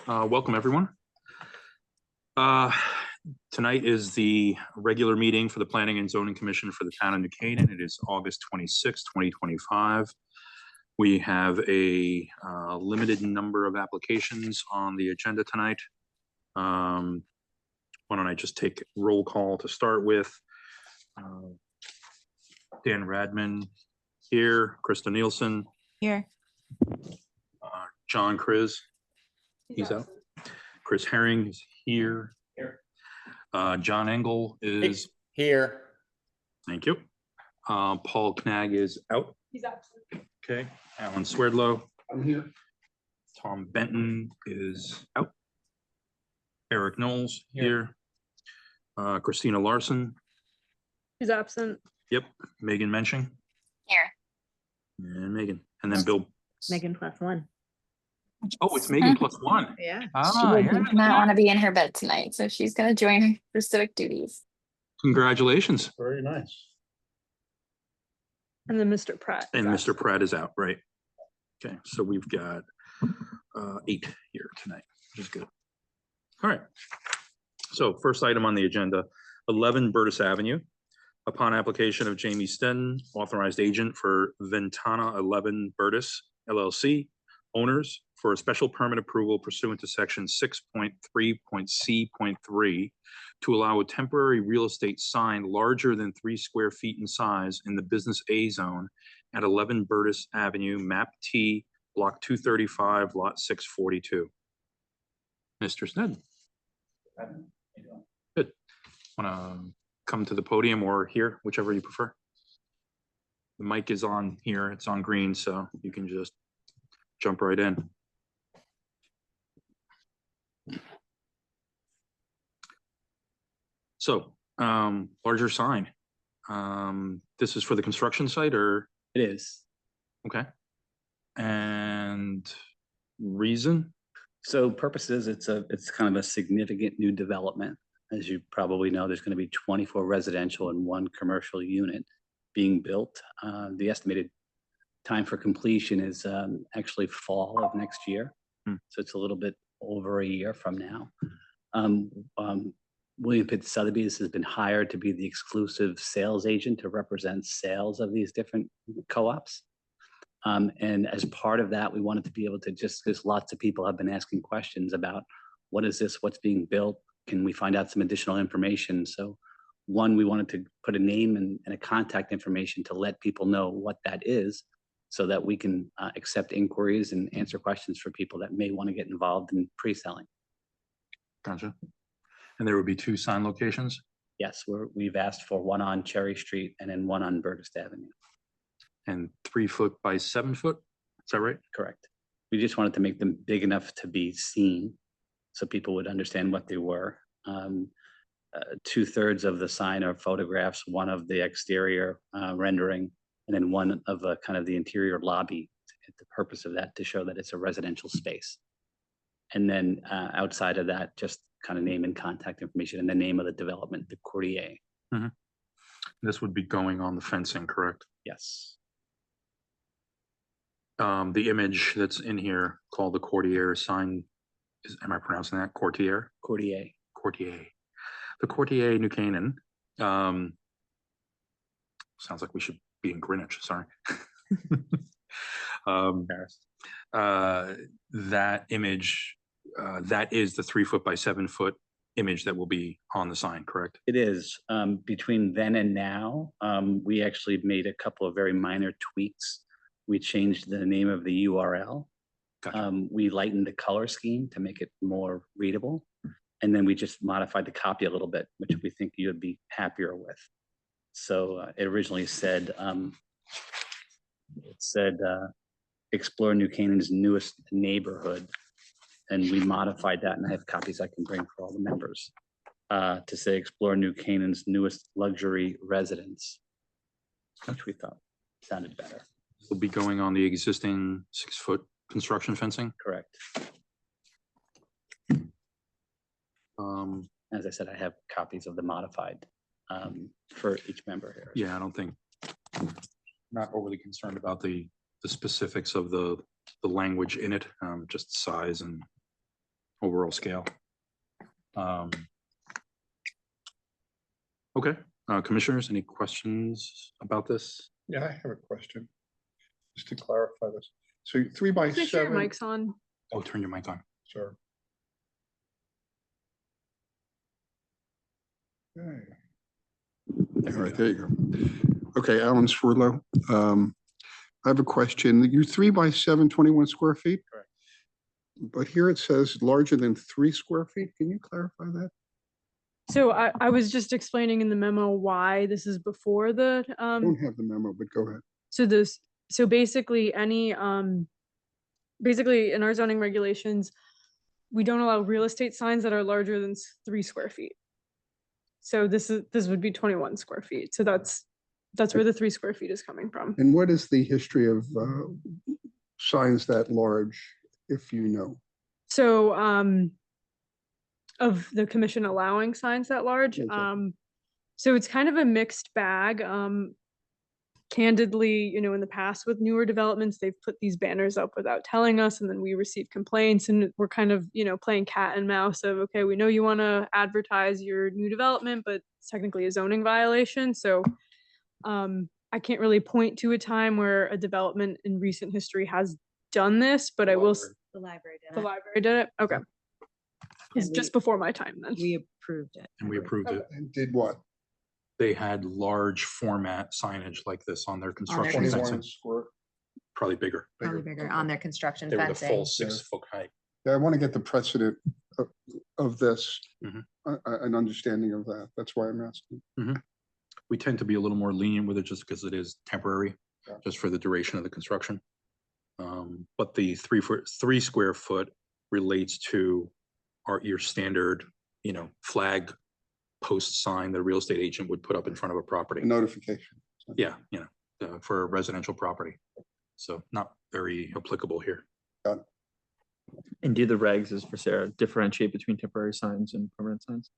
Welcome, everyone. Tonight is the regular meeting for the Planning and Zoning Commission for the town of New Canaan. It is August 26, 2025. We have a limited number of applications on the agenda tonight. Why don't I just take roll call to start with? Dan Radman here, Krista Nielsen. Here. John Kriz. He's out. Chris Herring is here. John Engel is here. Thank you. Paul Knag is out. He's absent. Okay. Alan Swerdlow. I'm here. Tom Benton is out. Eric Knowles here. Christina Larson. He's absent. Yep. Megan Menching. Here. And Megan. And then Bill. Megan +1. Oh, it's Megan +1. Yeah. She Ah, would yeah. not want to be in her bed tonight, so she's going to join her civic duties. Congratulations. Very nice. And then Mr. Pratt. And Mr. Pratt is out, right? Okay, so we've got 8 here tonight, which is good. All right. So first item on the agenda, 11 Burtis Avenue. Upon application of Jamie Sten, authorized agent for Ventana 11 Burtis LLC, owners for a special permit approval pursuant to section 6.3.C.3 to allow a temporary real estate sign larger than 3 square feet in size in the business A zone at 11 Burtis Avenue, map T, block 235, lot 642. Mr. Sneddon. Good. Want to come to the podium or here, whichever you prefer. The mic is on here. It's on green, so you can just jump right in. So, larger sign. This is for the construction site, or? It is. Okay. And reason? So purposes, it's kind of a significant new development. As you probably know, there's going to be 24 residential and 1 commercial unit being built. The estimated time for completion is actually fall of next year. So it's a little bit over a year from now. William Pitt Sotheby's has been hired to be the exclusive sales agent to represent sales of these different co-ops. And as part of that, we wanted to be able to because lots of people have been asking questions about what is this, what's being built? Can we find out some additional information? So one, we wanted to put a name and a contact information to let people know what that is so that we can accept inquiries and answer questions for people that may want to get involved in pre-selling. Gotcha. And there would be 2 sign locations? Yes, we've asked for 1 on Cherry Street and then 1 on Burtis Avenue. And 3 foot by 7 foot? Is that right? Correct. We just wanted to make them big enough to be seen so people would understand what they were. 2/3 of the sign are photographs, 1 of the exterior rendering, and then 1 of kind of the interior lobby. The purpose of that to show that it's a residential space. And then outside of that, just kind of name and contact information and the name of the development, the Courtier. Mm-hmm. This would be going on the fencing, correct? Yes. The image that's in here called the Courtier sign, am I pronouncing that? Courtier? Courtier. Courtier. The Courtier New Canaan. Sounds like we should be in Greenwich, sorry. That image, that is the 3 foot by 7 foot image that will be on the sign, correct? It is. Between then and now, we actually made a couple of very minor tweaks. We changed the name of the URL. Gotcha. We lightened the color scheme to make it more readable. And then we just modified the copy a little bit, which we think you'd be happier with. So it originally said, explore New Canaan's newest neighborhood. And we modified that, and I have copies I can bring for all the members, to say explore New Canaan's newest luxury residence, which we thought sounded better. Will be going on the existing 6 foot construction fencing? Correct. As I said, I have copies of the modified for each member here. Yeah, I don't think, not overly concerned about the specifics of the language in it, just size and overall scale. Okay, commissioners, any questions about this? Yeah, I have a question, just to clarify this. So 3 by Make sure your 7. mic's on. Oh, turn your mic on. Sure. Okay. All right, there you go. Okay, Alan Swerdlow. I have a question. You're 3 by 7, 21 square feet? Correct. But here it says larger than 3 square feet. Can you clarify that? So I was just explaining in the memo why this is before the, I don't have the memo, but go ahead. so basically any, basically in our zoning regulations, we don't allow real estate signs that are larger than 3 square feet. So this would be 21 square feet. So that's where the 3 square feet is coming from. And what is the history of signs that large, if you know? So, of the commission allowing signs that large, Okay. so it's kind of a mixed bag. Candidly, you know, in the past with newer developments, they've put these banners up without telling us, and then we receive complaints, and we're kind of, you know, playing cat and mouse of, okay, we know you want to advertise your new development, but it's technically a zoning violation. So, I can't really point to a time where a development in recent history has done this, but I will. The library did The it. library did it? Okay. It's And just before my time then. We approved it. And we approved it. And did what? They had large format signage like this on their construction 21 fencing, square. probably bigger. Probably bigger on their construction They were the full fencing. 6-foot height. Yeah, I want to get the precedent of this, Mhm. an understanding of that. That's why I'm asking. We tend to be a little more lenient with it just because it is temporary, Yeah. just for the duration of the construction. But the 3 square foot relates to your standard, you know, flag post sign that a real estate agent would put up in front of a property. A notification. Yeah, you know, for a residential property. So not very applicable here. And do the regs, as for Sarah, differentiate between temporary signs and permanent signs?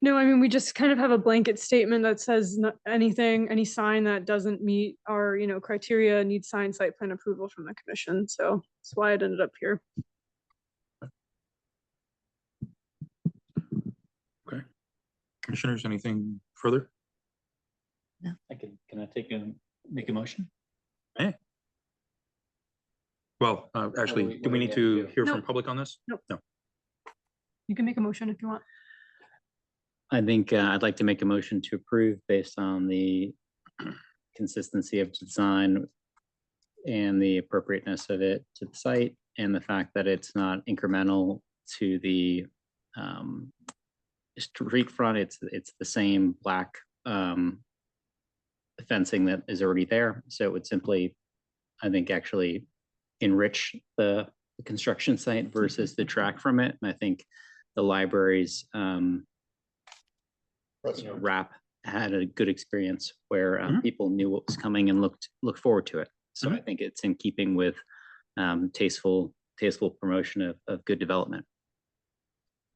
No, I mean, we just kind of have a blanket statement that says anything, any sign that doesn't meet our, you know, criteria needs sign site plan approval from the commission. So that's why it ended up here. Okay. Commissioners, anything further? Can I make a motion? Well, actually, do we need to hear from No. public on this? No. No. You can make a motion if you want. I think I'd like to make a motion to approve based on the consistency of design and the appropriateness of it to the site, and the fact that it's not incremental to the street front. It's the same black fencing that is already there. So it would simply, I think, actually enrich the construction site versus detract from it. And I think the library's wrap had a good experience where people knew what was coming and looked forward to it. So I think it's in keeping with tasteful promotion of good development.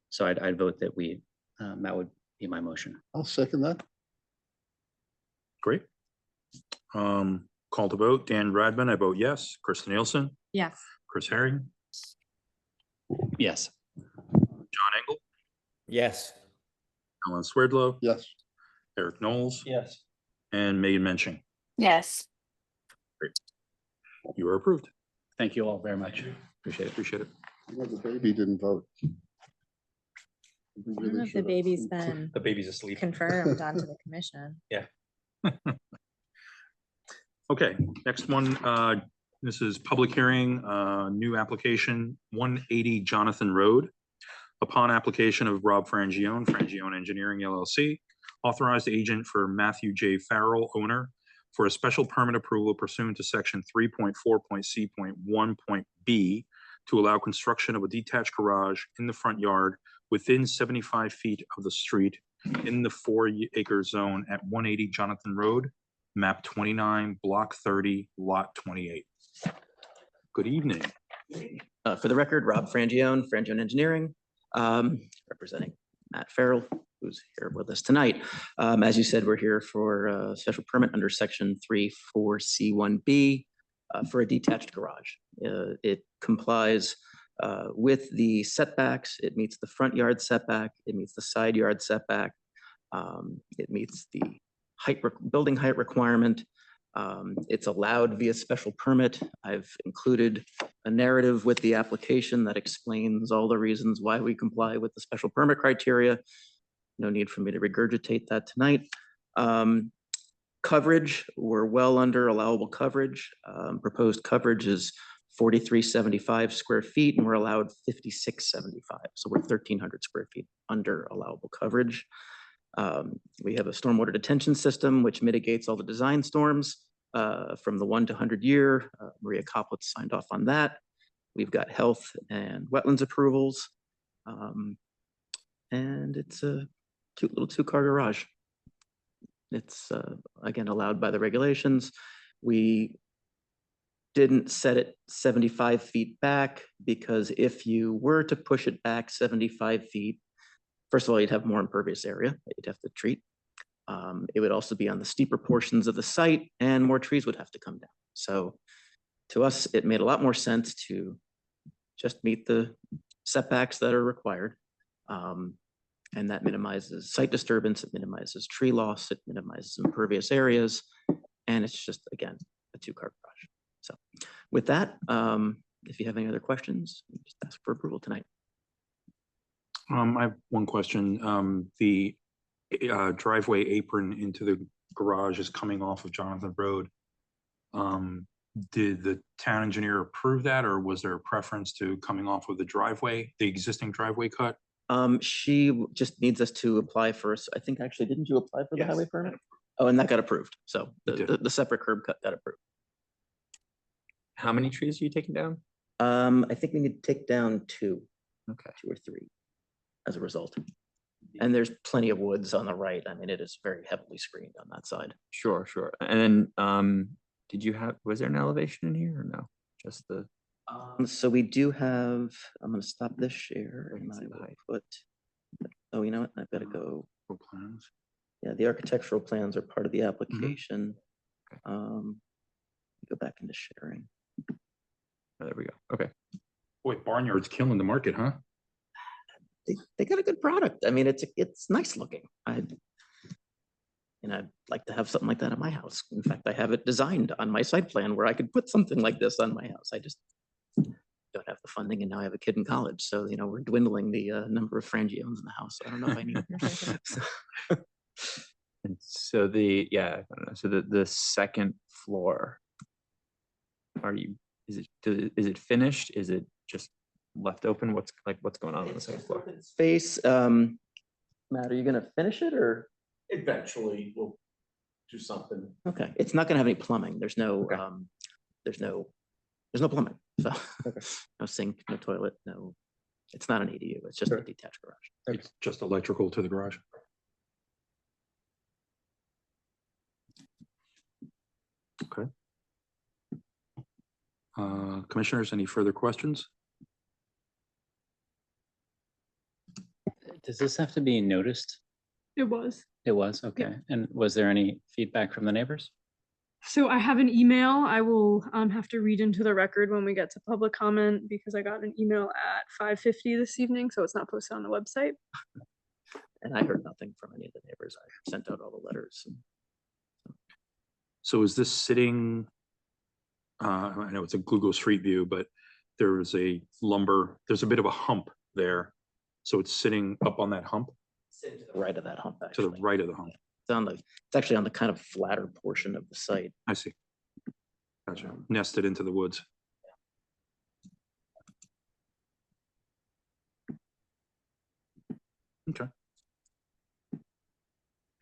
So I'd vote that that would be my motion. I'll second that. Great. Call to vote. Dan Radman, I vote yes. Kristen Nielsen, Yes. Chris Herring, Yes. John Engel, Yes. Alan Swerdlow, Yes. Eric Knowles, Yes. and Megan Menching. Yes. You are approved. Thank you all very much. Appreciate it. Appreciate it. Well, the baby didn't vote. We I don't really know if the should've. baby's been The baby's asleep. confirmed onto the commission. Okay, next one, this is public hearing, new application, 180 Jonathan Road. Upon application of Rob Frangione, Frangione Engineering LLC, authorized agent for Matthew J. Farrell, owner, for a special permit approval pursuant to section 3.4.C.1.B to allow construction of a detached garage in the front yard within 75 feet of the street in the 4-acre zone at 180 Jonathan Road, map 29, block 30, lot 28. Good evening. For the record, Rob Frangione, Frangione Engineering, representing Matt Farrell, who's here with us tonight. As you said, we're here for a special permit under section 3.4.C.1.B for a detached garage. It complies With the setbacks, it meets the front yard setback, it meets the side yard setback. It meets the building height requirement. It's allowed via special permit. I've included a narrative with the application that explains all the reasons why we comply with the special permit criteria. No need for me to regurgitate that tonight. Coverage, we're well under allowable coverage. Proposed coverage is 4,375 square feet, and we're allowed 5,675. So we're 1,300 square feet under allowable coverage. We have a stormwater detention system, which mitigates all the design storms from the 1 to 100 year. Maria Coplet signed off on that. We've got health and wetlands approvals. And it's a cute little 2-car garage. It's again allowed by the regulations. We didn't set it 75 feet back because if you were to push it back 75 feet, first of all, you'd have more impervious area that you'd have to treat. It would also be on the steeper portions of the site and more trees would have to come down. So to us, it made a lot more sense to just meet the setbacks that are required. And that minimizes site disturbance, it minimizes tree loss, it minimizes impervious areas. And it's just, again, a 2-car garage. So with that, if you have any other questions, just ask for approval tonight. I have one question. The driveway apron into the garage is coming off of Jonathan Road. Did the town engineer approve that, or was there a preference to coming off of the driveway, the existing driveway cut? She just needs us to apply for, I think actually, didn't you apply for the highway permit? Oh, and that got approved. So It the separate curb cut got approved. How many trees are you taking down? I think we need to take down 2. Okay. 2 or 3 as a result. And there's plenty of woods on the right. I mean, it is very heavily screened on that side. Sure, sure. And then, was there an elevation in here or no? Just the, So we do have, I'm gonna stop this share and I will put, oh, you know what? I've got to go. Plans. Yeah, the architectural plans are part of the application. Go back into sharing. oh, there we go. Okay. Boy, Barnyard's killing the market, huh? They got a good product. I mean, it's nice looking. I'd like to have something like that at my house. In fact, I have it designed on my site plan where I could put something like this on my house. I just don't have the funding, and now I have a kid in college. So, we're dwindling the number of Frangiones in the house. So I don't know if I need it. And so I don't know. So the second floor, is it finished? Is it just left open? What's going on the second floor? Space, Matt, are you gonna finish it or? Eventually, we'll do something. Okay, it's not gonna have any plumbing. There's no, Okay. there's no plumbing. So no sink, no toilet, no, it's not an ADU. It's just a detached garage. It's just electrical to the garage. Okay. Commissioners, any further questions? Does this have to be noticed? It was. It was, okay. And was there any feedback from the neighbors? So I have an email. I will have to read into the record when we get to public comment because I got an email at 5:50 this evening, so it's not posted on the website. And I heard nothing from any of the neighbors. I sent out all the letters. So is this sitting, I know it's a Google Street View, but there's a there's a bit of a hump there. So it's sitting up on that hump, To the right of that hump, to actually. the right of the hump. It's actually on the kind of flatter portion of the site. I see. Gotcha. Nested into the woods. Okay.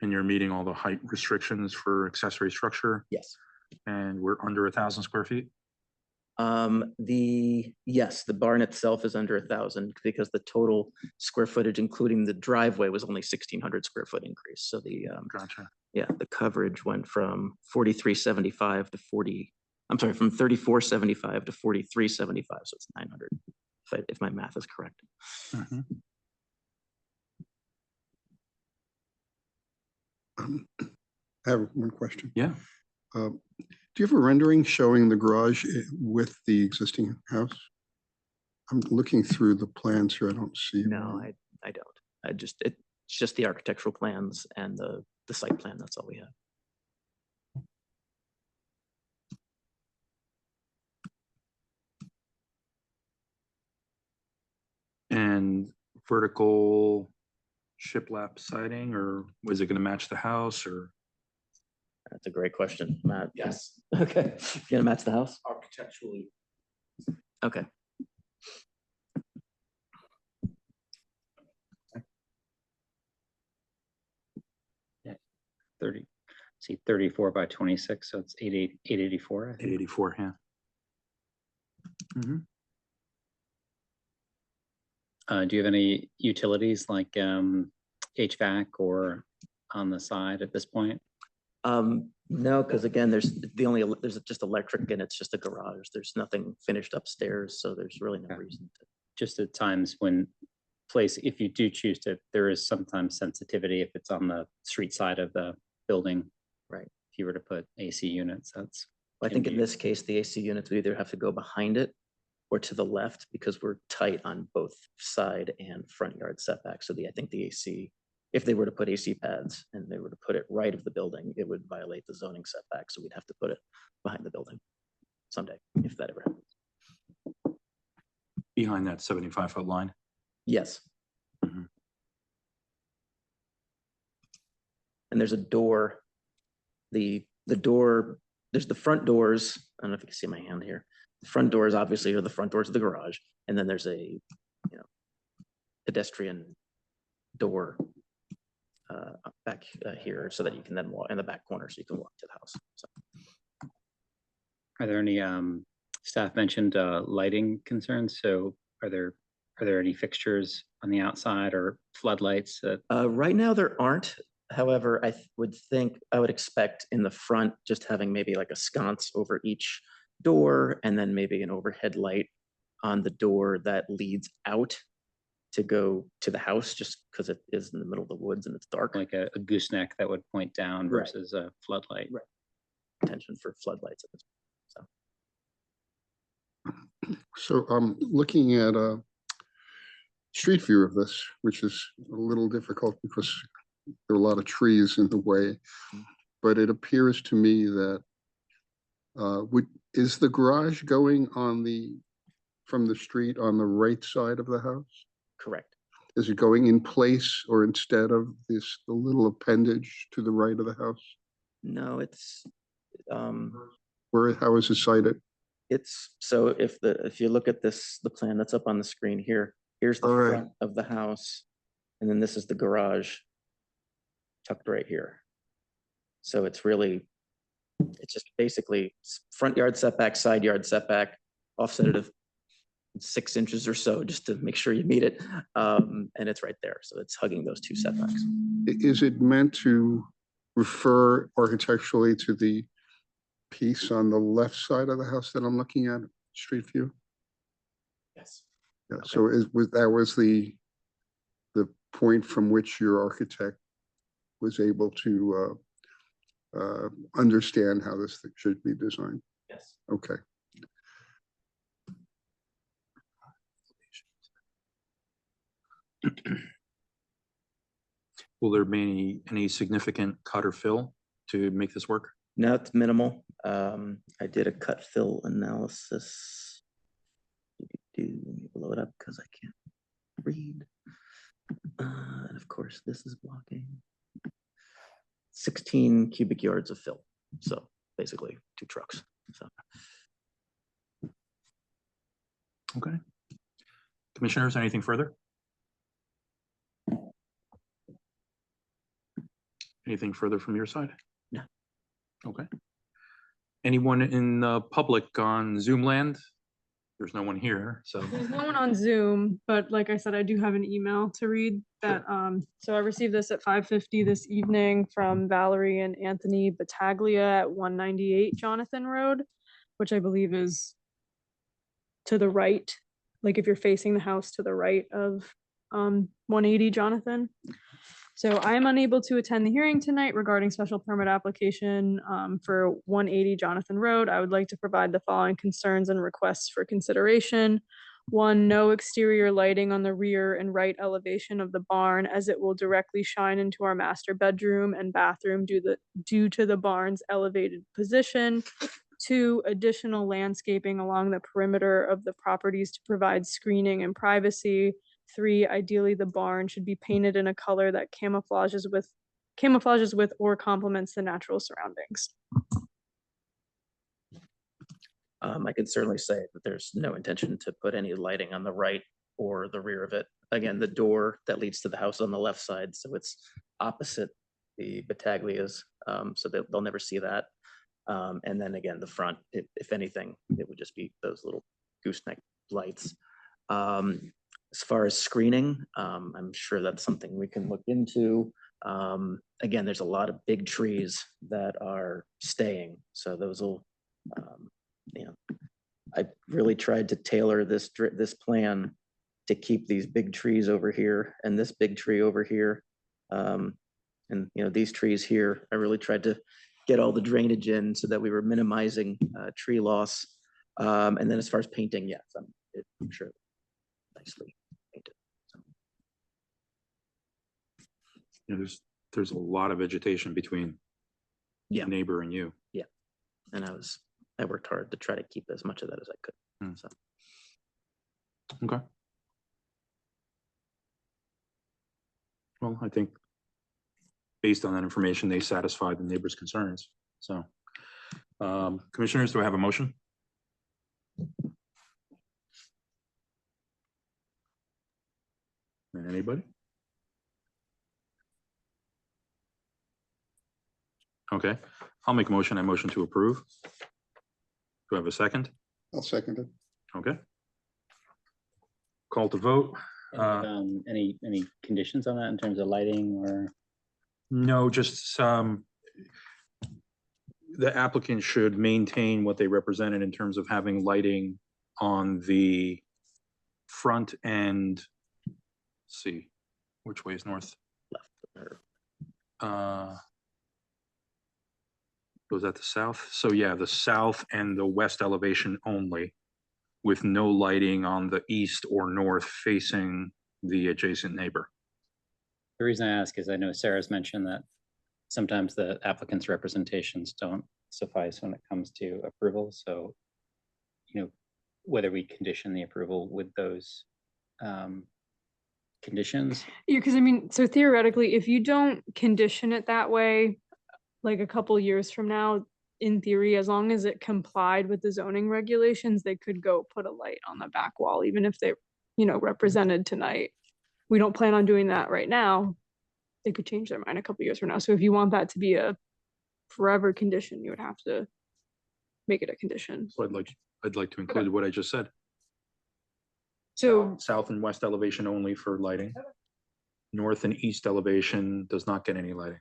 And you're meeting all the height restrictions for accessory structure, Yes. and we're under 1,000 square feet? Yes, the barn itself is under 1,000 because the total square footage, including the driveway, was only 1,600 square foot increase. So Gotcha. the coverage went from 4,375 to from 3,475 to 4,375. So it's 900, if my math is correct. Mhm. I have one question. Yeah. Do you have a rendering showing the garage with the existing house? I'm looking through the plans here. I don't see. No, one. I don't. It's just the architectural plans and the site plan. That's all we have. And vertical shiplap siding, or was it gonna match the house, or? That's a great question, Matt. Yes, Okay, you gonna match the house? architecturally, Okay. See 34 by 26, so it's 884. 884, yeah. Mhm. Do you have any utilities like HVAC or on the side at this point? No, because again, there's just electric and it's just a garage. There's nothing finished upstairs, so there's really no Okay. reason to. Just at times when if you do choose to, there is sometimes sensitivity if it's on the street side of the building. Right. If you were to put AC units, that's. I can think in be- this case, the AC units would either have to go behind it or to the left because we're tight on both side and front yard setbacks. So I think the AC, if they were to put AC pads and they were to put it right of the building, it would violate the zoning setback. So we'd have to put it behind the building someday, if that ever happens. Behind that 75-foot line. Yes. Mhm. And there's a door. The door, there's the front doors. I don't know if you can see my hand here. The front doors obviously are the front doors of the garage. And then there's a, pedestrian door back here so that you can then walk in the back corner so you can walk to the house. So Are there any, staff mentioned lighting concerns, so are there any fixtures on the outside or floodlights that? right now there aren't. However, I would expect in the front, just having maybe like a sconce over each door and then maybe an overhead light on the door that leads out to go to the house, just because it is in the middle of the woods and it's dark. Like a gooseneck that would point down Right. versus a floodlight? Right. Attention for floodlights at this point. So I'm looking at a street view of this, which is a little difficult because there are a lot of trees in the way. But it appears to me that is the garage going from the street on the right side of the house? Correct. Is it going in place or instead of the little appendage to the right of the house? No, it's How is it sited? so if you look at the plan that's up on the screen here, here's the All right. front of the house, and then this is the garage tucked right here. So it's just basically front yard setback, side yard setback, offset it of 6 inches or so, just to make sure you meet it. And it's right there. So it's hugging those two setbacks. Is it meant to refer architecturally to the piece on the left side of the house that I'm looking at, street view? yes. Yeah, so that was the point from which your architect was able to understand how this thing should be designed? Yes. Okay. Will there be any significant cut or fill to make this work? No, it's minimal. I did a cut fill analysis. Let me blow it up because I can't read. And of course, this is blocking 16 cubic yards of fill. So basically 2 trucks. So Okay. Commissioners, anything further? Anything further from your side? No. Okay. Anyone in the public on Zoom land? There's no one here, so. There's no one on Zoom, but like I said, I do have an email to read that, so I received this at 5:50 this evening from Valerie and Anthony Battaglia at 198 Jonathan Road, which I believe is to the right, like if you're facing the house to the right of 180 Jonathan. So I am unable to attend the hearing tonight regarding special permit application for 180 Jonathan Road. I would like to provide the following concerns and requests for consideration. One, no exterior lighting on the rear and right elevation of the barn, as it will directly shine into our master bedroom and bathroom due to the barn's elevated position. Two, additional landscaping along the perimeter of the properties to provide screening and privacy. Three, ideally the barn should be painted in a color that camouflages with or complements the natural surroundings. I could certainly say that there's no intention to put any lighting on the right or the rear of it. Again, the door that leads to the house on the left side, so it's opposite the Battaglias, so they'll never see that. And then again, the front, if anything, it would just be those little gooseneck lights. As far as screening, I'm sure that's something we can look into. Again, there's a lot of big trees that are staying, so those will, I really tried to tailor this plan to keep these big trees over here and this big tree over here. And these trees here, I really tried to get all the drainage in so that we were minimizing tree loss. And then as far as painting, yes, I'm sure nicely painted. So. There's a lot of vegetation between Yeah. neighbor and you. And I worked hard to try to keep as much of that as I could. Mm. So. Okay. Well, I think based on that information, they satisfied the neighbors' concerns. So, commissioners, do I have a motion? Anybody? Okay, I'll make a motion. I motion to approve. Do I have a second? I'll second it. Okay. Call to vote. Any conditions on that in terms of lighting or? No, just some. The applicant should maintain what they represented in terms of having lighting on the front and, see, which way is north? Was that the south? So yeah, the south and the west elevation only, with no lighting on the east or north facing the adjacent neighbor. The reason I ask is I know Sarah's mentioned that sometimes the applicant's representations don't suffice when it comes to approval. So, whether we condition the approval with those conditions. Yeah, because I mean, so theoretically, if you don't condition it that way, like a couple years from now, in theory, as long as it complied with the zoning regulations, they could go put a light on the back wall, even if they, represented tonight. We don't plan on doing that right now. They could change their mind a couple years from now. So if you want that to be a forever condition, you would have to make it a condition. So I'd like to include what I just said. So South and west elevation only for lighting. North and east elevation does not get any lighting.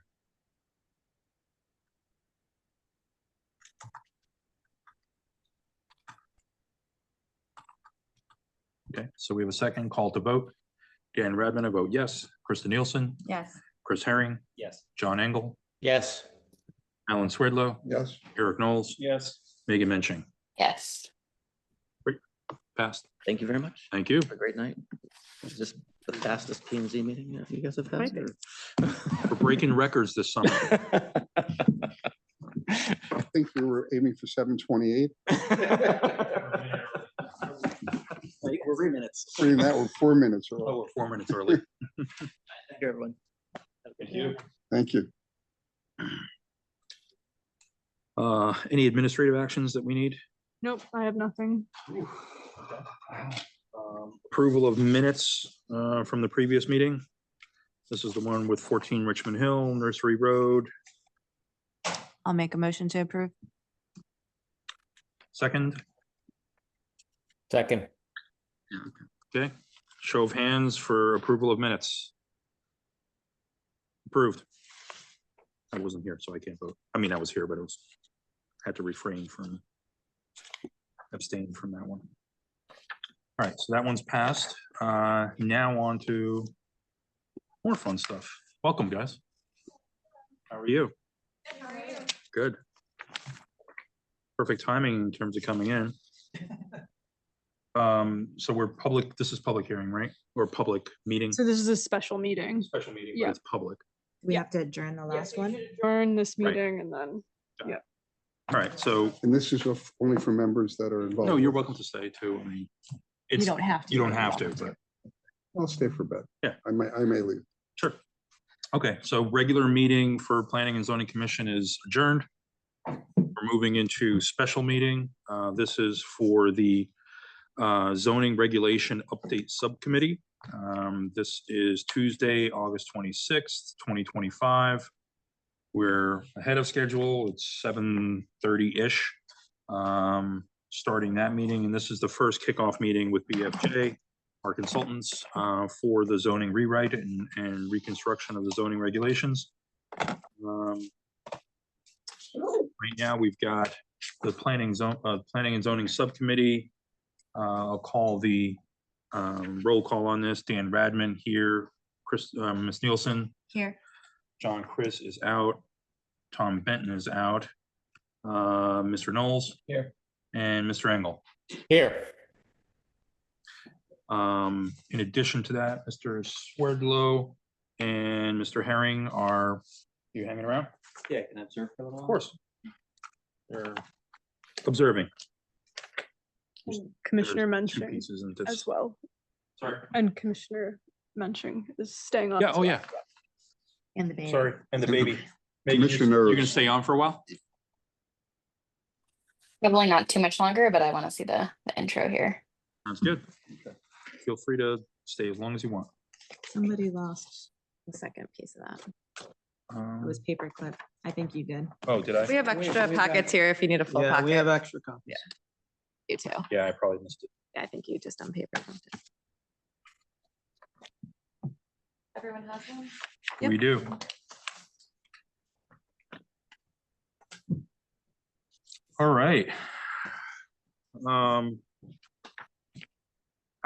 Okay, so we have a second call to vote. Dan Radman, I vote yes. Krista Nielsen, Yes. Chris Herring, Yes. John Engel, Yes. Alan Swedlow, Yes. Eric Knowles, Yes. Megan Minching. Yes. Passed. Thank you very much. Thank you. Have a great night. Is this the fastest P and Z meeting you guys have had? We're breaking records this summer. I think we were aiming for 7:28. We're 3 minutes. Saying that we're 4 minutes early. Oh, we're 4 minutes early. Thank you, everyone. Thank you. Thank you. Any administrative actions that we need? nope, I have nothing. Approval of minutes from the previous meeting. This is the one with 14 Richmond Hill, Nursery Road. I'll make a motion to approve. Second, Second. okay. Show of hands for approval of minutes. Approved. I wasn't here, so I can't vote. I mean, I was here, but had to refrain from abstaining from that one. All right, so that one's passed. Now on to more fun stuff. Welcome, guys. How are you? Good. Perfect timing in terms of coming in. So we're public, this is public hearing, right? Or public meeting, So this is a special meeting. special meeting, yeah. but it's public. We have to adjourn the last one. During this Right. meeting and then, All right, so, And this is only for members that are involved. no, you're with welcome this. to stay too. I mean, You it's, don't have to. you don't have to, but I'll stay for bed. Yeah. I may leave. sure. Okay, so regular meeting for Planning and Zoning Commission is adjourned. We're moving into special meeting. This is for the zoning regulation update subcommittee. This is Tuesday, August 26th, 2025. We're ahead of schedule. It's 7:30-ish. Starting that meeting, and this is the first kickoff meeting with BFJ, our consultants, for the zoning rewrite and reconstruction of the zoning regulations. Right now, we've got the planning and zoning subcommittee. I'll call the roll call on this. Dan Radman here, Ms. Nielsen, Here. John Chris is out, Tom Benton is out, Mr. Knowles. Here. And Mr. Engel. Here. In addition to that, Mr. Swerdlow and Mr. Herring are you hanging around? Yeah, can I observe for a little Of while? course. They're observing. and Commissioner There's two Mensching pieces in this. as well. Sorry. And Commissioner Mensching is staying on. Yeah, as oh well. yeah, And the baby. sorry, and the baby. Megan, Commissioner- you're gonna stay on for a while? Probably not too much longer, but I want to see the intro here. Sounds good. Feel free to stay as long as you want. Somebody lost the second piece of that. It was paperclip. I think you did. Oh, did I? We have extra packets here if you need a full Yeah, we have packet. extra copies. You too. Yeah, I probably missed it. I think you just on paper. Everyone has one? Yep. We do. All right. How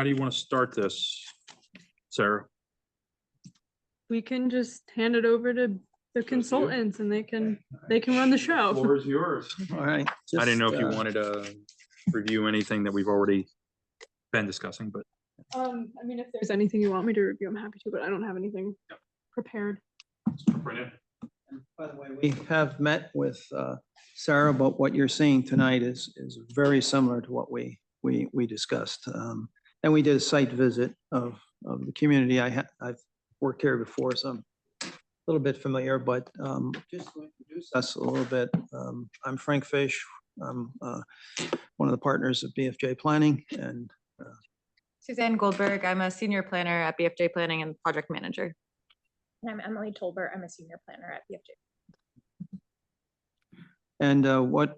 do you want to start this, Sarah? We can just hand it over to the consultants and they can run the show. Floor is yours. All right. I didn't know if you just, wanted to review anything that we've already been discussing, but I mean, if there's anything you want me to review, I'm happy to, but I don't have anything prepared. By the way, we have met with Sarah, but what you're seeing tonight is very similar to what we discussed. And we did a site visit of the community. I've worked here before, so I'm a little bit familiar, but just to introduce us a little bit, I'm Frank Fish. I'm one of the partners of BFJ Planning, and Suzanne Goldberg. I'm a senior planner at BFJ Planning and project manager. And I'm Emily Tolbert. I'm a senior planner at BFJ. And what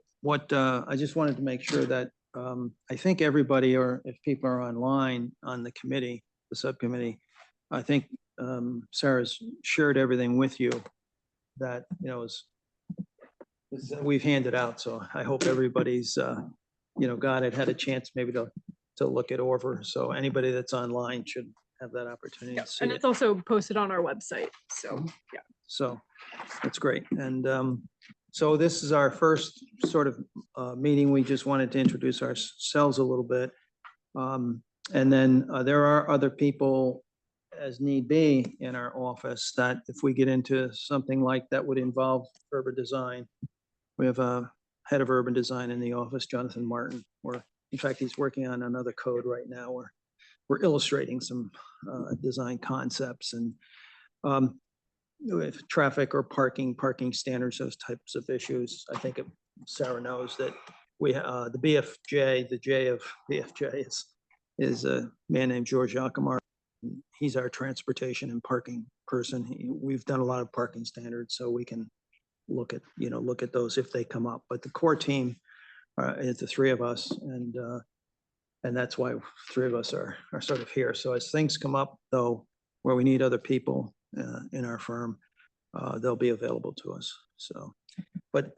I just wanted to make sure that I think everybody, or if people are online on the committee, the subcommittee, I think Sarah's shared everything with you that, we've handed out. So I hope everybody's, got it, had a chance maybe to look it over. So anybody that's online should have that opportunity to see And it. it's also posted on our website. So, yeah. So that's great. And so this is our first sort of meeting. We just wanted to introduce ourselves a little bit. And then there are other people as need be in our office that if we get into something like that would involve urban design. We have a head of urban design in the office, Jonathan Martin, or in fact, he's working on another code right now where we're illustrating some design concepts and with traffic or parking standards, those types of issues. I think Sarah knows that the BFJ, the J of BFJ is a man named George Yakimar. He's our transportation and parking person. We've done a lot of parking standards, so we can look at those if they come up. But the core team is the three of us, and that's why three of us are sort of here. So as things come up, though, where we need other people in our firm, they'll be available to us. So, but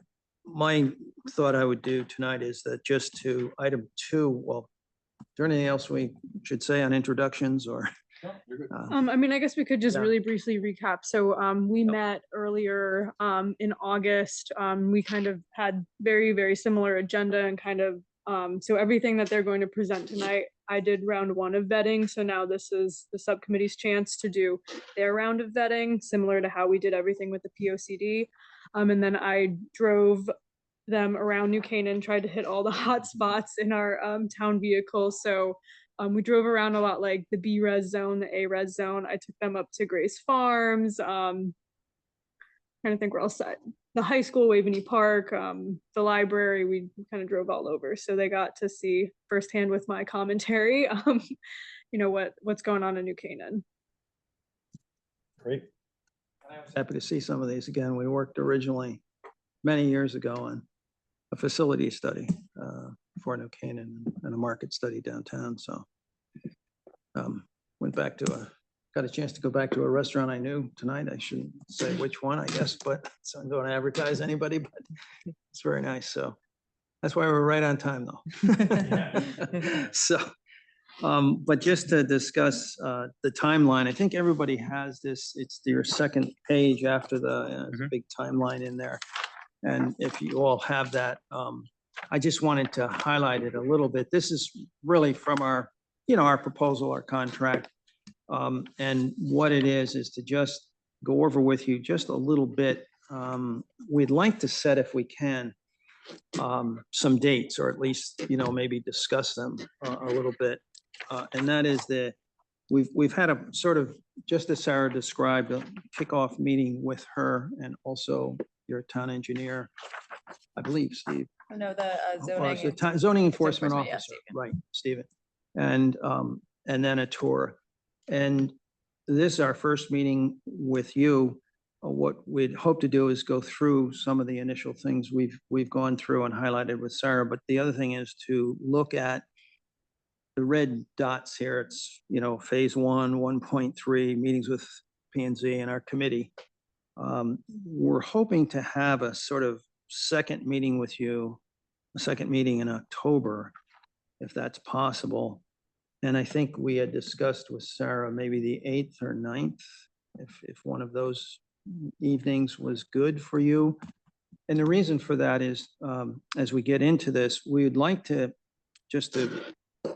my thought I would do tonight is that just to item 2, well, is there anything else we should say on introductions or? I mean, I guess we could just Yeah. really briefly recap. So we met earlier in August. We kind of had very, very similar agenda and kind of, so everything that they're going to present tonight I did round one of vetting, so now this is the subcommittee's chance to do their round of vetting, similar to how we did everything with the POCD. And then I drove them around New Canaan, tried to hit all the hot spots in our town vehicle. So we drove around a lot, like the B res zone, the A res zone. I took them up to Grace Farms. Trying to think where else. The high school, Waveney Park, the library. We kind of drove all over, so they got to see firsthand with my commentary, you know, what's going on in New Canaan. Great. Happy to see some of these again. We worked originally many years ago on a facility study for New Canaan and a market study downtown. So went back to got a chance to go back to a restaurant I knew tonight. I shouldn't say which one, I guess, but so I don't advertise anybody, but it's very nice. So that's why we're right on time though. So, but just to discuss the timeline, I think everybody has this. It's your second page after the big timeline in there. And if you all have that, I just wanted to highlight it a little bit. This is really from our, you know, our proposal, our contract. And what it is to just go over with you just a little bit. We'd like to set, if we can, some dates, or at least, you know, maybe discuss them a little bit. And that is we've had a sort of, just as Sarah described, a kickoff meeting with her and also your town engineer, I believe, Steve. No, the Zoning enforcement enforcement, yeah, officer, Stephen. right, Stephen. And then a tour. And this is our first meeting with you. What we'd hope to do is go through some of the initial things we've gone through and highlighted with Sarah. But the other thing is to look at the red dots here. It's, you know, phase 1, 1.3, meetings with P&Z and our committee. We're hoping to have a sort of second meeting with you, a second meeting in October, if that's possible. And I think we had discussed with Sarah, maybe the 8th or 9th, if one of those evenings was good for you. And the reason for that is, as we get into this, we'd like to just to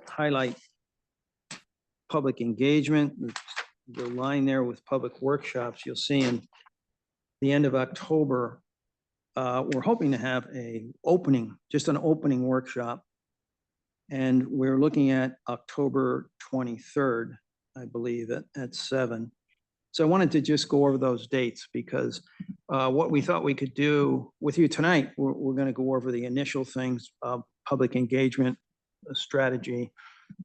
highlight public engagement, the line there with public workshops. You'll see in the end of October, we're hoping to have just an opening workshop. And we're looking at October 23rd, I believe, at 7. So I wanted to just go over those dates because what we thought we could do with you tonight, we're going to go over the initial things, public engagement strategy,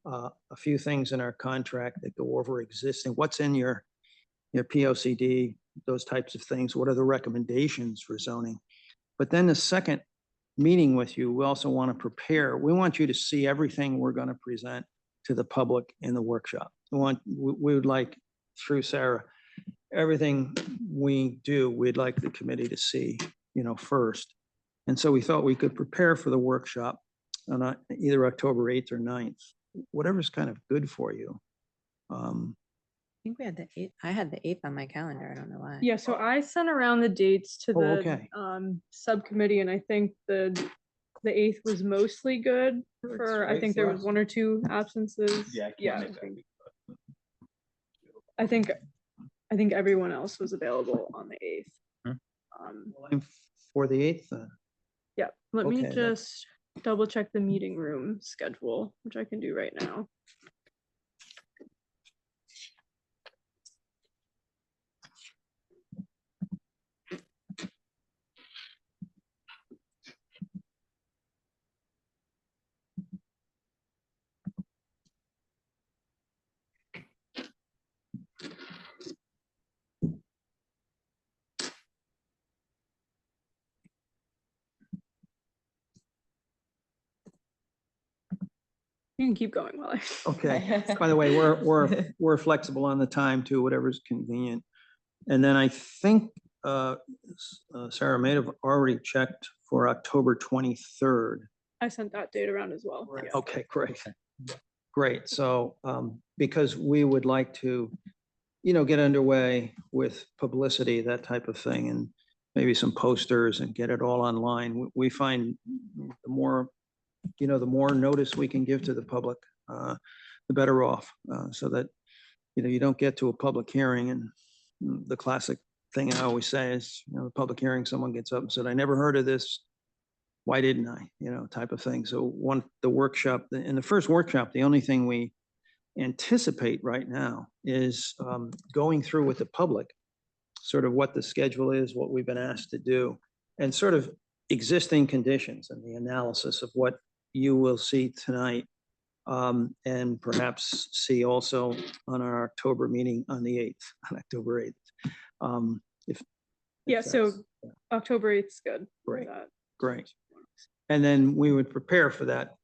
a few things in our contract that go over existing, what's in your POCD, those types of things. What are the recommendations for zoning? But then the second meeting with you, we also want to prepare. We want you to see everything we're going to present to the public in the workshop. We would like, through Sarah, everything we do, we'd like the committee to see, you know, first. And so we thought we could prepare for the workshop on either October 8th or 9th, whatever's kind of good for you. I think we had the 8th. I had the 8th on my calendar. I don't know why. Yeah, so I sent around the dates to Oh, the okay. Subcommittee, and I think the 8th was mostly good for, I think there was 1 or 2 absences. Yeah, I think everyone else was available on the 8th. For the 8th, Yeah, let me Okay, just double check the meeting room schedule, which I can do right now. You can keep going while I. okay. By the way, we're flexible on the time too, whatever's convenient. And then I think Sarah may have already checked for October 23rd. I sent that date around as well. Yeah. Okay, great. Great. So because we would like to, you know, get underway with publicity, that type of thing, and maybe some posters and get it all online. We find the more, you know, the more notice we can give to the public, the better off, so that, you don't get to a public hearing and the classic thing I always say is, the public hearing, someone gets up and said, I never heard of this. Why didn't I? Type of thing. So in the first workshop, the only thing we anticipate right now is going through with the public, sort of what the schedule is, what we've been asked to do, and sort of existing conditions and the analysis of what you will see tonight, and perhaps see also on our October meeting on the 8th, on October 8th. If Yeah, so that's- October 8th is good. for Great. that. Great. And then we would prepare for that,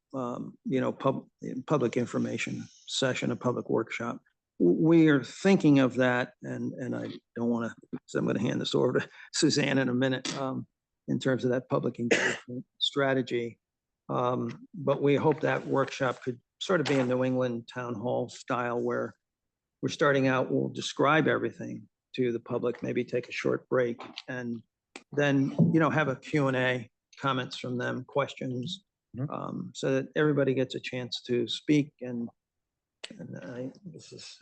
public information session, a public workshop. We are thinking of that, and I don't want to, so I'm going to hand this over to Suzanne in a minute, in terms of that public engagement strategy. But we hope that workshop could sort of be a New England town hall style, where we're starting out, we'll describe everything to the public, maybe take a short break, and then, have a Q&A, comments from them, questions, so that everybody gets a chance to speak. And this is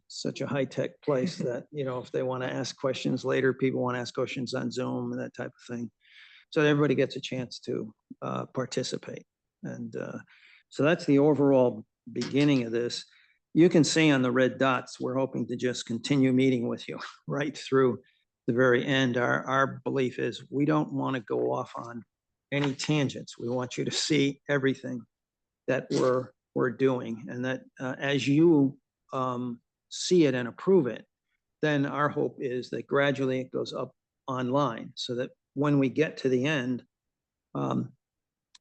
such a high-tech place that, if they want to ask questions later, people want to ask questions on Zoom and that type of thing. So everybody gets a chance to participate. And so that's the overall beginning of this. You can see on the red dots, we're hoping to just continue meeting with you right through the very end. Our belief is we don't want to go off on any tangents. We want you to see everything that we're doing, and that as you see it and approve it, then our hope is that gradually it goes up online, so that when we get to the end,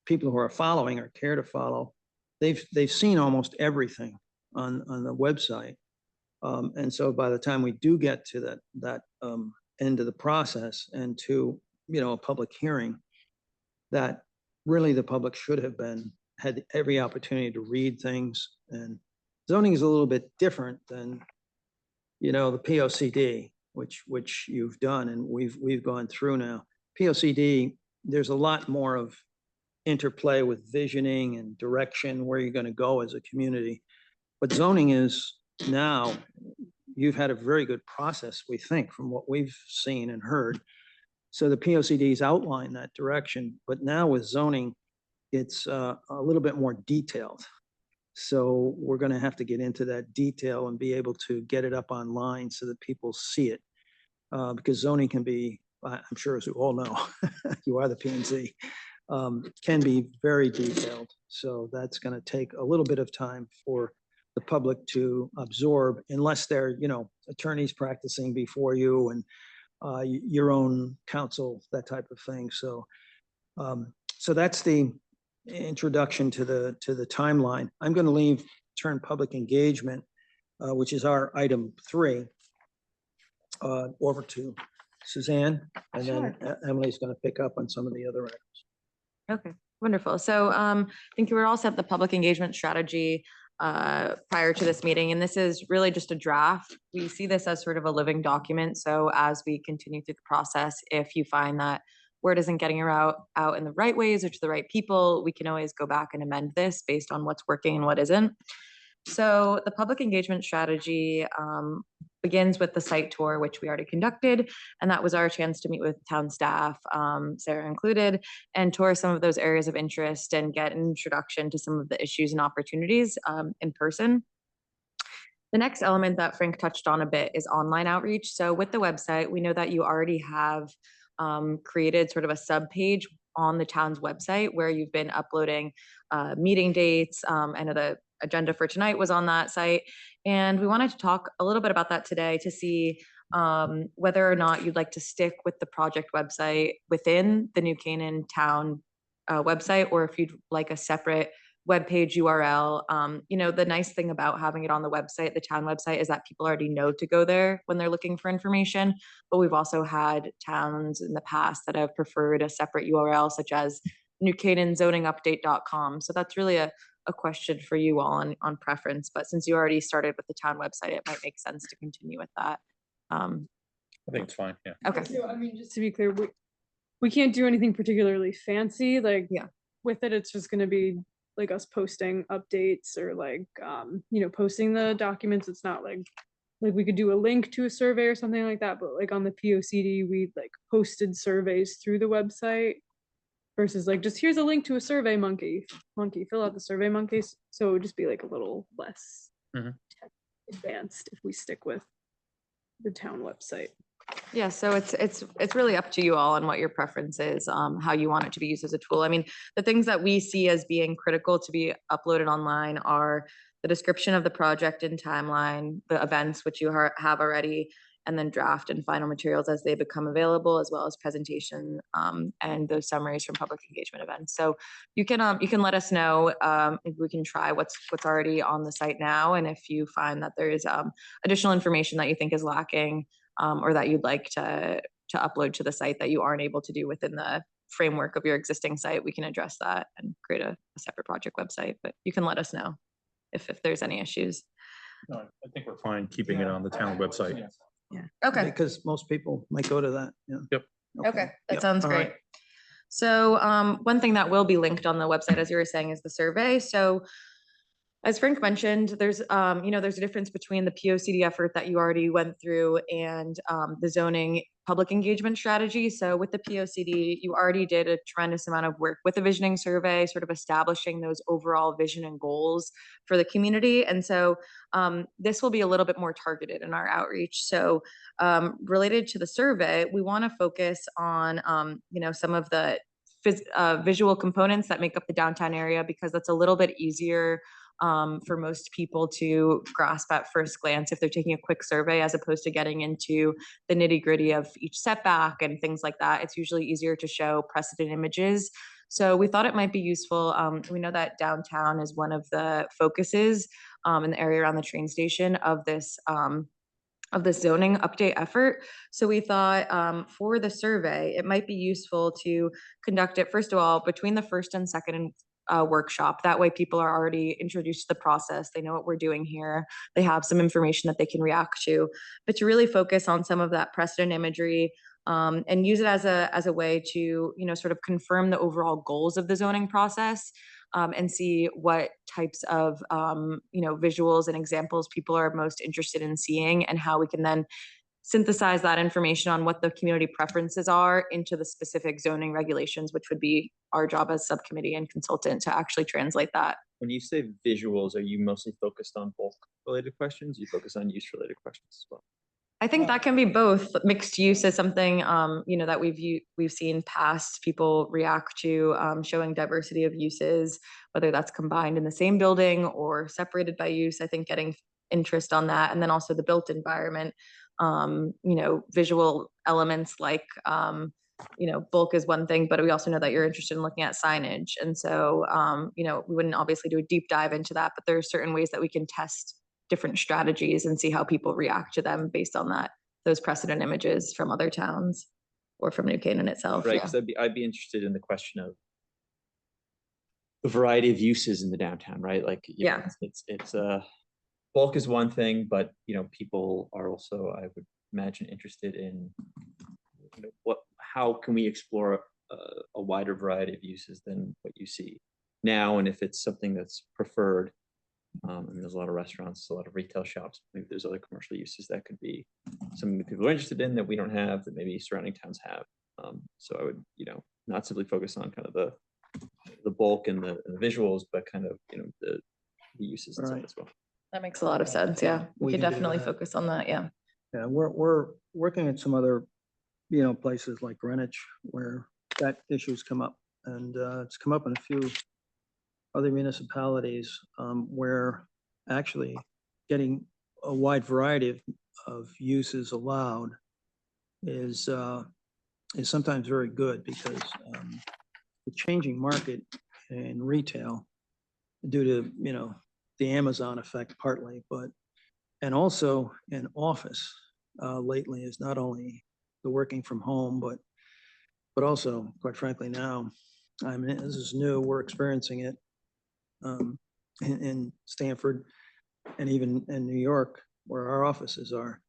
people who are following or care to follow, they've seen almost everything on the website. And so by the time we do get to that end of the process and to, a public hearing, that really the public should have had every opportunity to read things. And zoning is a little bit different than, the POCD, which you've done and we've gone through now. POCD, there's a lot more of interplay with visioning and direction, where you're going to go as a community. But zoning is now, you've had a very good process, we think, from what we've seen and heard. So the POCDs outline that direction, but now with zoning, it's a little bit more detailed. So we're going to have to get into that detail and be able to get it up online so that people see it. Because zoning can be, I'm sure as you all know, you are the P&Z, can be very detailed. So that's going to take a little bit of time for the public to absorb, unless they're, attorneys practicing before you and your own counsel, that type of thing. So, so that's the introduction to the timeline. I'm going to turn public engagement, which is our item 3, over to Suzanne, and then Emily's going to pick up on some of the other items. Okay, wonderful. So I think we were all set the public engagement strategy prior to this meeting, and this is really just a draft. We see this as sort of a living document. So as we continue through the process, if you find that word isn't getting out in the right ways or to the right people, we can always go back and amend this based on what's working and what isn't. So the public engagement strategy begins with the site tour, which we already conducted, and that was our chance to meet with town staff, Sarah included, and tour some of those areas of interest and get an introduction to some of the issues and opportunities in person. The next element that Frank touched on a bit is online outreach. So with the website, we know that you already have created sort of a sub-page on the town's website where you've been uploading meeting dates. I know the agenda for tonight was on that site. And we wanted to talk a little bit about that today to see whether or not you'd like to stick with the project website within the New Canaan Town website, or if you'd like a separate webpage URL. The nice thing about having it on the website, the town website, is that people already know to go there when they're looking for information. But we've also had towns in the past that have preferred a separate URL, such as newcanaanzoningupdate.com. So that's really a question for you all on preference. But since you already started with the town website, it might make sense to continue with that. I think it's fine. Yeah. Okay. So, I mean, just to be clear, we can't do anything particularly fancy. Like, Yeah. with it, it's just going to be like us posting updates or like, posting the documents. It's not like we could do a link to a survey or something like that, but like on the POCD, we like posted surveys through the website versus like, just here's a link to a survey monkey, fill out the survey monkeys. So it would just be like a little less Mhm. tech advanced if we stick with the town website. Yeah, so it's really up to you all on what your preference is, how you want it to be used as a tool. I mean, the things that we see as being critical to be uploaded online are the description of the project and timeline, the events which you have already, and then draft and final materials as they become available, as well as presentation, and those summaries from public engagement events. So you can let us know, if we can try what's already on the site now, and if you find that there is additional information that you think is lacking, or that you'd like to upload to the site that you aren't able to do within the framework of your existing site, we can address that and create a separate project website. But you can let us know if there's any issues. No, I think we're fine keeping it on the town website. Yeah. Okay. Because most people might go to that, yeah. Yep. Okay, that Yep. sounds All great. right. So one thing that will be linked on the website, as you were saying, is the survey. So as Frank mentioned, there's there's a difference between the POCD effort that you already went through and the zoning public engagement strategy. So with the POCD, you already did a tremendous amount of work with the visioning survey, sort of establishing those overall vision and goals for the community. And so this will be a little bit more targeted in our outreach. So related to the survey, we want to focus on some of the visual components that make up the downtown area, because that's a little bit easier for most people to grasp at first glance if they're taking a quick survey, as opposed to getting into the nitty gritty of each setback and things like that. It's usually easier to show precedent images. So we thought it might be useful. We know that downtown is one of the focuses in the area around the train station of this zoning update effort. So we thought for the survey, it might be useful to conduct it, first of all, between the first and second workshop. That way people are already introduced to the process. They know what we're doing here. They have some information that they can react to, but to really focus on some of that precedent imagery and use it as a way to, sort of confirm the overall goals of the zoning process. And see what types of visuals and examples people are most interested in seeing, and how we can then synthesize that information on what the community preferences are into the specific zoning regulations, which would be our job as subcommittee and consultant to actually translate that. When you say visuals, are you mostly focused on bulk related questions? You focus on use related questions as well? I think that can be both. Mixed use is something that we've seen past people react to, showing diversity of uses, whether that's combined in the same building or separated by use. I think getting interest on that, and then also the built environment, visual elements like bulk is one thing, but we also know that you're interested in looking at signage, and so we wouldn't obviously do a deep dive into that, but there are certain ways that we can test different strategies and see how people react to them based on those precedent images from other towns or from New Canaan itself. Right, Yeah. because I'd be interested in the question of the variety of uses in the downtown, right? Like, Yeah. It's bulk is one thing, but people are also, I would imagine, interested in how can we explore a wider variety of uses than what you see now, and if it's something that's preferred. There's a lot of restaurants, a lot of retail shops. Maybe there's other commercial uses that could be something that people are interested in that we don't have, that maybe surrounding towns have. So I would, not simply focus on kind of the bulk and the visuals, but kind of, the uses and stuff Right. as well. That makes a lot of sense. Yeah. We We could can do definitely that. focus on that. Yeah. Yeah, we're working at some other, places like Greenwich where that issue's come up. And it's come up in a few other municipalities where actually getting a wide variety of uses allowed is sometimes very good, because the changing market in retail due to, the Amazon effect partly, and also in office lately is not only the working from home, but also, quite frankly, now, this is new, we're experiencing it in Stanford and even in New York, where our offices are,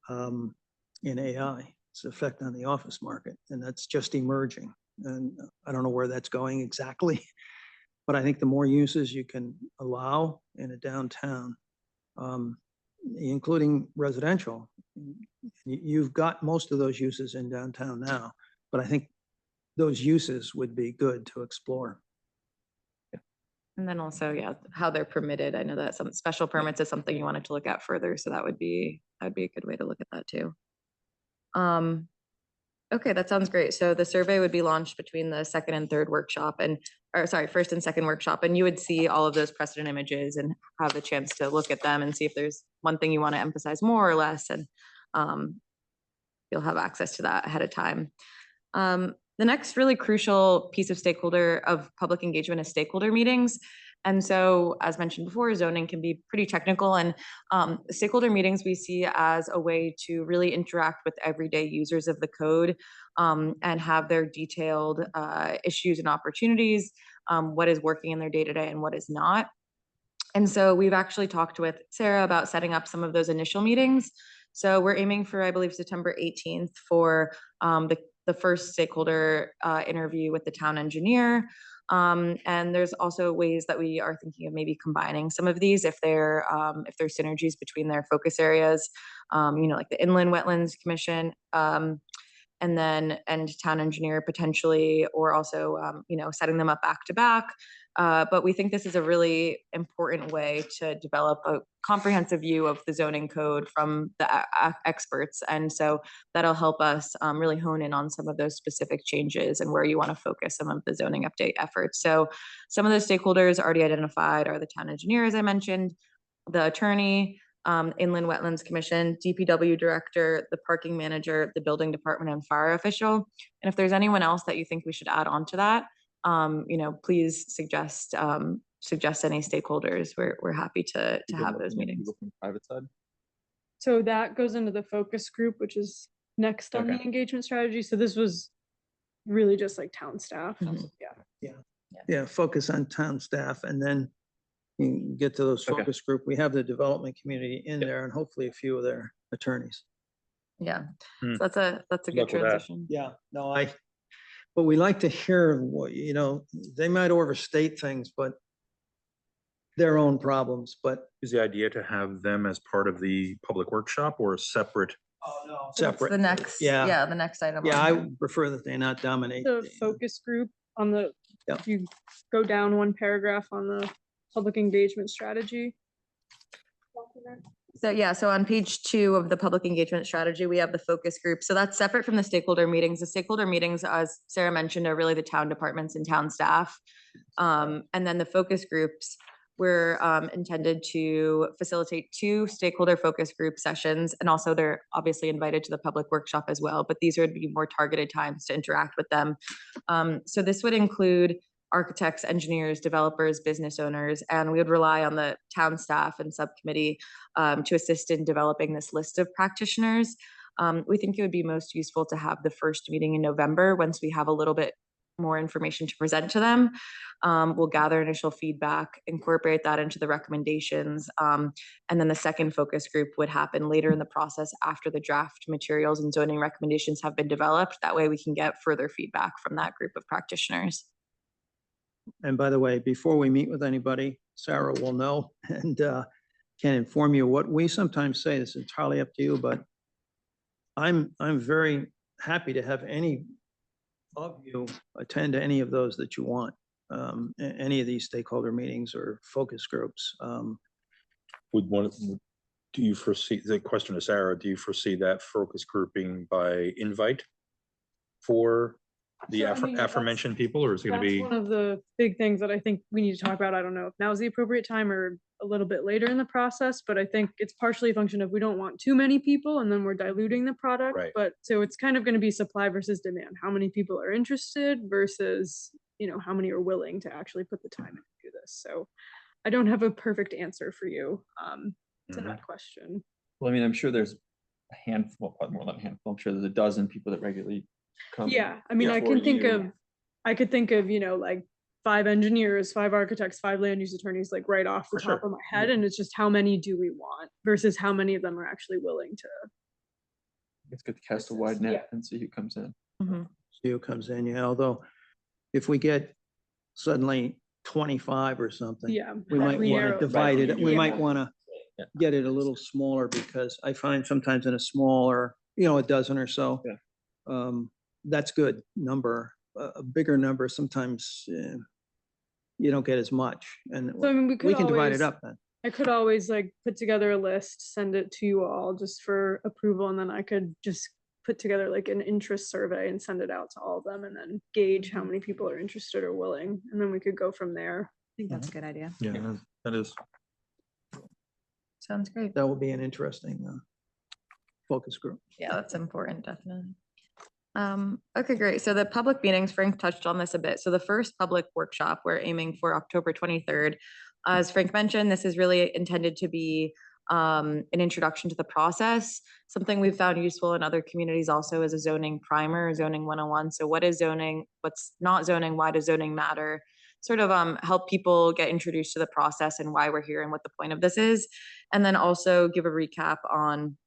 in AI. It's an effect on the office market, and that's just emerging. And I don't know where that's going exactly, But I think the more uses you can allow in a downtown, including residential, you've got most of those uses in downtown now, but I think those uses would be good to explore. And then also, yeah, how they're permitted. I know that some special permits is something you wanted to look at further, so that'd be a good way to look at that too. Okay, that sounds great. So the survey would be launched between the second and third workshop first and second workshop, and you would see all of those precedent images and have the chance to look at them and see if there's one thing you want to emphasize more or less, and you'll have access to that ahead of time. The next really crucial piece of public engagement is stakeholder meetings. And so, as mentioned before, zoning can be pretty technical, and stakeholder meetings we see as a way to really interact with everyday users of the code and have their detailed issues and opportunities, what is working in their day-to-day and what is not. And so we've actually talked with Sarah about setting up some of those initial meetings. So we're aiming for, I believe, September 18th for the first stakeholder interview with the town engineer. And there's also ways that we are thinking of maybe combining some of these if there's synergies between their focus areas, like the Inland Wetlands Commission, and town engineer potentially, or also, setting them up back to back. But we think this is a really important way to develop a comprehensive view of the zoning code from the experts. And so that'll help us really hone in on some of those specific changes and where you want to focus some of the zoning update efforts. So some of those stakeholders already identified are the town engineer, as I mentioned, the attorney, Inland Wetlands Commission, DPW director, the parking manager, the building department, and fire official. And if there's anyone else that you think we should add on to that, please suggest any stakeholders. We're happy to have those meetings. From private side. So that goes into the focus group, which is next on the Okay. engagement strategy. So this was really just like town staff. Mhm. Yeah, focus on town staff, and then you can get to those Okay. focus group. We have the development community in there, and hopefully a few of their attorneys. Yeah, Hmm. so that's a Good good luck with that. transition. Yeah, no, but we like to hear what, they might overstate things, but their own problems, but Is the idea to have them as part of the public workshop or separate? That's separate. the next, Yeah. the next item. Yeah, on I here. would prefer that they not dominate. The focus group on the, Yeah. if you go down one paragraph on the public engagement strategy. So on page 2 of the public engagement strategy, we have the focus group. So that's separate from the stakeholder meetings. The stakeholder meetings, as Sarah mentioned, are really the town departments and town staff. And then the focus groups were intended to facilitate 2 stakeholder focus group sessions. And also they're obviously invited to the public workshop as well, but these would be more targeted times to interact with them. So this would include architects, engineers, developers, business owners, and we would rely on the town staff and subcommittee to assist in developing this list of practitioners. We think it would be most useful to have the first meeting in November once we have a little bit more information to present to them. We'll gather initial feedback, incorporate that into the recommendations, and then the second focus group would happen later in the process after the draft materials and zoning recommendations have been developed. That way we can get further feedback from that group of practitioners. And by the way, before we meet with anybody, Sarah will know and can inform you what we sometimes say. It's entirely up to you, but I'm very happy to have any of you attend any of those that you want, any of these stakeholder meetings or focus groups. Do you foresee, the question to Sarah, do you foresee that focus grouping by invite for the So, I mean, that's- aforementioned people, or is it gonna That's be? one of the big things that I think we need to talk about. I don't know if now's the appropriate time or a little bit later in the process, but I think it's partially a function of we don't want too many people and then we're diluting the product. Right. But so it's kind of going to be supply versus demand. How many people are interested versus, how many are willing to actually put the time in to do this. So I don't have a perfect answer for you to Mhm. that question. Well, I mean, I'm sure there's a handful, probably more than a handful. I'm sure there's a dozen people that regularly come. Yeah, I mean, I before can think you. I could think of, like 5 engineers, 5 architects, 5 land use attorneys, like right off the For top sure. of my head. And it's just how many do we want versus how many of them are actually willing to. It's good to cast a This is- wide net yeah. and see who comes in. Mhm. See who comes in, yeah, although if we get suddenly 25 or something. Yeah. We might we want narrow to it divide down. it. We Yeah. might want to Yeah. get it a little smaller because I find sometimes in a smaller, you know, a dozen or so. Yeah. That's good number. A bigger number, sometimes you don't get as much. And So I mean, we we could can divide always, it up then. I could always like put together a list, send it to you all just for approval, and then I could just put together like an interest survey and send it out to all of them and then gauge how many people are interested or willing, and then we could go from there. I think that's a good idea. Yeah, that is. Sounds great. That will be an interesting focus group. Yeah, that's important, definitely. Okay, great. So the public meetings, Frank touched on this a bit. So the first public workshop, we're aiming for October 23rd. As Frank mentioned, this is really intended to be an introduction to the process. Something we've found useful in other communities also is a zoning primer, zoning 101. So what is zoning? What's not zoning? Why does zoning matter? Sort of help people get introduced to the process and why we're here and what the point of this is. And then also give a recap on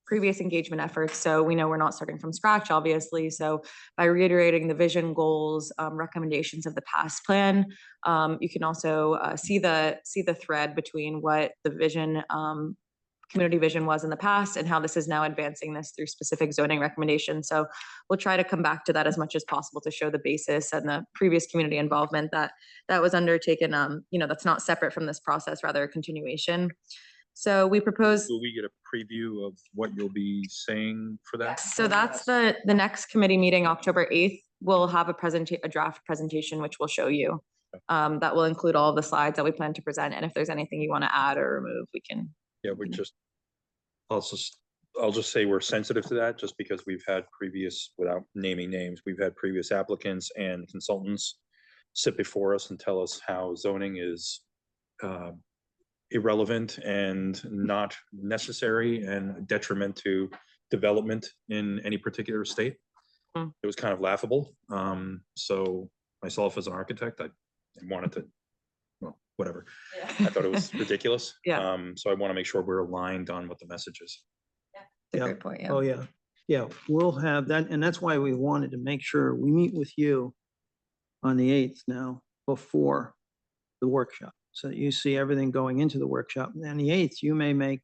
previous engagement efforts. So we know we're not starting from scratch, obviously. So by reiterating the vision, goals, recommendations of the past plan, you can also see the thread between what the vision, community vision was in the past and how this is now advancing this through specific zoning recommendations. So we'll try to come back to that as much as possible to show the basis and the previous community involvement that was undertaken. You know, that's not separate from this process, rather a continuation. So we propose. Will we get a preview of what you'll be saying for that? So that's the next committee meeting, October 8th. We'll have a draft presentation, which we'll show you. That will include all of the slides that we plan to present. And if there's anything you want to add or remove, we can. Yeah, I'll just say we're sensitive to that just because we've had previous, without naming names, we've had previous applicants and consultants sit before us and tell us how zoning is irrelevant and not necessary and detriment to development in any particular state. It was kind of laughable. So myself as an architect, I wanted to, well, whatever. I thought it was ridiculous. Yeah. So I want to make sure we're aligned on what the message is. That's a great point. Yeah. Oh, yeah. Yeah, we'll have that. And that's why we wanted to make sure we meet with you on the 8th now before the workshop. So that you see everything going into the workshop. And on the 8th, you may make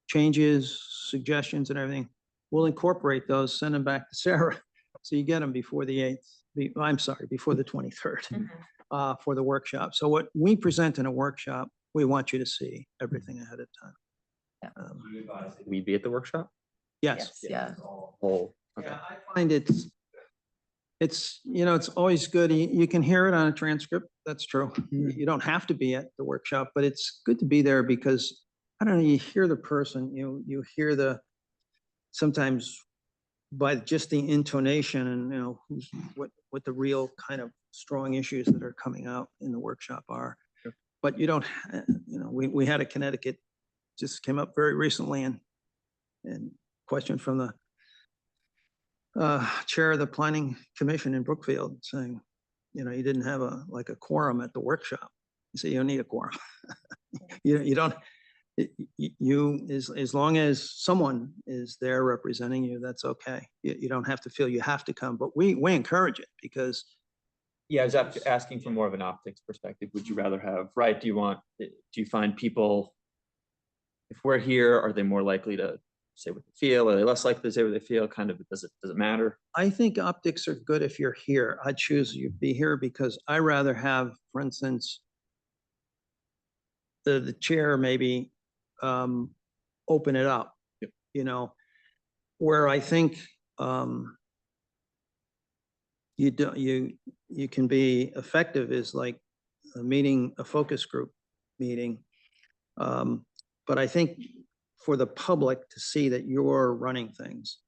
changes, suggestions and everything. We'll incorporate those, send them back to Sarah. So you get them before the 8th. I'm sorry, before the 23rd for the workshop. So what we present in a workshop, we want you to see everything ahead of time. We'd be at the workshop? Yes. Yeah. Oh, okay. Yeah, I find it's, you know, it's always good. You can hear it on a transcript. That's true. You don't have to be at the workshop, but it's good to be there because, I don't know, you hear the person, you hear sometimes by just the intonation and, you know, what the real kind of strong issues that are coming out in the workshop are. Sure. But you don't, you know, we had a Connecticut, just came up very recently and question from the chair of the planning commission in Brookfield saying, you know, you didn't have a quorum at the workshop. You say you don't need a quorum. you don't, as long as someone is there representing you, that's okay. You don't have to feel you have to come, but we encourage it because. Yeah, I was asking from more of an optics perspective. Would you rather have, right? Do you find people, if we're here, are they more likely to say what they feel? Are they less likely to say what they feel? Kind of, does it matter? I think optics are good if you're here. I choose you be here because I rather have, for instance, the chair maybe open it up, you know, where I think you can be effective is like a focus group meeting. But I think for the public to see that you're running things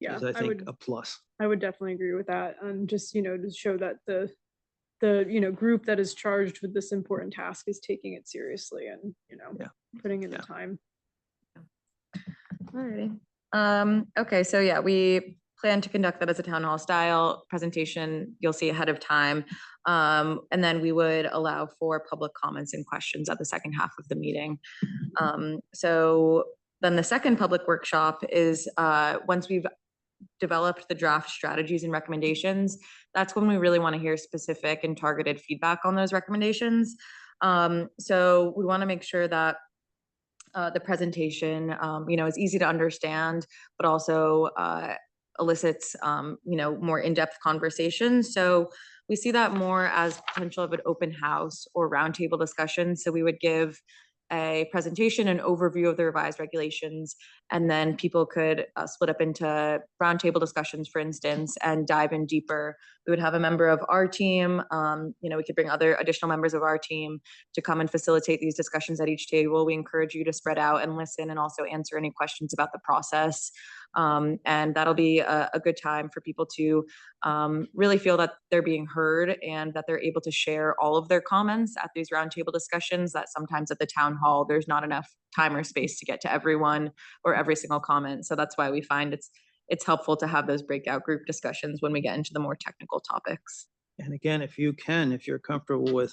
Yeah, is, I think, a plus. I would definitely agree with that. And just, you know, to show that the you know, group that is charged with this important task is taking it seriously and, you know, putting in the time. Alrighty. Okay, so yeah, we plan to conduct that as a town hall style presentation. You'll see ahead of time. And then we would allow for public comments and questions at the second half of the meeting. So then the second public workshop is once we've developed the draft strategies and recommendations, that's when we really want to hear specific and targeted feedback on those recommendations. So we want to make sure that the presentation, is easy to understand, but also elicits, more in-depth conversations. So we see that more as potential of an open house or roundtable discussion. So we would give a presentation, an overview of the revised regulations, and then people could split up into roundtable discussions, for instance, and dive in deeper. We would have a member of our team, we could bring other additional members of our team to come and facilitate these discussions at each table. We encourage you to spread out and listen and also answer any questions about the process. And that'll be a good time for people to really feel that they're being heard and that they're able to share all of their comments at these roundtable discussions. That sometimes at the town hall, there's not enough time or space to get to everyone or every single comment. So that's why we find it's helpful to have those breakout group discussions when we get into the more technical topics. And again, if you're comfortable with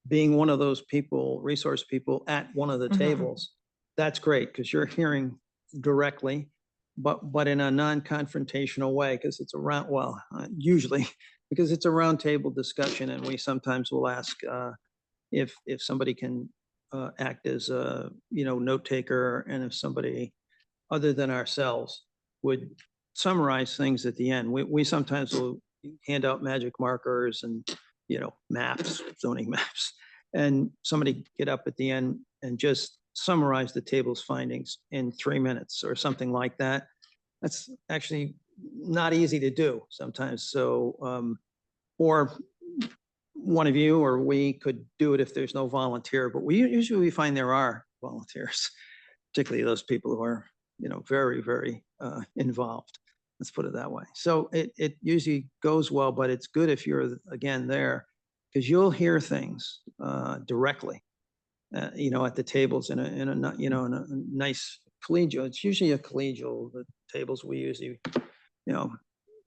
being one of those people, resource people at one of the Mhm. tables, that's great, because you're hearing directly, but in a non-confrontational way, because it's usually, because it's a roundtable discussion, and we sometimes will ask if somebody can act as a, note taker, and if somebody other than ourselves would summarize things at the end. We sometimes will hand out magic markers and, maps, zoning maps, and somebody get up at the end and just summarize the table's findings in 3 minutes or something like that. That's actually not easy to do sometimes. So, or one of you or we could do it if there's no volunteer, but we find there are volunteers, particularly those people who are, very, very involved. Let's put it that way. So it usually goes well, but it's good if you're again there, because you'll hear things directly, at the tables in a nice collegial. It's usually a collegial. The tables we usually,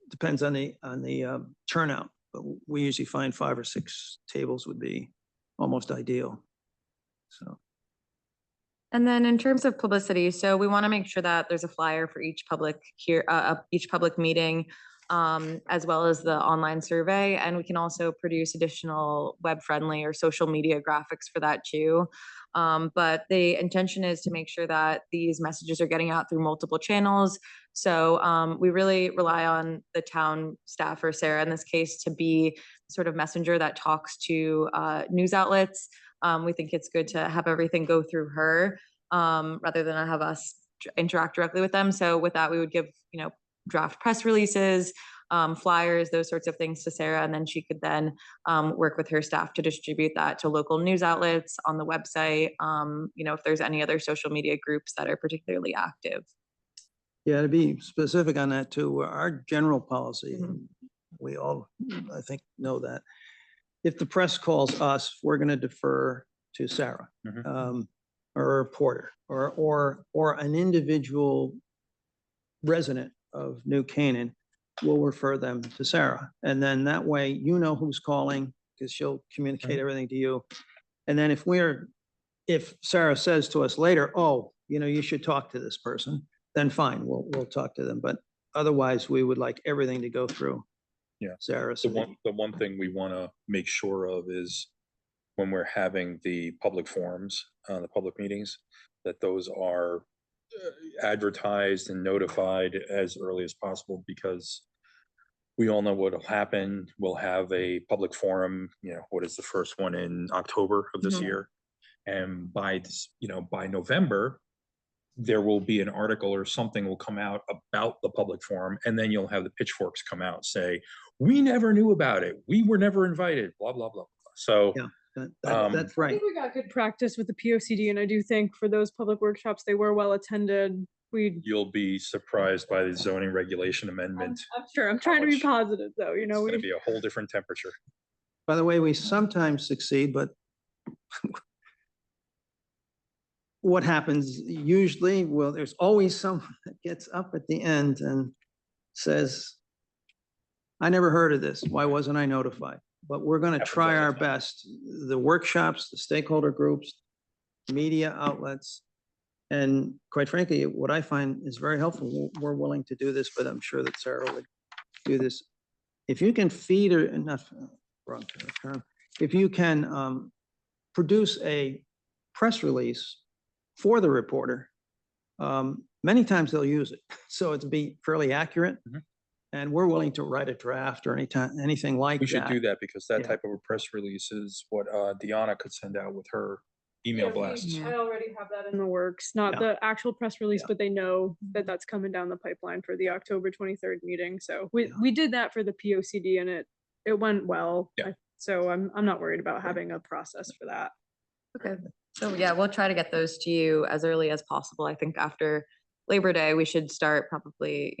depends on the turnout, but we usually find 5 or 6 tables would be almost ideal. So. And then in terms of publicity, so we want to make sure that there's a flyer for each public meeting, as well as the online survey. And we can also produce additional web-friendly or social media graphics for that too. But the intention is to make sure that these messages are getting out through multiple channels. So we really rely on the town staff, or Sarah in this case, to be sort of messenger that talks to news outlets. We think it's good to have everything go through her rather than have us interact directly with them. So with that, we would give, draft press releases, flyers, those sorts of things to Sarah, and then she could then work with her staff to distribute that to local news outlets on the website, if there's any other social media groups that are particularly active. Yeah, to be specific on that too, our general policy, and we all, I think, know that if the press calls us, we're going to defer to Sarah, or a reporter, or an individual resident of New Canaan. We'll refer them to Sarah, and then that way who's calling, because she'll communicate everything to you. And then if Sarah says to us later, oh, you should talk to this person, then fine, we'll talk to them. But otherwise, we would like everything to go through. Yeah. Sarah. The one thing we want to make sure of is when we're having the public forums, the public meetings, that those are advertised and notified as early as possible, because we all know what will happen. We'll have a public forum, what is the first one in October of this year? And by November, there will be an article or something will come out about the public forum, and then you'll have the pitchforks come out, say, we never knew about it. We were never invited, blah, blah, blah. So yeah, that's I right. think we got good practice with the POCD, and I do think for those public workshops, they were well attended. You'll be surprised by the zoning regulation amendment. I'm sure. I'm trying to be positive though, It's going to be a whole different temperature. By the way, we sometimes succeed, but what happens usually, well, there's always someone that gets up at the end and says, I never heard of this. Why wasn't I notified? But we're going to try our best. The workshops, the stakeholder groups, media outlets, And quite frankly, what I find is very helpful, we're willing to do this, but I'm sure that Sarah would do this. If you can feed or not, wrong term, if you can produce a press release for the reporter, many times they'll use it. So it'd be fairly accurate. Mhm. And we're willing to write a draft or anything like We should that. do that because that Yeah. type of a press release is what Deanna could send out with her email Yeah, blasts. I already have that in the works, not Yeah. the actual press release, Yeah. but they know that that's coming down the pipeline for the October 23rd meeting. So we, Yeah. we did that for the POCD and it went well. Yeah. So I'm not worried about having a process for that. Okay, so yeah, we'll try to get those to you as early as possible. I think after Labor Day, we should start probably,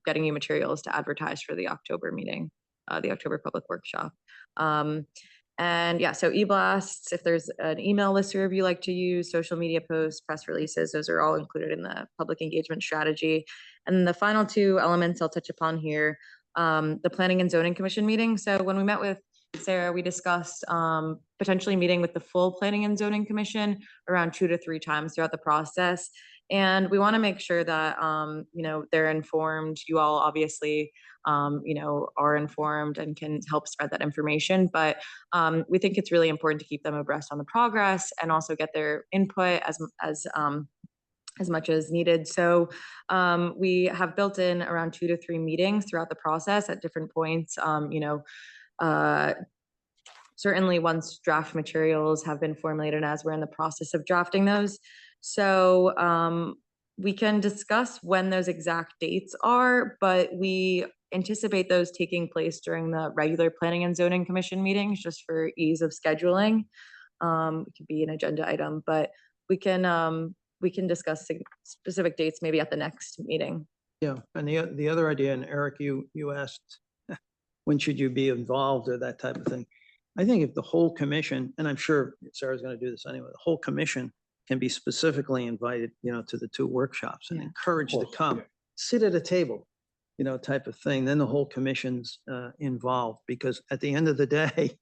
getting you materials to advertise for the October meeting, the October public workshop. And yeah, so e-blasts, if there's an email listserv you like to use, social media posts, press releases, those are all included in the public engagement strategy. And the final two elements I'll touch upon here, the Planning and Zoning Commission meeting. So when we met with Sarah, we discussed potentially meeting with the full Planning and Zoning Commission around 2 to 3 times throughout the process. And we want to make sure that, they're informed. You all obviously, are informed and can help spread that information. But we think it's really important to keep them abreast on the progress and also get their input as much as needed. So we have built in around 2 to 3 meetings throughout the process at different points. Certainly once draft materials have been formulated as we're in the process of drafting those. So we can discuss when those exact dates are, but we anticipate those taking place during the regular Planning and Zoning Commission meetings, just for ease of scheduling. It could be an agenda item, but we can discuss specific dates maybe at the next meeting. Yeah, and the other idea, and Eric, you asked, when should you be involved or that type of thing? I think if the whole commission, and I'm sure Sarah's gonna do this anyway, the whole commission can be specifically invited, to the 2 workshops and encouraged to come, sit at a table, type of thing. Then the whole commission's involved, because at the end of the day,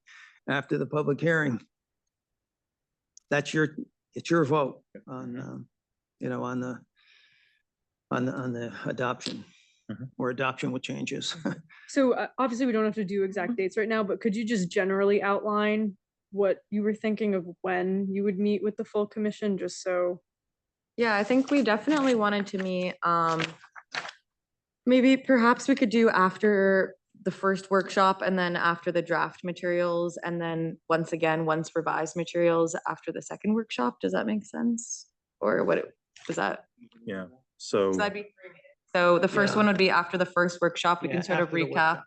after the public hearing, it's your vote on, on the adoption. Mhm. Or adoption with changes. So obviously we don't have to do exact dates right now, but could you just generally outline what you were thinking of when you would meet with the full commission, just so? Yeah, I think we definitely wanted to meet, maybe perhaps we could do after the first workshop and then after the draft materials, and then once revised materials after the second workshop. Does that make sense? Or does that? Yeah, so. So that'd be 3 meetings. So the first Yeah. one would be after the first workshop. We Yeah, can sort of after the recap workshop.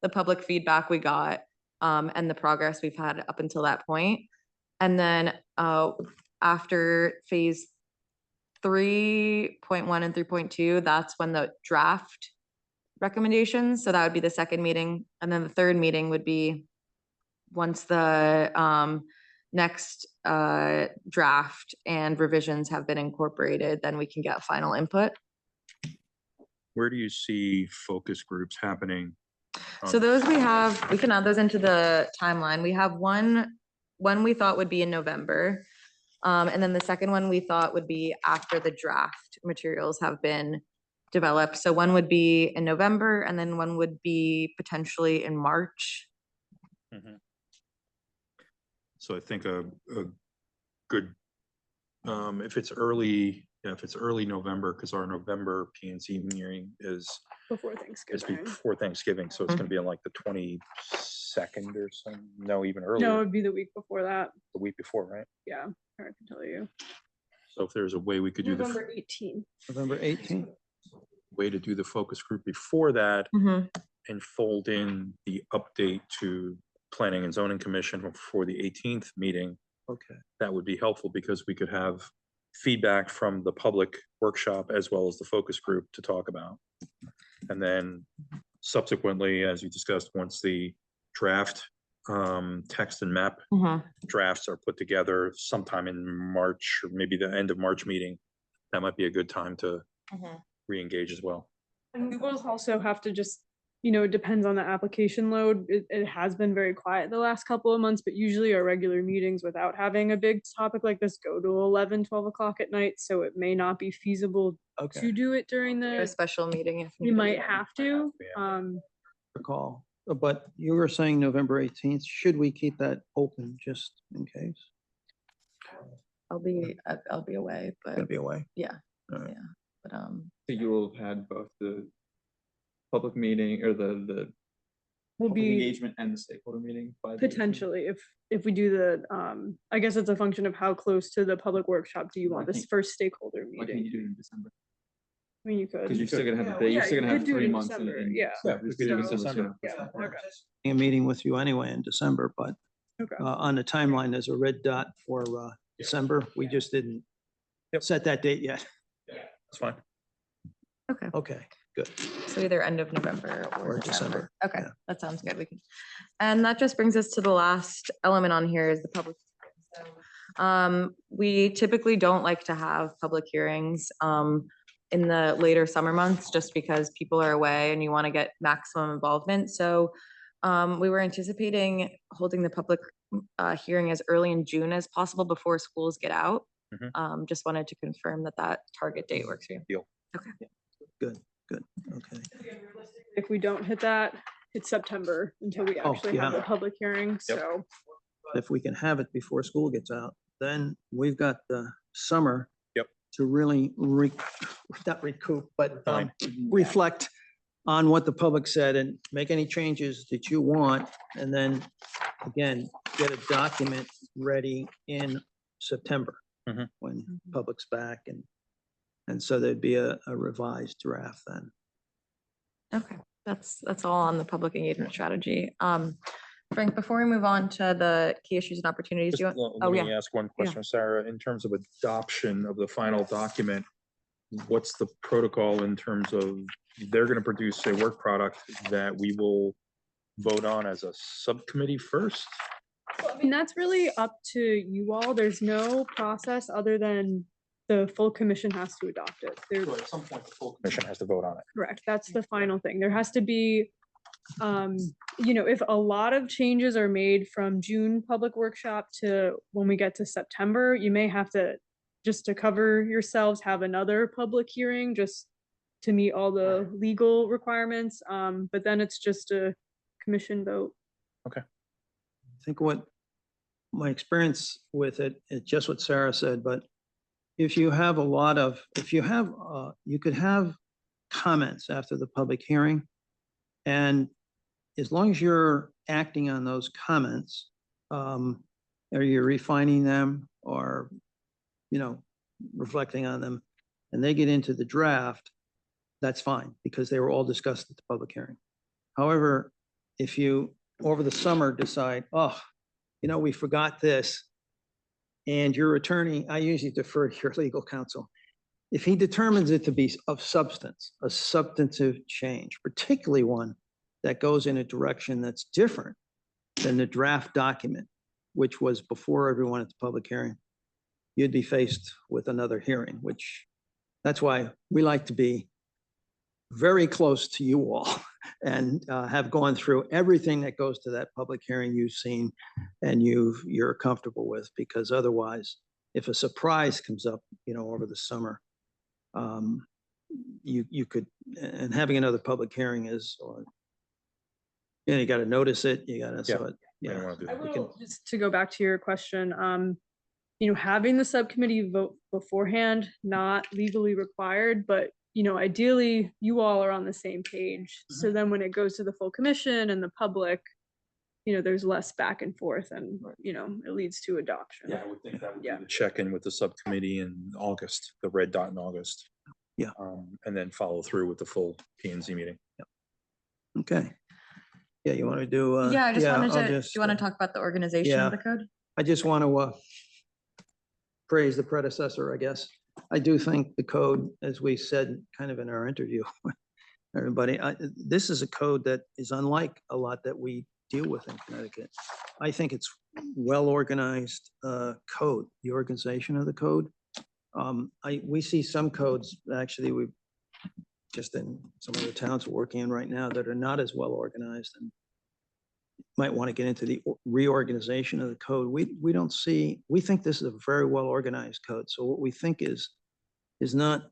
the public feedback we got, and the progress we've had up until that point. And then after phase 3.1 and 3.2, that's when the draft recommendations, so that would be the second meeting. And then the third meeting would be once the next draft and revisions have been incorporated, then we can get final input. Where do you see focus groups happening? So those we can add those into the timeline. We have one we thought would be in November. And then the second one we thought would be after the draft materials have been developed. So one would be in November, and then one would be potentially in March. Mhm. So I think a good, if it's early November, because our November P and Z hearing is Before is Thanksgiving. before Thanksgiving, so it's gonna be on like the 22nd or something, no, even No, earlier, it'd be the week before that. the week before, right? Yeah, I can tell you. So if there's a way we could do November 18th. November 18th. way to do the focus group before that Mhm. and fold in the update to Planning and Zoning Commission for the 18th meeting, Okay. that would be helpful because we could have feedback from the public workshop as well as the focus group to talk about. And then subsequently, as you discussed, once the draft text and map Mhm. drafts are put together sometime in March, or maybe the end of March meeting, that might be a good time to Mhm. re-engage as well. And we will also have to just, you know, it depends on the application load. It has been very quiet the last couple of months, but usually our regular meetings without having a big topic like this go to 11, 12 o'clock at night. So it may not be feasible Okay. to do it during A the, special meeting if you needed. might have to. Recall, but you were saying November 18th. Should we keep that open just in case? I'll be away, but Gonna be away. yeah, All right. yeah, but So you will have had both the public meeting or the Will public be engagement and the stakeholder meeting by the 18th? potentially if we do the, I guess it's a function of how close to the public workshop do you want Why this can't- first stakeholder Why can't meeting? you do it in December? I mean, you could. Because you're still gonna have, Yeah, the- you're yeah, still you gonna have could do it 3 in months December, in. yeah. Yeah, we could do it in So- December. Yeah, okay. A meeting with you anyway in December, but Okay. on the timeline, there's a red dot for December. We just didn't Yep. set that date yet. That's fine. okay. Okay, good. So either end of November Or or December, December. Okay, yeah. that sounds good. We can. And that just brings us to the last element on here is the public. We typically don't like to have public hearings in the later summer months, just because people are away and you want to get maximum involvement. So we were anticipating holding the public hearing as early in June as possible before schools get out. Just wanted to confirm that that target date works for you. Deal. Okay. Good, okay. If we don't hit that, it's September until we Oh, actually have yeah. the public hearing, so. If we can have it before school gets out, then we've got the summer Yep. to really not recoup, but Fine. reflect on what the public said and make any changes that you want. And then again, get a document ready in September Mhm. when public's back and so there'd be a revised draft then. Okay, that's all on the public engagement strategy. Frank, before we move on to the key issues and opportunities, do you want? Oh, Let me yeah. ask one question, Sarah, in terms of adoption of the final document, what's the protocol in terms of they're gonna produce a work product that we will vote on as a subcommittee first? Well, I mean, that's really up to you all. There's no process other than the full commission has to adopt it. There, So at some point, the full commission has to vote on it. correct, that's the final thing. There has to be, you know, if a lot of changes are made from June public workshop to when we get to September, you may have to, just to cover yourselves, have another public hearing, just to meet all the legal requirements. But then it's just a commission vote. I think what my experience with it, it's just what Sarah said, but if you have a lot of, if you have, you could have comments after the public hearing. And as long as you're acting on those comments, or you're refining them or, you know, reflecting on them, and they get into the draft, that's fine, because they were all discussed at the public hearing. However, if you, over the summer, decide, oh, you know, we forgot this, and your attorney, I usually defer to your legal counsel. If he determines it to be of substance, a substantive change, particularly one that goes in a direction that's different than the draft document, which was before everyone at the public hearing, you'd be faced with another hearing, which that's why we like to be very close to you all and have gone through everything that goes to that public hearing you've seen and you're comfortable with, because otherwise, if a surprise comes up, you know, over the summer, you could, and having another public hearing is, you know, you got to notice it, you got to, so it, We don't yeah. wanna do I that. will, just to go back to your question, you know, having the subcommittee vote beforehand, not legally required, but, you know, ideally, you all are on the same page. So then when it goes to the full commission and the public, you know, there's less back and forth and, you know, it leads to adoption. Yeah, I would think that would be Yeah. the check-in with the subcommittee in August, the red dot in August. Yeah. And then follow through with the full P and Z meeting. Okay. Yeah, you want to do? Yeah, I just wanted I'll to, do just, you want to talk about the organization yeah. of the code? I just want to praise the predecessor, I guess. I do think the code, as we said kind of in our interview, everybody, this is a code that is unlike a lot that we deal with in Connecticut. I think it's well-organized code, the organization of the code. We see some codes, actually, just in some of the towns we're working in right now that are not as well organized and might want to get into the reorganization of the code. We don't see, we think this is a very well organized code. So what we think is not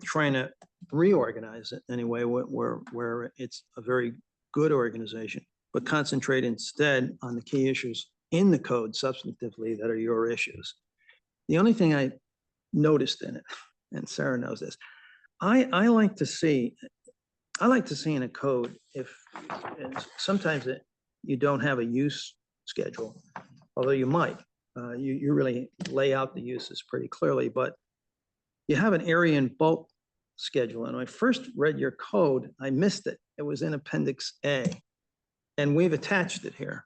trying to reorganize it anyway, where it's a very good organization, but concentrate instead on the key issues in the code substantively that are your issues. The only thing I noticed in it, and Sarah knows this, I like to see in a code if, and sometimes you don't have a use schedule, although you might. You really lay out the uses pretty clearly, but you have an area and bulk schedule. And when I first read your code, I missed it. It was in Appendix A, and we've attached it here.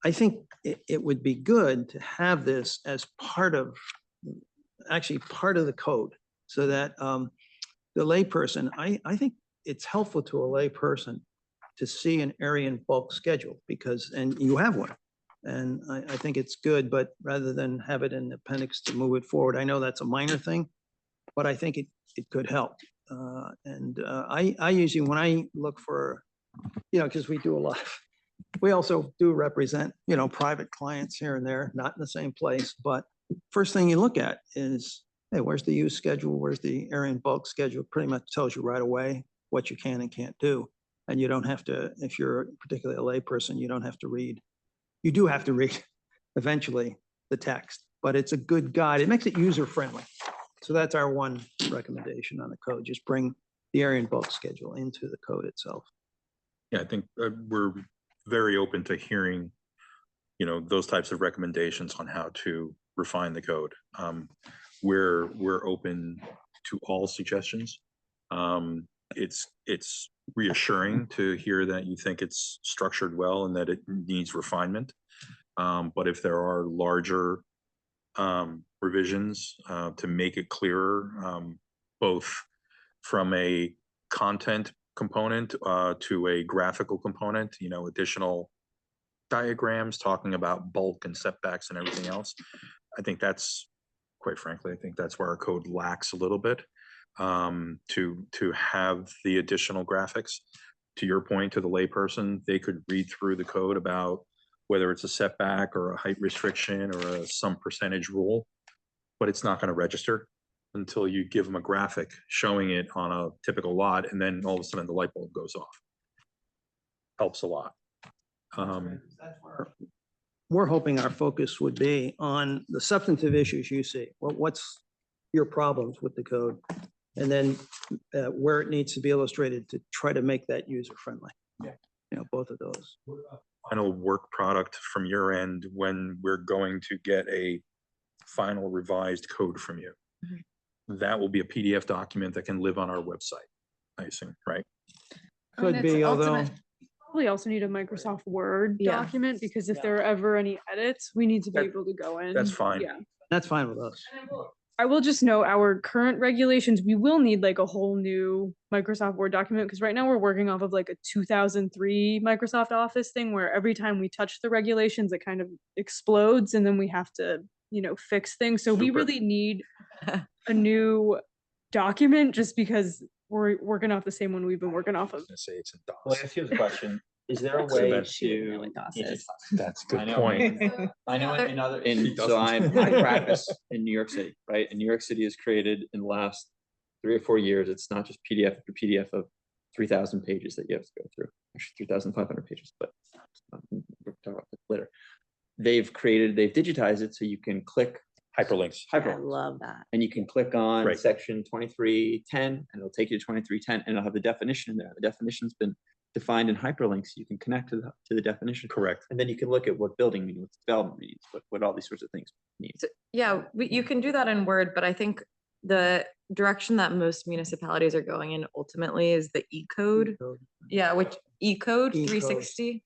I think it would be good to have this as part of the code, so that the layperson, I think it's helpful to a layperson to see an area and bulk schedule, because, and you have one. And I think it's good, but rather than have it in the appendix to move it forward, I know that's a minor thing, but I think it could help. I usually, when I look for, because we do a lot, we also do represent, private clients here and there, not in the same place, but first thing you look at is, hey, where's the use schedule? Where's the area and bulk schedule? Pretty much tells you right away what you can and can't do. And you don't have to, if you're particularly a layperson, you don't have to read. You do have to read eventually the text, but it's a good guide. It makes it user-friendly. So that's our one recommendation on the code. Just bring the area and bulk schedule into the code itself. Yeah, I think we're very open to hearing, those types of recommendations on how to refine the code. We're open to all suggestions. It's reassuring to hear that you think it's structured well and that it needs refinement. But if there are larger revisions to make it clearer, both from a content component to a graphical component, additional diagrams talking about bulk and setbacks and everything else, I think that's, quite frankly, I think that's where our code lacks a little bit. To have the additional graphics. To your point, to the layperson, they could read through the code about whether it's a setback or a height restriction or some percentage rule, but it's not going to register until you give them a graphic showing it on a typical lot, and then all of a sudden the light bulb goes off. Helps a lot. We're hoping our focus would be on the substantive issues you see. What's your problems with the code? And then where it needs to be illustrated to try to make that user-friendly. Yeah. Both of those. Final work product from your end when we're going to get a final revised code from you. Mm-hmm. That will be a PDF document that can live on our website, I assume, right? Could be, although. Probably also need a Microsoft Word document, because if there are ever any edits, we need to be able to go in. That's fine. Yeah. That's fine with us. I will just note our current regulations, we will need like a whole new Microsoft Word document, because right now we're working off of like a 2003 Microsoft Office thing where every time we touch the regulations, it kind of explodes and then we have to, fix things. So we really need a new document, just because we're working off the same one we've been working off of. Say it's in DOS. Well, here's a question. Is there a Actually, way that's to? really DOSes. That's a I good know, point. I know in other, He so doesn't. I practice in New York City, right? And New York City has created in the last 3 or 4 years, it's not just PDF after PDF of 3,000 pages that you have to go through, actually 3,500 pages, but we'll talk about that later. They've digitized it so you can click Hyperlinks. I love that. and you can click on Right. section 2310 and it'll take you to 2310 and it'll have the definition in there. The definition's been defined in hyperlinks. You can connect to the definition. Correct. And then you can look at what building means, what development means, what all these sorts of things mean. Yeah, you can do that in Word, but I think the direction that most municipalities are going in ultimately is the E-code. Yeah, which E-code E-code. 360.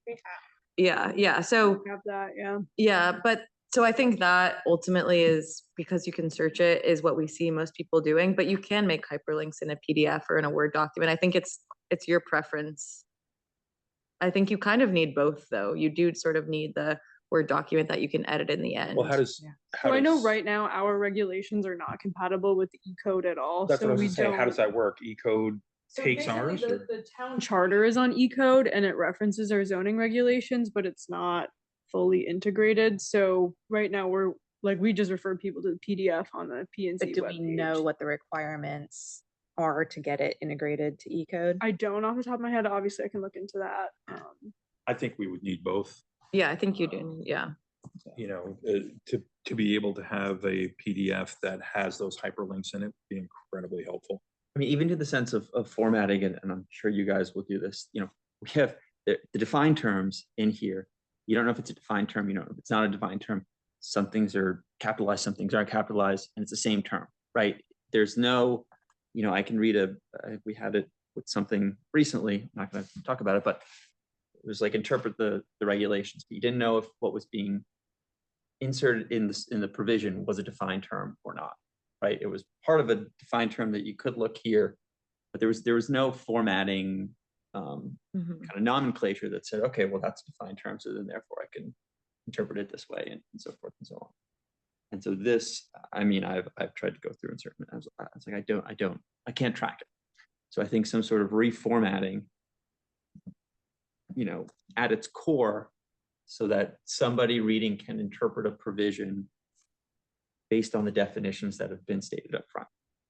Yeah. So Have that, yeah. yeah, but so I think that ultimately is, because you can search it, is what we see most people doing, but you can make hyperlinks in a PDF or in a Word document. I think it's your preference. I think you kind of need both though. You do sort of need the Word document that you can edit in the end. Well, how does? how So I know does- right now our regulations are not compatible with the E code at all. That's so what I was we gonna say. How does don't- that work? E-code So takes basically ours? The, or- the town charter is on E code and it references our zoning regulations, but it's not fully integrated. So right now we're like, we just refer people to the PDF on the P and Z But do we know webpage. what the requirements are to get it integrated to E code? I don't off the top of my head. Obviously I can look into that. I think we would need both, Yeah, I think you do. Yeah. you know, to be able to have a PDF that has those hyperlinks in it would be incredibly helpful. I mean, even to the sense of formatting, and I'm sure you guys will do this, you know, we have the defined terms in here. You don't know if it's a defined term, you know, if it's not a defined term. Some things are capitalized, some things aren't capitalized, and it's the same term, right? There's no, you know, I can read we had it with something recently, I'm not gonna talk about it, but it was like interpret the regulations, but you didn't know if what was being inserted in the provision was a defined term or not, right? It was part of a defined term that you could look here, but there was no formatting kind of nomenclature that said, okay, well, that's a defined term, so then therefore I can interpret it this way and so forth and so on. And so this, I mean, I've tried to go through and certain, I was like, I can't track it. So I think some sort of reformatting, you know, at its core, so that somebody reading can interpret a provision based on the definitions that have been stated up front.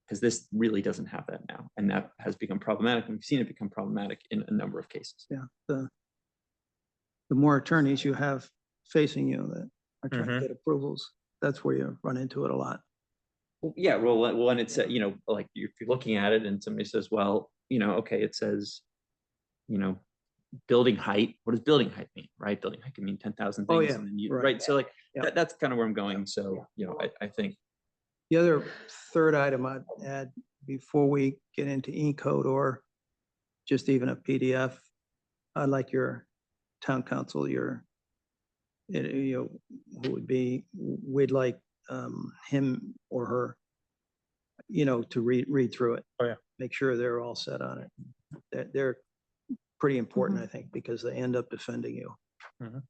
Because this really doesn't have that now, and that has become problematic. And we've seen it become problematic in a number of cases. Yeah, the more attorneys you have facing you that are trying to Mhm. get approvals, that's where you run into it a lot. Well, yeah, well, and it's, you know, like if you're looking at it and somebody says, well, you know, okay, it says, you know, building height, what does building height mean, right? Building height can mean 10,000 Oh, things. yeah, And then you, right. right, so like, Yeah. that's kind of where I'm going. So, you know, I think, The other third item I'd add before we get into E code or just even a PDF, I'd like your town council, you know, who would be, we'd like him or her, you know, to read through it. Oh, yeah. Make sure they're all set on it. They're pretty important, I think, because they end up defending you. Mhm.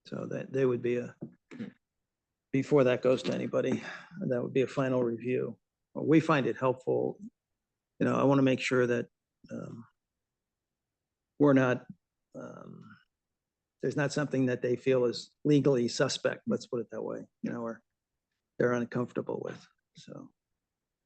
So that they would be before that goes to anybody, that would be a final review. We find it helpful. You know, I want to make sure that we're not, there's not something that they feel is legally suspect, let's put it that way, you know, or they're uncomfortable with, so.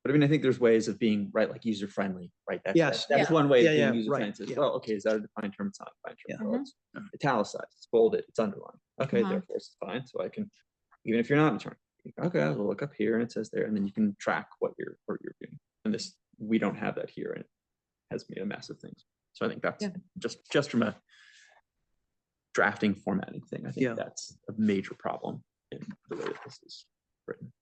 but I mean, I think there's ways of being, right, like user friendly, right? Yes. That's one way Yeah, of being yeah, user friendly. right, Says, yeah. well, okay, is that a defined term? It's not a defined term. Yeah. Well, it's italicized, it's bolded, it's underlined. Okay, Mhm. therefore it's fine. So I can, even if you're not an attorney, you go, okay, I'll look up here and it says there, and then you can track what you're doing. And this, we don't have that here, and it has made a mess of things. So I think that's Yeah. just from a drafting formatting thing. I think Yeah. that's a major problem in the way that this is written.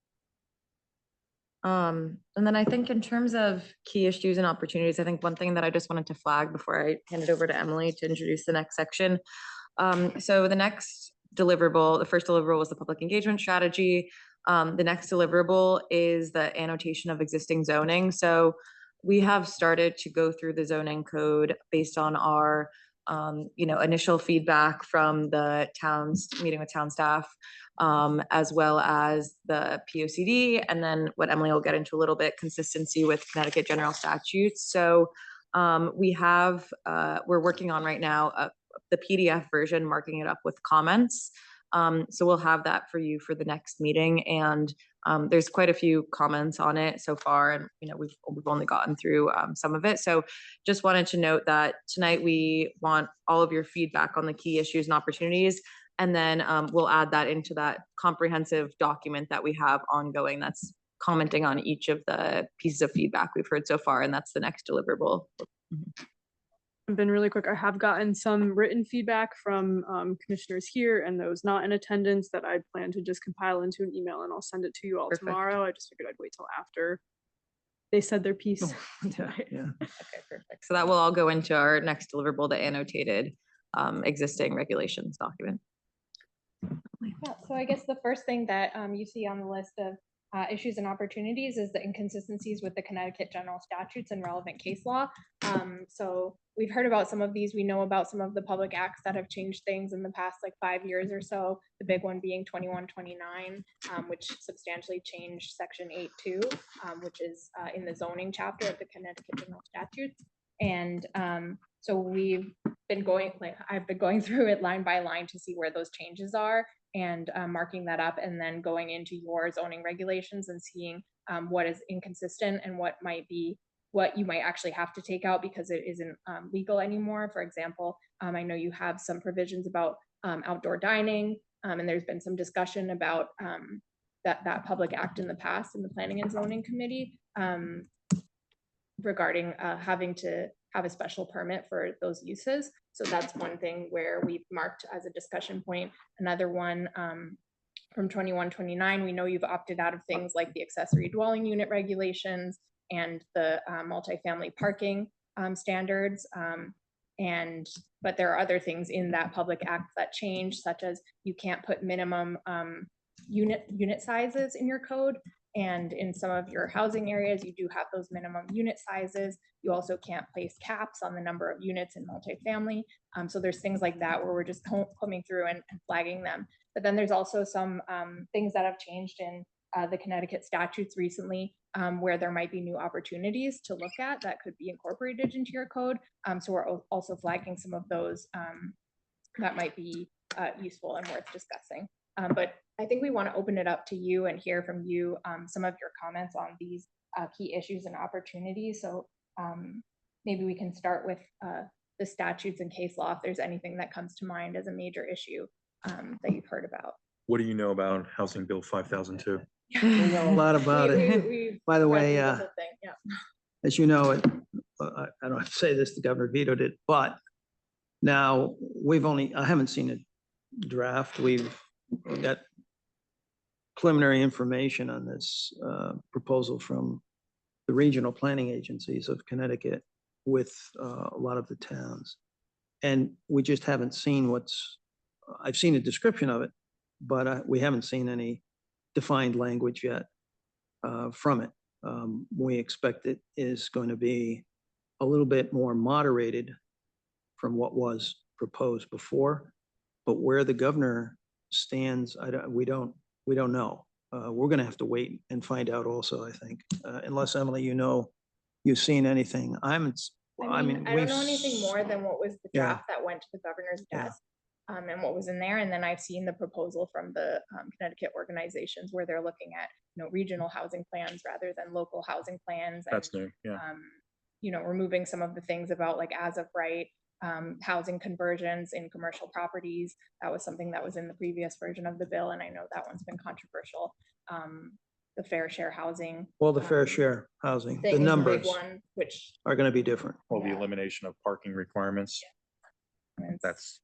And then I think in terms of key issues and opportunities, I think one thing that I just wanted to flag before I hand it over to Emily to introduce the next section. So the next deliverable, the first deliverable was the public engagement strategy. The next deliverable is the annotation of existing zoning. So we have started to go through the zoning code based on our you know, initial feedback from the town's meeting with town staff, as well as the POCD, and then what Emily will get into a little bit, consistency with Connecticut general statutes. So we have, we're working on right now the PDF version, marking it up with comments. So we'll have that for you for the next meeting, and there's quite a few comments on it so far, and you know we've only gotten through some of it. So just wanted to note that tonight we want all of your feedback on the key issues and opportunities, and then we'll add that into that comprehensive document that we have ongoing that's commenting on each of the pieces of feedback we've heard so far, and that's the next deliverable. I've been really quick. I have gotten some written feedback from commissioners here and those not in attendance that I plan to just compile into an email and I'll send it to you all Perfect. tomorrow. I just figured I'd wait till after they said their piece. Yeah. Okay, perfect. So that will all go into our next deliverable, the annotated existing regulations document. Yeah, so I guess the first thing that you see on the list of issues and opportunities is the inconsistencies with the Connecticut general statutes and relevant case law. So we've heard about some of these. We know about some of the public acts that have changed things in the past like 5 years or so. The big one being 2129, which substantially changed section 8.2, which is in the zoning chapter of the Connecticut general statutes. And so we've been I've been going through it line by line to see where those changes are and marking that up, and then going into your zoning regulations and seeing what is inconsistent and what you might actually have to take out because it isn't legal anymore. For example, I know you have some provisions about outdoor dining, and there's been some discussion about that public act in the past in the Planning and Zoning Committee regarding having to have a special permit for those uses. So that's one thing where we've marked as a discussion point. Another one from 2129, we know you've opted out of things like the accessory dwelling unit regulations and the multifamily parking standards. But there are other things in that public act that change, such as you can't put minimum unit sizes in your code. And in some of your housing areas, you do have those minimum unit sizes. You also can't place caps on the number of units in multifamily. So there's things like that where we're just coming through and flagging them. But then there's also some things that have changed in the Connecticut statutes recently, where there might be new opportunities to look at that could be incorporated into your code. So we're also flagging some of those that might be useful and worth discussing. But I think we want to open it up to you and hear from you some of your comments on these key issues and opportunities. So maybe we can start with the statutes and case law if there's anything that comes to mind as a major issue that you've heard about. What do you know about Housing Bill 5002? We know a lot about it. We've By the read way, through the whole thing, yeah. as you know, I don't have to say this, the governor vetoed it, but now I haven't seen a draft. We've got preliminary information on this proposal from the regional planning agencies of Connecticut with a lot of the towns. And we just haven't seen I've seen a description of it, but we haven't seen any defined language yet from it. We expect it is going to be a little bit more moderated from what was proposed before, but where the governor stands, we don't know. We're going to have to wait and find out also, I think, unless Emily, you've seen anything. I don't know anything more than what was the draft that went to the governor's desk. And what was in there. And then I've seen the proposal from the Connecticut organizations where they're looking at, regional housing plans rather than local housing plans. That's new, yeah. Removing some of the things about like as of right, housing conversions in commercial properties. That was something that was in the previous version of the bill. And I know that one's been controversial. The fair share housing. Well, the fair share housing, the thing is a big numbers one, which are going to be different. Well, the elimination of parking requirements. That's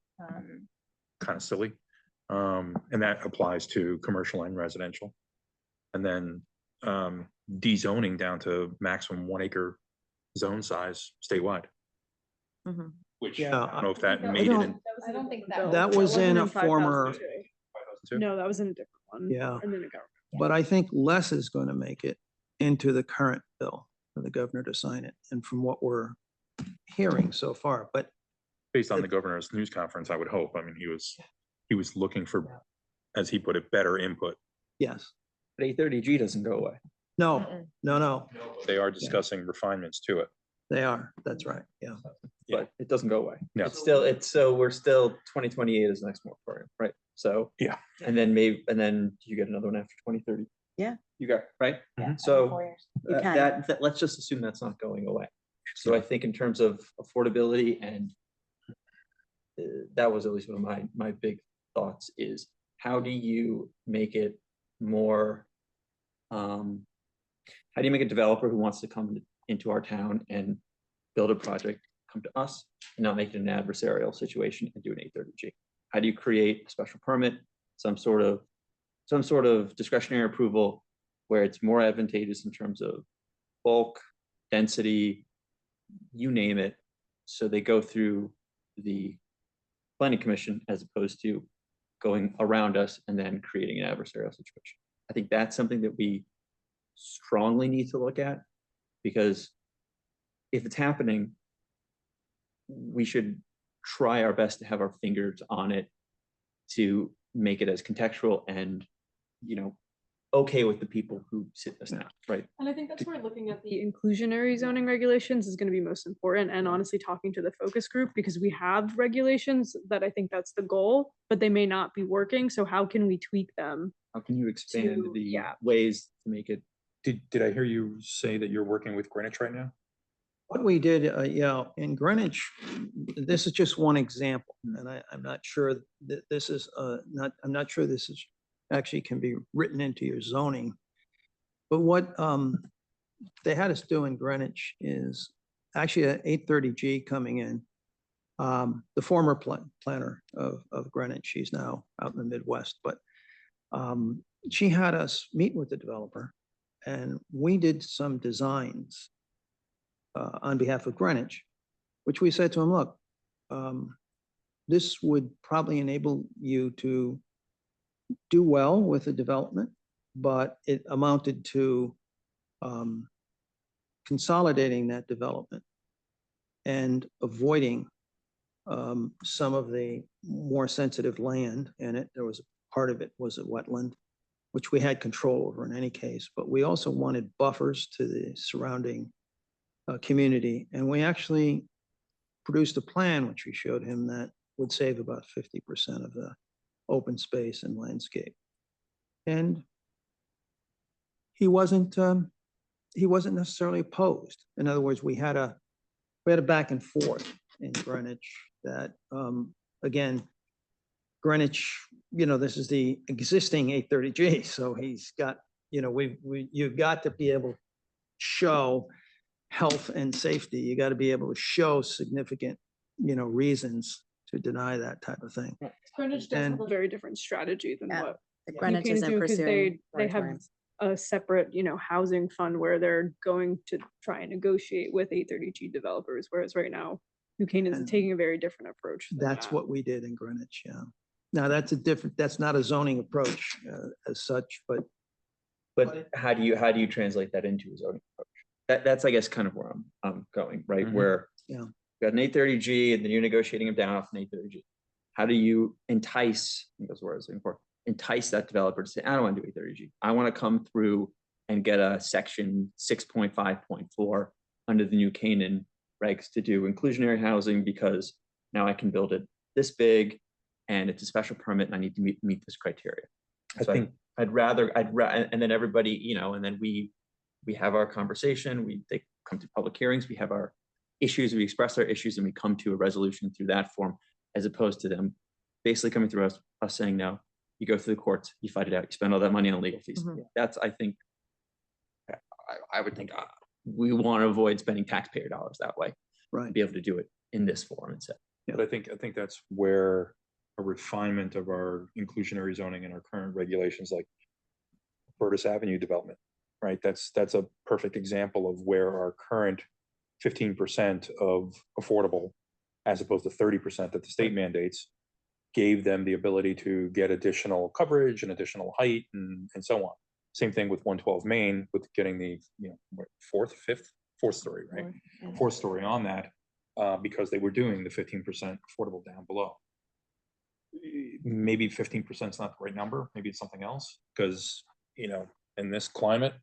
kind of silly. And that applies to commercial and residential. And then dezoning down to maximum 1 acre zone size statewide. Which I don't know if that made it in. I don't think That was in a 5002. former, No, that was in a different one. Yeah. And then the government. but I think less is going to make it into the current bill for the governor to sign it. And from what we're hearing so far, but Based on the governor's news conference, I would hope. I mean, he was looking for, as he put it, better input. yes, But 830G doesn't go away. no, no, They are discussing refinements to it. they are. That's right. Yeah. But it doesn't go away. No. We're still 2028 is the next moratorium, right? So. Yeah. And then you get another one after 2030. Yeah. You got, right? Yeah. So You can. that, let's just assume that's not going away. So I think in terms of affordability and that was at least one of my big thoughts is how do you make it more, how do you make a developer who wants to come into our town and build a project, come to us and not make it an adversarial situation and do an 830G? How do you create a special permit, some sort of discretionary approval where it's more advantageous in terms of bulk, density, you name it. So they go through the planning commission as opposed to going around us and then creating an adversarial situation. I think that's something that we strongly need to look at. Because if it's happening, we should try our best to have our fingers on it to make it as contextual and, you know, okay with the people who sit this now, right? And I think that's where looking at the inclusionary zoning regulations is gonna be most important, and honestly talking to the focus group, because we have regulations that I think that's the goal, but they may not be working, so how can we tweak them? How can you expand To- the yeah. ways to make it? Did I hear you say that you're working with Greenwich right now? What we did, yeah, in Greenwich, this is just one example, and I'm not sure that this is, I'm not sure this is actually can be written into your zoning. But what, they had us do in Greenwich is actually a 830G coming in. The former planner of Greenwich, she's now out in the Midwest, but, she had us meet with the developer, and we did some designs on behalf of Greenwich, which we said to him, look, this would probably enable you to do well with the development, but it amounted to consolidating that development and avoiding some of the more sensitive land in it. There was part of it was a wetland, which we had control over in any case, but we also wanted buffers to the surrounding community. And we actually produced a plan, which we showed him, that would save about 50% of the open space and landscape. And he wasn't necessarily opposed. In other words, we had a back and forth in Greenwich that, again, Greenwich, you know, this is the existing 830G. So he's got, you know, you've got to be able to show health and safety. You got to be able to show significant, you know, reasons to deny that type of thing. Greenwich does have And- a very different strategy than Yeah. what Greenwich New Canaan isn't do, 'cause pursuing they have moratoriums. a separate, you know, housing fund where they're going to try and negotiate with 830G developers, whereas right now, New Canaan is And taking a very different approach. than That's that. what we did in Greenwich, yeah. Now, that's not a zoning approach as such, but But how do you translate that into a zoning approach? That's, I guess, kind of where I'm going, right? Mhm. Where Yeah. you got an 830G and then you're negotiating them down off an 830G. How do you entice, I think that's what I was looking for, entice that developer to say, I don't want to do 830G. I want to come through and get a section 6.5.4 under the New Canaan regs to do inclusionary housing because now I can build it this big and it's a special permit and I need to meet this criteria. I So think I'd rather, and then everybody, you know, and then we have our conversation, they come to public hearings, we have our issues, we express our issues and we come to a resolution through that form, as opposed to them basically coming through us saying, no, you go through the courts, you fight it out, you spend all that money on legal fees. Mhm. That's, I think, I would think we want to avoid spending taxpayer dollars that way, right. be able to do it in this form instead. But I think that's where a refinement of our inclusionary zoning and our current regulations, like Burtis Avenue development, right? That's a perfect example of where our current 15% of affordable, as opposed to 30% that the state mandates, gave them the ability to get additional coverage and additional height and so on. Same thing with 112 Main with getting the, you know, fourth story, right? Fourth story on that, because they were doing the 15% affordable down below. Maybe 15% is not the right number. Maybe it's something else, because, you know, in this climate,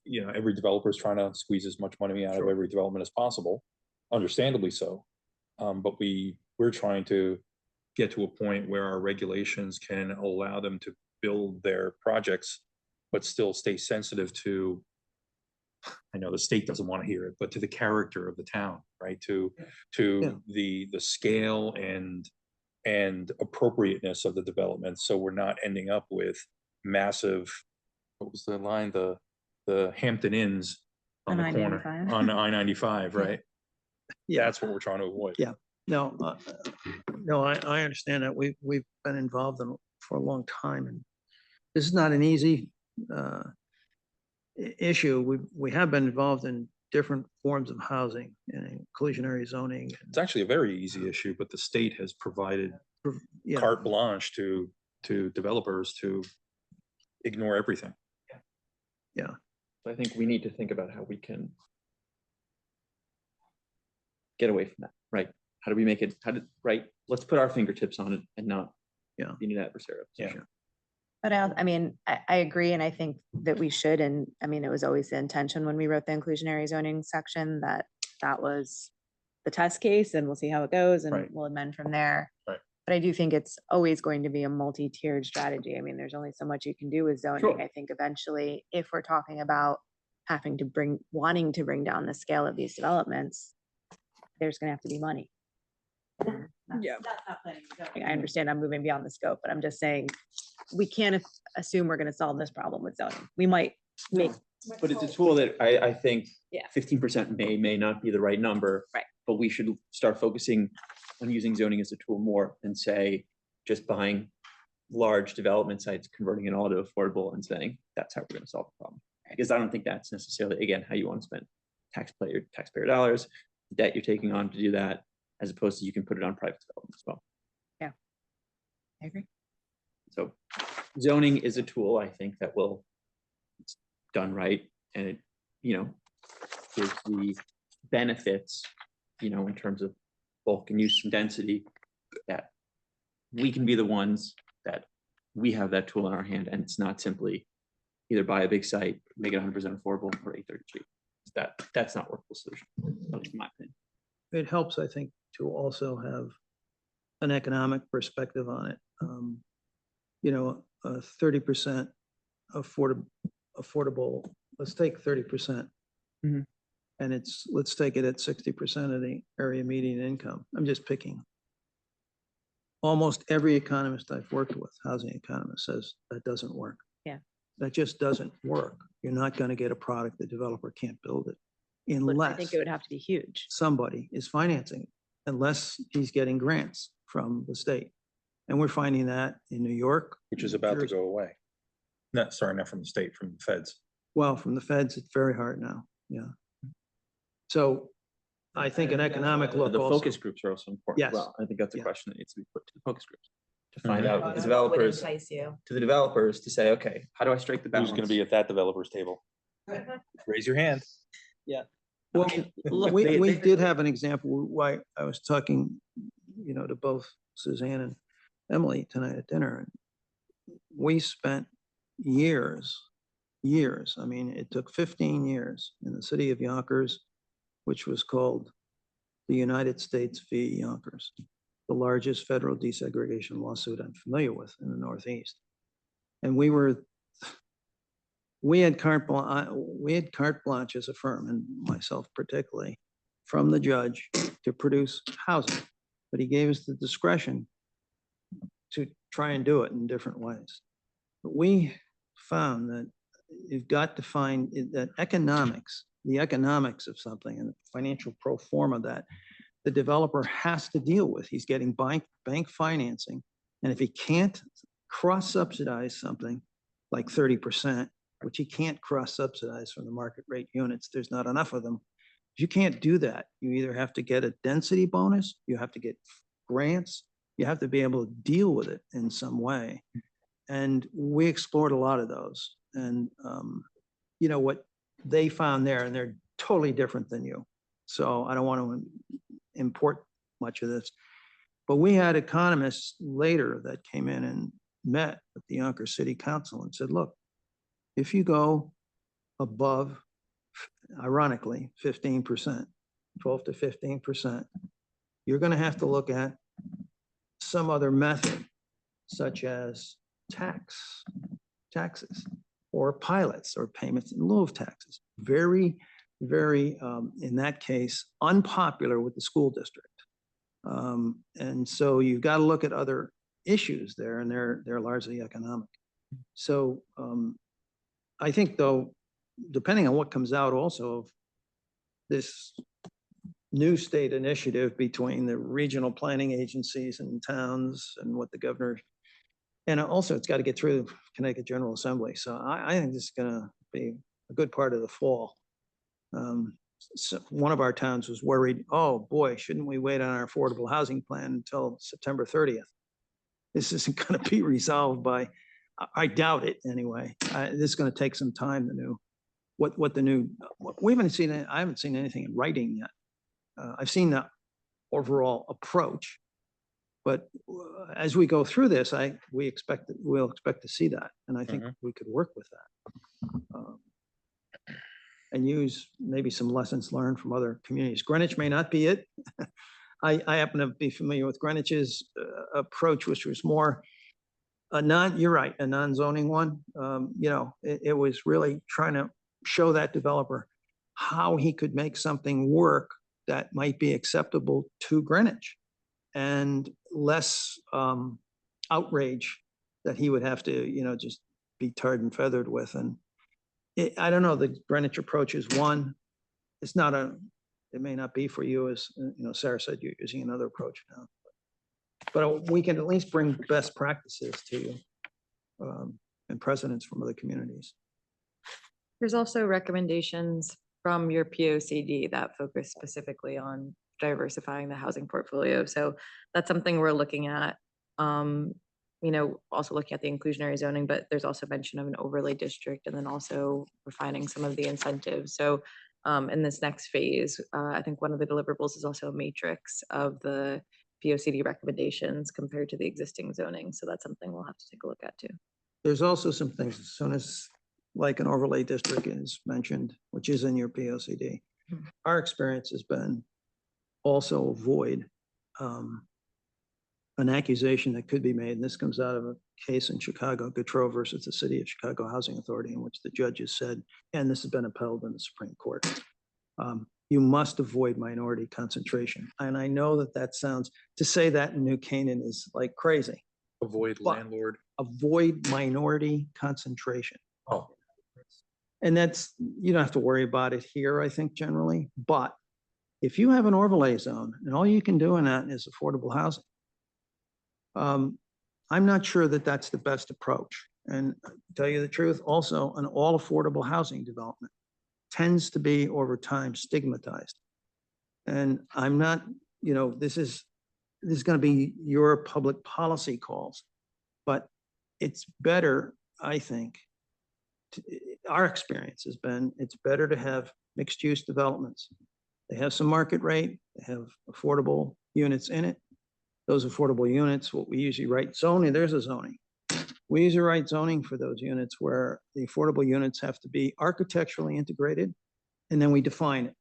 you know, every developer is trying to squeeze as much money out of every development as possible, understandably so. But we're trying to get to a point where our regulations can allow them to build their projects, but still stay sensitive to, I know the state doesn't want to hear it, but to the character of the town, right? To the scale and appropriateness of the development. So we're not ending up with massive, what was the line? The Hampton Inns on the corner I-95. on I-95, right? Yeah. That's what we're trying to avoid. Yeah. No, I understand that. We've been involved in it for a long time, and this is not an easy issue. We have been involved in different forms of housing and inclusionary zoning. It's actually a very easy issue, but the state has provided Yeah. carte blanche to developers to ignore everything. I think we need to think about how we can get away from that, right? How do we make it, right? Let's put our fingertips on it and not be an adversarial position. But I mean, I agree, and I think that we should, and I mean, it was always the intention when we wrote the inclusionary zoning section that that was the test case, and we'll see how it goes, and Right. we'll amend from there. Right. But I do think it's always going to be a multi-tiered strategy. I mean, there's only so much you can do with zoning. Sure. I think eventually, if we're talking about wanting to bring down the scale of these developments, there's gonna have to be money. Yeah. I understand I'm moving beyond the scope, but I'm just saying, we can't assume we're gonna solve this problem with zoning. We might make. But it's a tool that I think Yeah. 15% may not be the right number. Right. But we should start focusing on using zoning as a tool more than say, just buying large development sites, converting it all to affordable and saying, that's how we're gonna solve the problem. Because I don't think that's necessarily, again, how you want to spend taxpayer dollars, the debt you're taking on to do that, as opposed to you can put it on private development as well. I agree. So zoning is a tool, I think, that will, it's done right, and it, gives the benefits, in terms of bulk and use and density, that we can be the ones that we have that tool in our hand, and it's not simply either buy a big site, make it 100% affordable, or 833. That's not a workable solution, at least in my opinion. It helps, I think, to also have an economic perspective on it. 30% affordable, let's take 30%. Mhm. And let's take it at 60% of the area median income. I'm just picking. Almost every economist I've worked with, housing economist, says that doesn't work. Yeah. That just doesn't work. You're not going to get a product the developer can't build it But I unless think it would have to be huge. somebody is financing it, unless he's getting grants from the state. And we're finding that in New York. Which is New about to Jersey. go away. No, sorry, not from the state, from the feds. Well, from the feds, it's very hard now, yeah. So I think an economic look The also. focus groups are also important Yes. as well. I think that's a Yeah. question that needs to be put to the focus groups. To find Mhm. out Would the developers, entice you. to the developers to say, okay, how do I strike the balance? Who's gonna be at that developer's table? Raise your hand. Well, Look, we they- did have an example why I was talking, to both Suzanne and Emily tonight at dinner. And we spent years, I mean, it took 15 years in the city of Yonkers, which was called the United States v. Yonkers, the largest federal desegregation lawsuit I'm familiar with in the Northeast. And we had carte blanche as a firm, and myself particularly, from the judge to produce housing. But he gave us the discretion to try and do it in different ways. But we found that you've got to find that the economics of something and the financial pro forma that the developer has to deal with. He's getting bank financing. And if he can't cross-subsidize something like 30%, which he can't cross-subsidize from the market rate units, there's not enough of them. If you can't do that, you either have to get a density bonus, you have to get grants, you have to be able to deal with it in some way. And we explored a lot of those. And what they found there, and they're totally different than you. So I don't want to import much of this. But we had economists later that came in and met with the Yonkers City Council and said, look, if you go above, ironically, 15%, 12 to 15%, you're going to have to look at some other method, such as taxes, or pilots, or payments in lieu of taxes. Very, very, in that case, unpopular with the school district. And so you've got to look at other issues there, and they're largely economic. So I think, though, depending on what comes out also of this new state initiative between the regional planning agencies and towns and what the governor, and also it's got to get through the Connecticut General Assembly. So I think this is going to be a good part of the fall. So one of our towns was worried, oh boy, shouldn't we wait on our affordable housing plan until September 30th? This isn't going to be resolved by I doubt it anyway. This is gonna take some time, the new, what the new, we haven't seen it, I haven't seen anything in writing yet. I've seen the overall approach. But as we go through this, we'll expect to see that, and I think we could work with that. And use maybe some lessons learned from other communities. Greenwich may not be it. I happen to be familiar with Greenwich's approach, which was more you're right, a non-zoning one. You know, it was really trying to show that developer how he could make something work that might be acceptable to Greenwich and less outrage that he would have to, you know, just be tarred and feathered with. And I don't know, the Greenwich approach is one. It's not it may not be for you, as you know, Sarah said, you're using another approach now. But we can at least bring best practices to you and precedents from other communities. There's also recommendations from your POCD that focus specifically on diversifying the housing portfolio. So that's something we're looking at. You know, also looking at the inclusionary zoning, but there's also mention of an overlay district and then also refining some of the incentives. So in this next phase, I think one of the deliverables is also a matrix of the POCD recommendations compared to the existing zoning. So that's something we'll have to take a look at too. There's also some things, as soon as like an overlay district is mentioned, which is in your POCD, our experience has been also avoid an accusation that could be made, and this comes out of a case in Chicago, Gautreaux versus the City of Chicago Housing Authority, in which the judges said, and this has been upheld in the Supreme Court, you must avoid minority concentration. And I know that that sounds, to say that in New Canaan is like crazy. Avoid But- landlord. Avoid minority concentration. Oh. And that's, you don't have to worry about it here, I think, generally, but if you have an overlay zone and all you can do in that is affordable housing, I'm not sure that that's the best approach. And to tell you the truth, also an all affordable housing development tends to be over time stigmatized. And I'm not, you know, this is going to be your public policy calls, but it's better, I think, our experience has been, it's better to have mixed use developments. They have some market rate, they have affordable units in it. Those affordable units, what we usually write zoning, there's a zoning. We usually write zoning for those units where the affordable units have to be architecturally integrated, and then we define it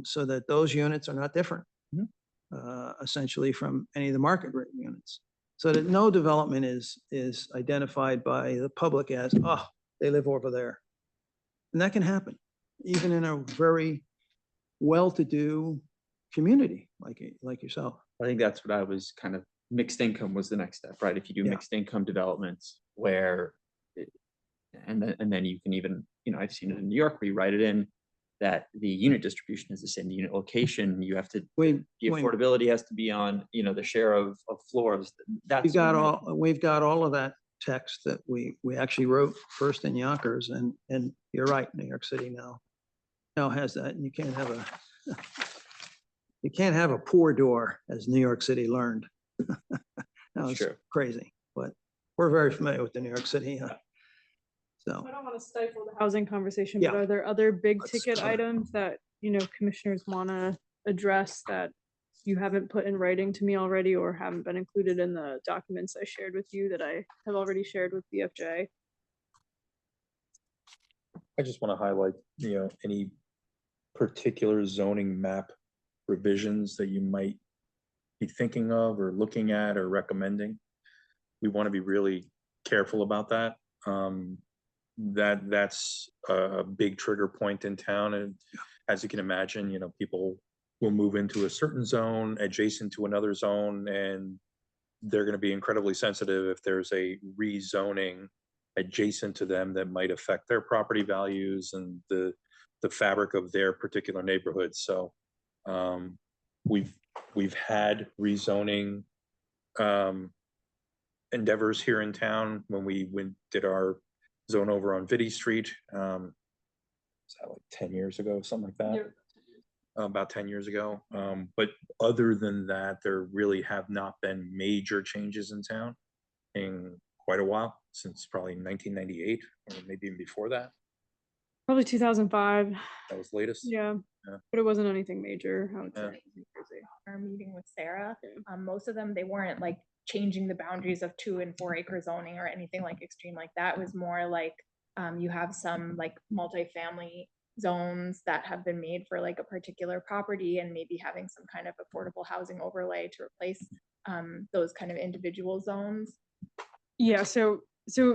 so that those units are not different, essentially, from any of the market rate units. So that no development is identified by the public as, oh, they live over there. And that can happen, even in a very well-to-do community like yourself. I think that's what I was kind of, mixed income was the next step, right? If you do Yeah. mixed income developments where, and then you can even, you know, I've seen it in New York where you write it in that the unit distribution is the same, the unit location, you have to, the affordability has to be on, you know, the share of floors. That's We've got all of that text that we actually wrote first in Yonkers, and you're right, New York City now has that, and you can't have a poor door, as New York City learned. That was true. crazy, but we're very familiar with the New York City. So I don't want to stifle the housing conversation, Yeah. but are there other big Let's ticket cover it. items that, you know, commissioners want to address that you haven't put in writing to me already or haven't been included in the documents I shared with you that I have already shared with BFJ? I just want to highlight, you know, any particular zoning map revisions that you might be thinking of or looking at or recommending. We want to be really careful about that. That's a big trigger point in town. And as you can imagine, you know, people will move into a certain zone adjacent to another zone, and they're going to be incredibly sensitive if there's a rezoning adjacent to them that might affect their property values and the fabric of their particular neighborhood. So we've had rezoning endeavors here in town when we did our zone over on Vitti Street. Was that like 10 years ago, something like that? About 10 years ago. But other than that, there really have not been major changes in town. And quite a while, since probably 1998, or maybe even before that. Probably 2005. That was latest. Yeah, Yeah. but it wasn't anything major, I would Yeah. say. Our meeting with Sarah, Yeah. most of them, they weren't like changing the boundaries of 2 and 4 acre zoning or anything like extreme like that. It was more like, you have some like multifamily zones that have been made for like a particular property and maybe having some kind of affordable housing overlay to replace those kind of individual zones. Yeah, so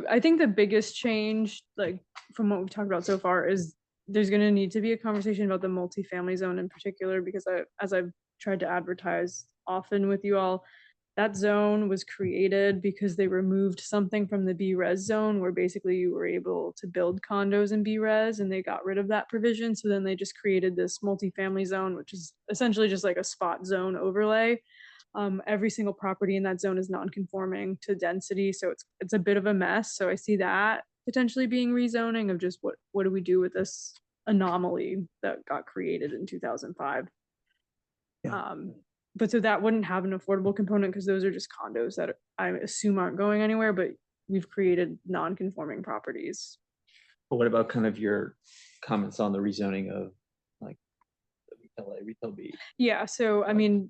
I think the biggest change, like from what we've talked about so far, is there's gonna need to be a conversation about the multifamily zone in particular, because as I've tried to advertise often with you all, that zone was created because they removed something from the B-res zone where basically you were able to build condos in B-res, and they got rid of that provision. So then they just created this multifamily zone, which is essentially just like a spot zone overlay. Every single property in that zone is non-conforming to density, so it's a bit of a mess. So I see that potentially being rezoning of just what do we do with this anomaly that got created in 2005. Yeah. But so that wouldn't have an affordable component because those are just condos that I assume aren't going anywhere, but we've created non-conforming properties. But what about kind of your comments on the rezoning of like the retail A, retail B? Yeah, so I mean,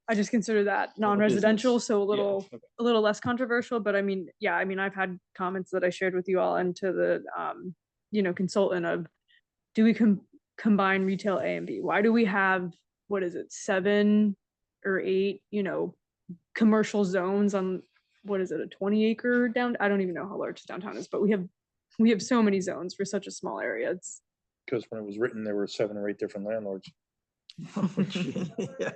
I just consider that non-residential, business. so Yeah, okay. a little less controversial, but I mean, yeah, I mean, I've had comments that I shared with you all and to the, consultant of, do we combine retail A and B? Why do we have, what is it, 7 or 8, commercial zones on, what is it, a 20-acre down? I don't even know how large downtown is, but we have so many zones for such a small area. It's, Because when it was written, there were 7 or 8 different landlords. Yeah.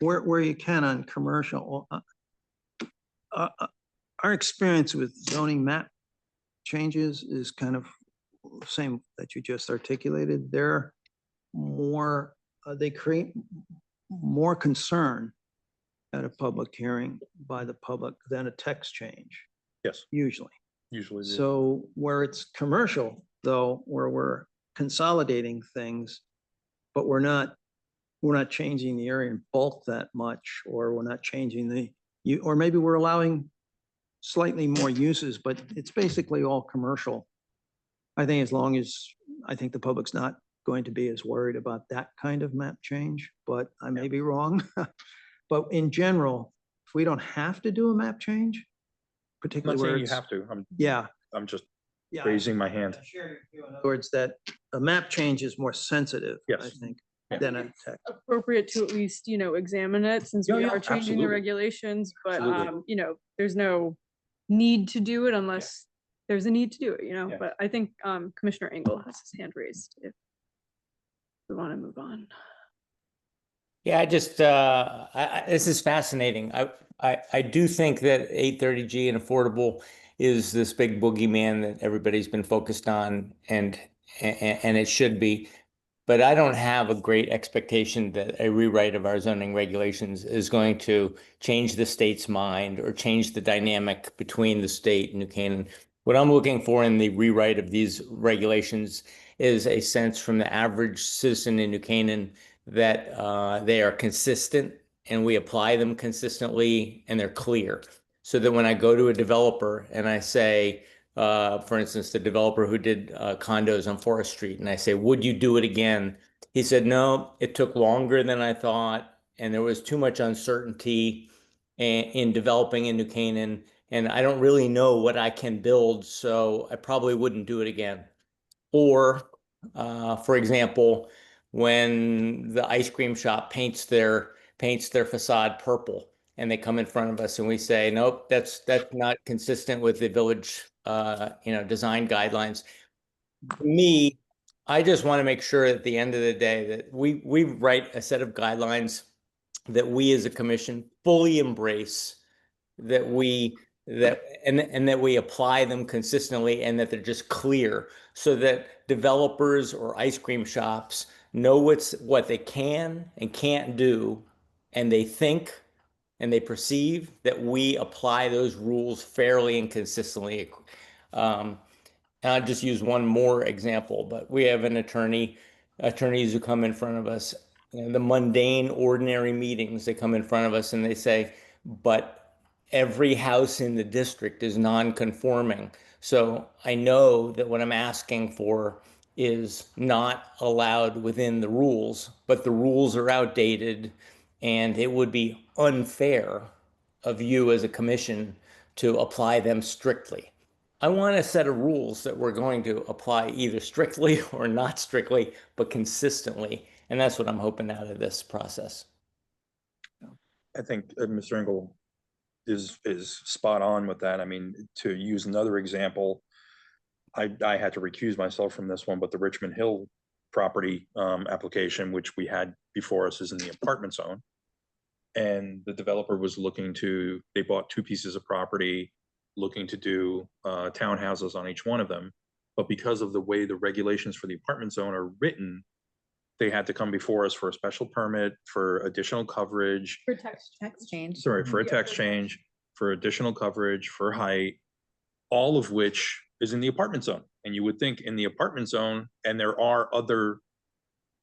Where you can on commercial. Our experience with zoning map changes is kind of the same that you just articulated. They're more, they create more concern at a public hearing by the public than a text change, Yes, usually. usually. So where it's commercial, though, where we're consolidating things, but we're not changing the area in bulk that much, or we're not changing or maybe we're allowing slightly more uses, but it's basically all commercial. I think I think the public's not going to be as worried about that kind of map change, but I may be wrong. But in general, if we don't have to do a map change, I'm not particularly where saying you it's, have to. I'm just yeah, raising my hand. in other words, that a map change is more sensitive, I Yes. think, Yeah. than a text. appropriate to at least, examine it since Yeah, we yeah, are changing the absolutely. regulations, but, Absolutely. there's no need to do it unless there's a need to do it, Yeah. but I think, Commissioner Engel has his hand raised if we want to move on. Yeah, I just, this is fascinating. I do think that 830G and affordable is this big boogeyman that everybody's been focused on, and it should be. But I don't have a great expectation that a rewrite of our zoning regulations is going to change the state's mind or change the dynamic between the state and New Canaan. What I'm looking for in the rewrite of these regulations is a sense from the average citizen in New Canaan that they are consistent and we apply them consistently and they're clear. So that when I go to a developer and I say, for instance, the developer who did condos on Forest Street, and I say, would you do it again? He said, no, it took longer than I thought, and there was too much uncertainty in developing in New Canaan, and I don't really know what I can build, so I probably wouldn't do it again. Or, for example, when the ice cream shop paints their facade purple, and they come in front of us and we say, nope, that's not consistent with the village, design guidelines. For me, I just want to make sure at the end of the day that we write a set of guidelines that we as a commission fully embrace, that we apply them consistently, and that they're just clear so that developers or ice cream shops know what they can and can't do, and they think and they perceive that we apply those rules fairly and consistently. And I'll just use one more example, but we have attorneys who come in front of us, the mundane, ordinary meetings, they come in front of us and they say, but every house in the district is non-conforming. So I know that what I'm asking for is not allowed within the rules, but the rules are outdated, and it would be unfair of you as a commission to apply them strictly. I want a set of rules that we're going to apply either strictly or not strictly, but consistently. And that's what I'm hoping out of this process. I think Mr. Engel is spot on with that. I mean, to use another example, I had to recuse myself from this one, but the Richmond Hill property application, which we had before us, is in the apartment zone. And the developer was they bought 2 pieces of property, looking to do townhouses on each one of them. But because of the way the regulations for the apartment zone are written, they had to come before us for a special permit for additional coverage. For text change. Sorry, for a Yeah, text for change, for additional coverage, for height, all of which is in the apartment zone. And you would think in the apartment zone, and there are other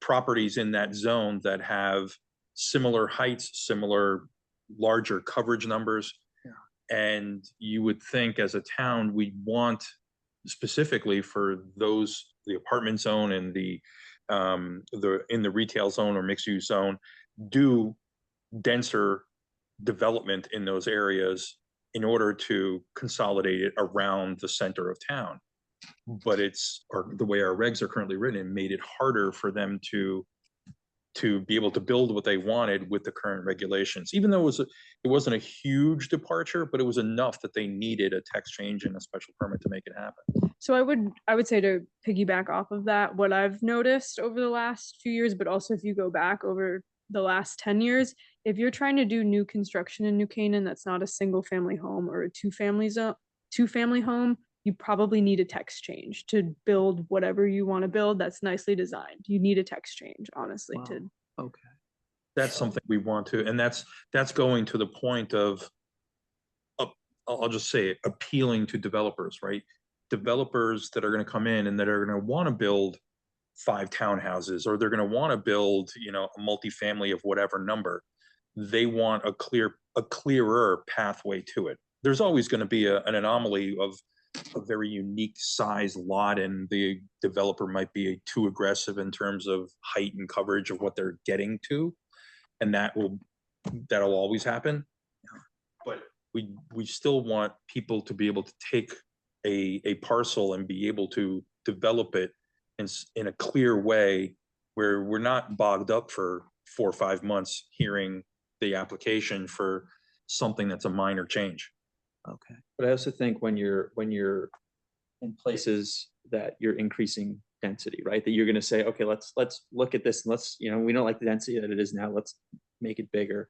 properties in that zone that have similar heights, similar larger coverage numbers. And you would think as a town, we want specifically for those, the apartment zone and the in the retail zone or mixed use zone, do denser development in those areas in order to consolidate it around the center of town. But the way our regs are currently written made it harder for them to be able to build what they wanted with the current regulations, even though it wasn't a huge departure, but it was enough that they needed a text change and a special permit to make it happen. So I would say, to piggyback off of that, what I've noticed over the last few years, but also if you go back over the last 10 years, if you're trying to do new construction in New Canaan that's not a single family home or a two family home, you probably need a text change to build whatever you want to build that's nicely designed. You need a text change, honestly. Wow. To Okay. That's something we want to, and that's going to the point of, I'll just say it, appealing to developers, right? Developers that are going to come in and that are going to want to build 5 townhouses, or they're going to want to build, a multifamily of whatever number. They want a clearer pathway to it. There's always going to be an anomaly of a very unique size lot, and the developer might be too aggressive in terms of height and coverage of what they're getting to. And that'll always happen. But we still want people to be able to take a parcel and be able to develop it in a clear way, where we're not bogged up for 4 or 5 months hearing the application for something that's a minor change. Okay. But I also think when you're in places that you're increasing density, right? That you're going to say, okay, let's look at this, and we don't like the density that it is now. Let's make it bigger.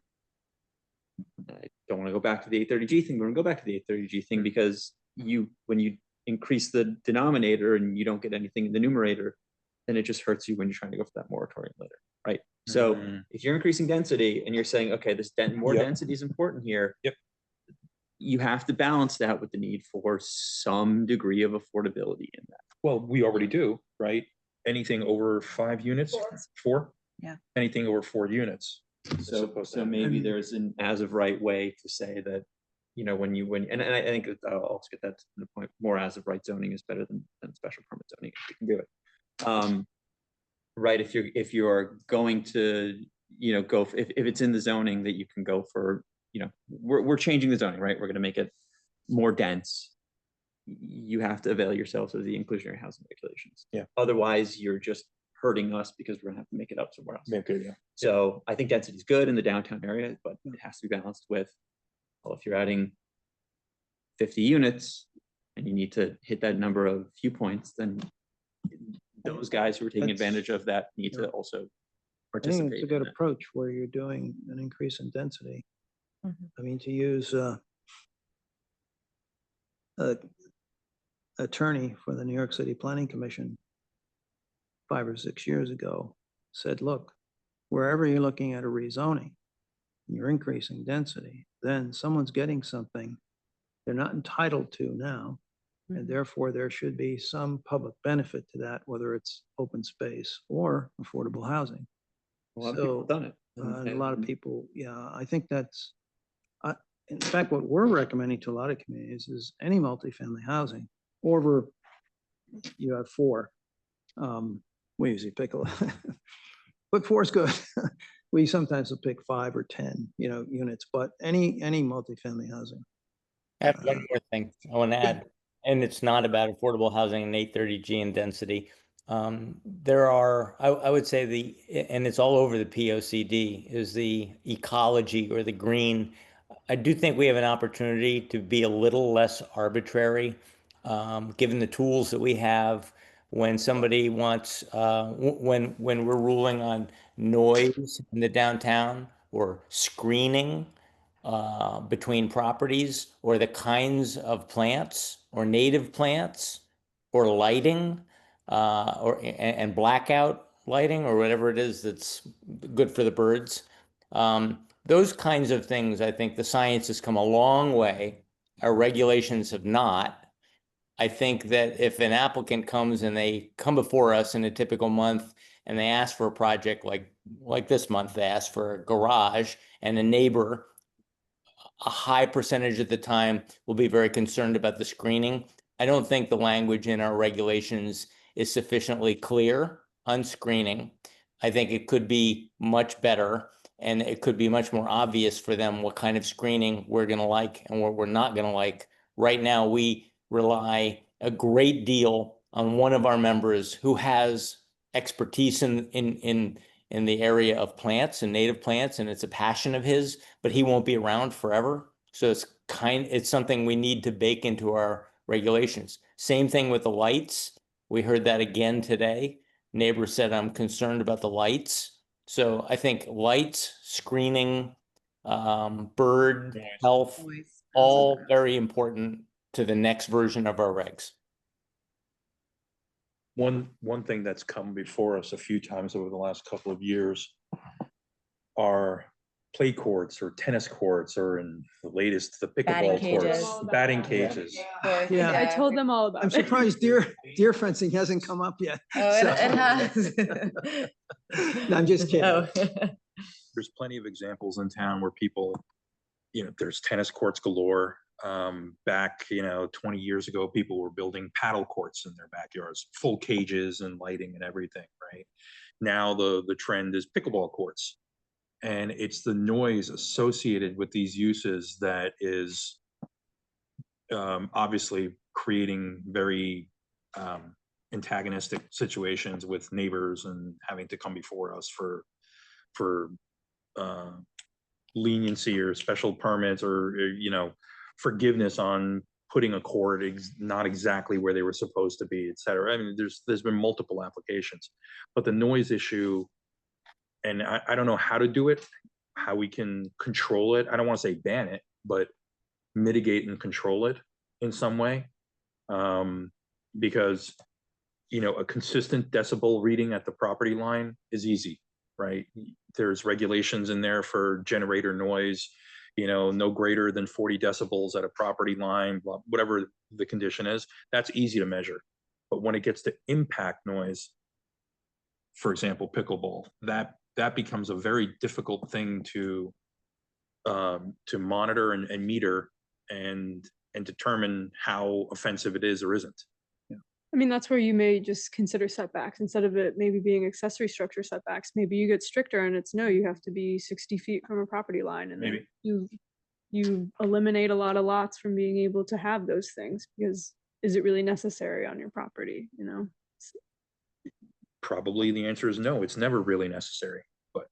I don't want to go back to the 830G thing, but we're going to go back to the 830G thing, because when you increase the denominator and you don't get anything in the numerator, then it just hurts you when you're trying to go for that moratorium later, right? So if you're increasing density and you're saying, okay, this more density is important here. Yep. You have to balance that with the need for some degree of affordability in that. Well, we already do, right? Anything over 5 units? 4? Yeah. Anything over 4 units. So maybe there's an as of right way to say that, and I think I'll also get that to the point, more as of right zoning is better than special permit zoning, if you can do it. Right, if you're going to, if it's in the zoning that you can go for, we're changing the zoning, right? We're going to make it more dense. You have to avail yourselves of the inclusionary housing regulations. Yeah. Otherwise, you're just hurting us, because we're going to have to make it up somewhere else. Yeah. So I think density is good in the downtown area, but it has to be balanced with, well, if you're adding 50 units and you need to hit that number of viewpoints, then those guys who are taking advantage of that need to also I think participate. it's a good approach where you're doing an increase in density. I mean, to use attorney for the New York City Planning Commission 5 or 6 years ago said, look, wherever you're looking at a rezoning, you're increasing density, then someone's getting something they're not entitled to now. And therefore there should be some public benefit to that, whether it's open space or affordable housing. A lot of people have done it. A lot of people, yeah, I think that's, in fact, what we're recommending to a lot of communities is any multifamily housing over, you have 4. We usually pick but 4 is good. We sometimes will pick 5 or 10, units, but any multifamily housing. I have one more thing I want to add, and it's not about affordable housing and 830G and density. There are, I would say and it's all over the POCD, is the ecology or the green. I do think we have an opportunity to be a little less arbitrary, given the tools that we have. When somebody wants, when we're ruling on noise in the downtown or screening between properties, or the kinds of plants or native plants or lighting, and blackout lighting or whatever it is that's good for the birds. Those kinds of things, I think the science has come a long way. Our regulations have not. I think that if an applicant comes and they come before us in a typical month and they ask for a project like this month, they ask for a garage, and a neighbor, a high percentage of the time, will be very concerned about the screening. I don't think the language in our regulations is sufficiently clear on screening. I think it could be much better, and it could be much more obvious for them what kind of screening we're going to like and what we're not going to like. Right now, we rely a great deal on one of our members who has expertise in the area of plants and native plants, and it's a passion of his, but he won't be around forever. So it's something we need to bake into our regulations. Same thing with the lights. We heard that again today. Neighbor said, I'm concerned about the lights. So I think lights, screening, bird health, all very important to the next version of our regs. One thing that's come before us a few times over the last couple of years are play courts or tennis courts, or in the latest, the pickleball courts, batting cages. Yeah. I told them all about I'm it. surprised deer fencing hasn't come up yet. Oh, So- it has. No, I'm just kidding. Oh. There's plenty of examples in town where people, there's tennis courts galore. Back, 20 years ago, people were building paddle courts in their backyards, full cages and lighting and everything, right? Now the trend is pickleball courts. And it's the noise associated with these uses that is obviously creating very antagonistic situations with neighbors and having to come before us for leniency or special permits or, forgiveness on putting a court not exactly where they were supposed to be, et cetera. I mean, there's been multiple applications, but the noise issue, and I don't know how to do it, how we can control it. I don't want to say ban it, but mitigate and control it in some way. Because, a consistent decibel reading at the property line is easy, right? There's regulations in there for generator noise, no greater than 40 decibels at a property line, whatever the condition is. That's easy to measure. But when it gets to impact noise, for example, pickleball, that becomes a very difficult thing to monitor and meter and determine how offensive it is or isn't. I mean, that's where you may just consider setbacks instead of it maybe being accessory structure setbacks. Maybe you get stricter and it's no, you have to be 60 feet from a property line, and then Maybe. you eliminate a lot of lots from being able to have those things, because is it really necessary on your property, Probably the answer is no, it's never really necessary, but.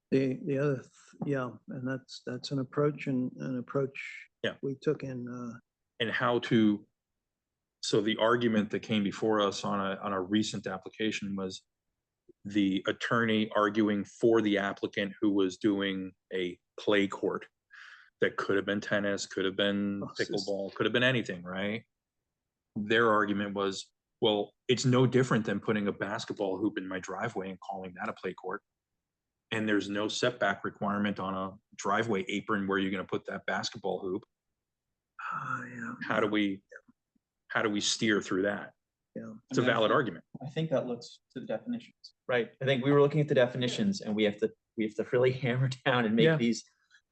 The other, and that's an approach and an approach we took in. And how to, so the argument that came before us on a recent application was the attorney arguing for the applicant who was doing a play court that could have been tennis, could have been pickleball, could have been anything, right? Their argument was, well, it's no different than putting a basketball hoop in my driveway and calling that a play court. And there's no setback requirement on a driveway apron where you're going to put that basketball hoop. How do we steer through that? It's a valid argument. I think that looks to the definitions, right? I think we were looking at the definitions, and we have to really hammer down and make these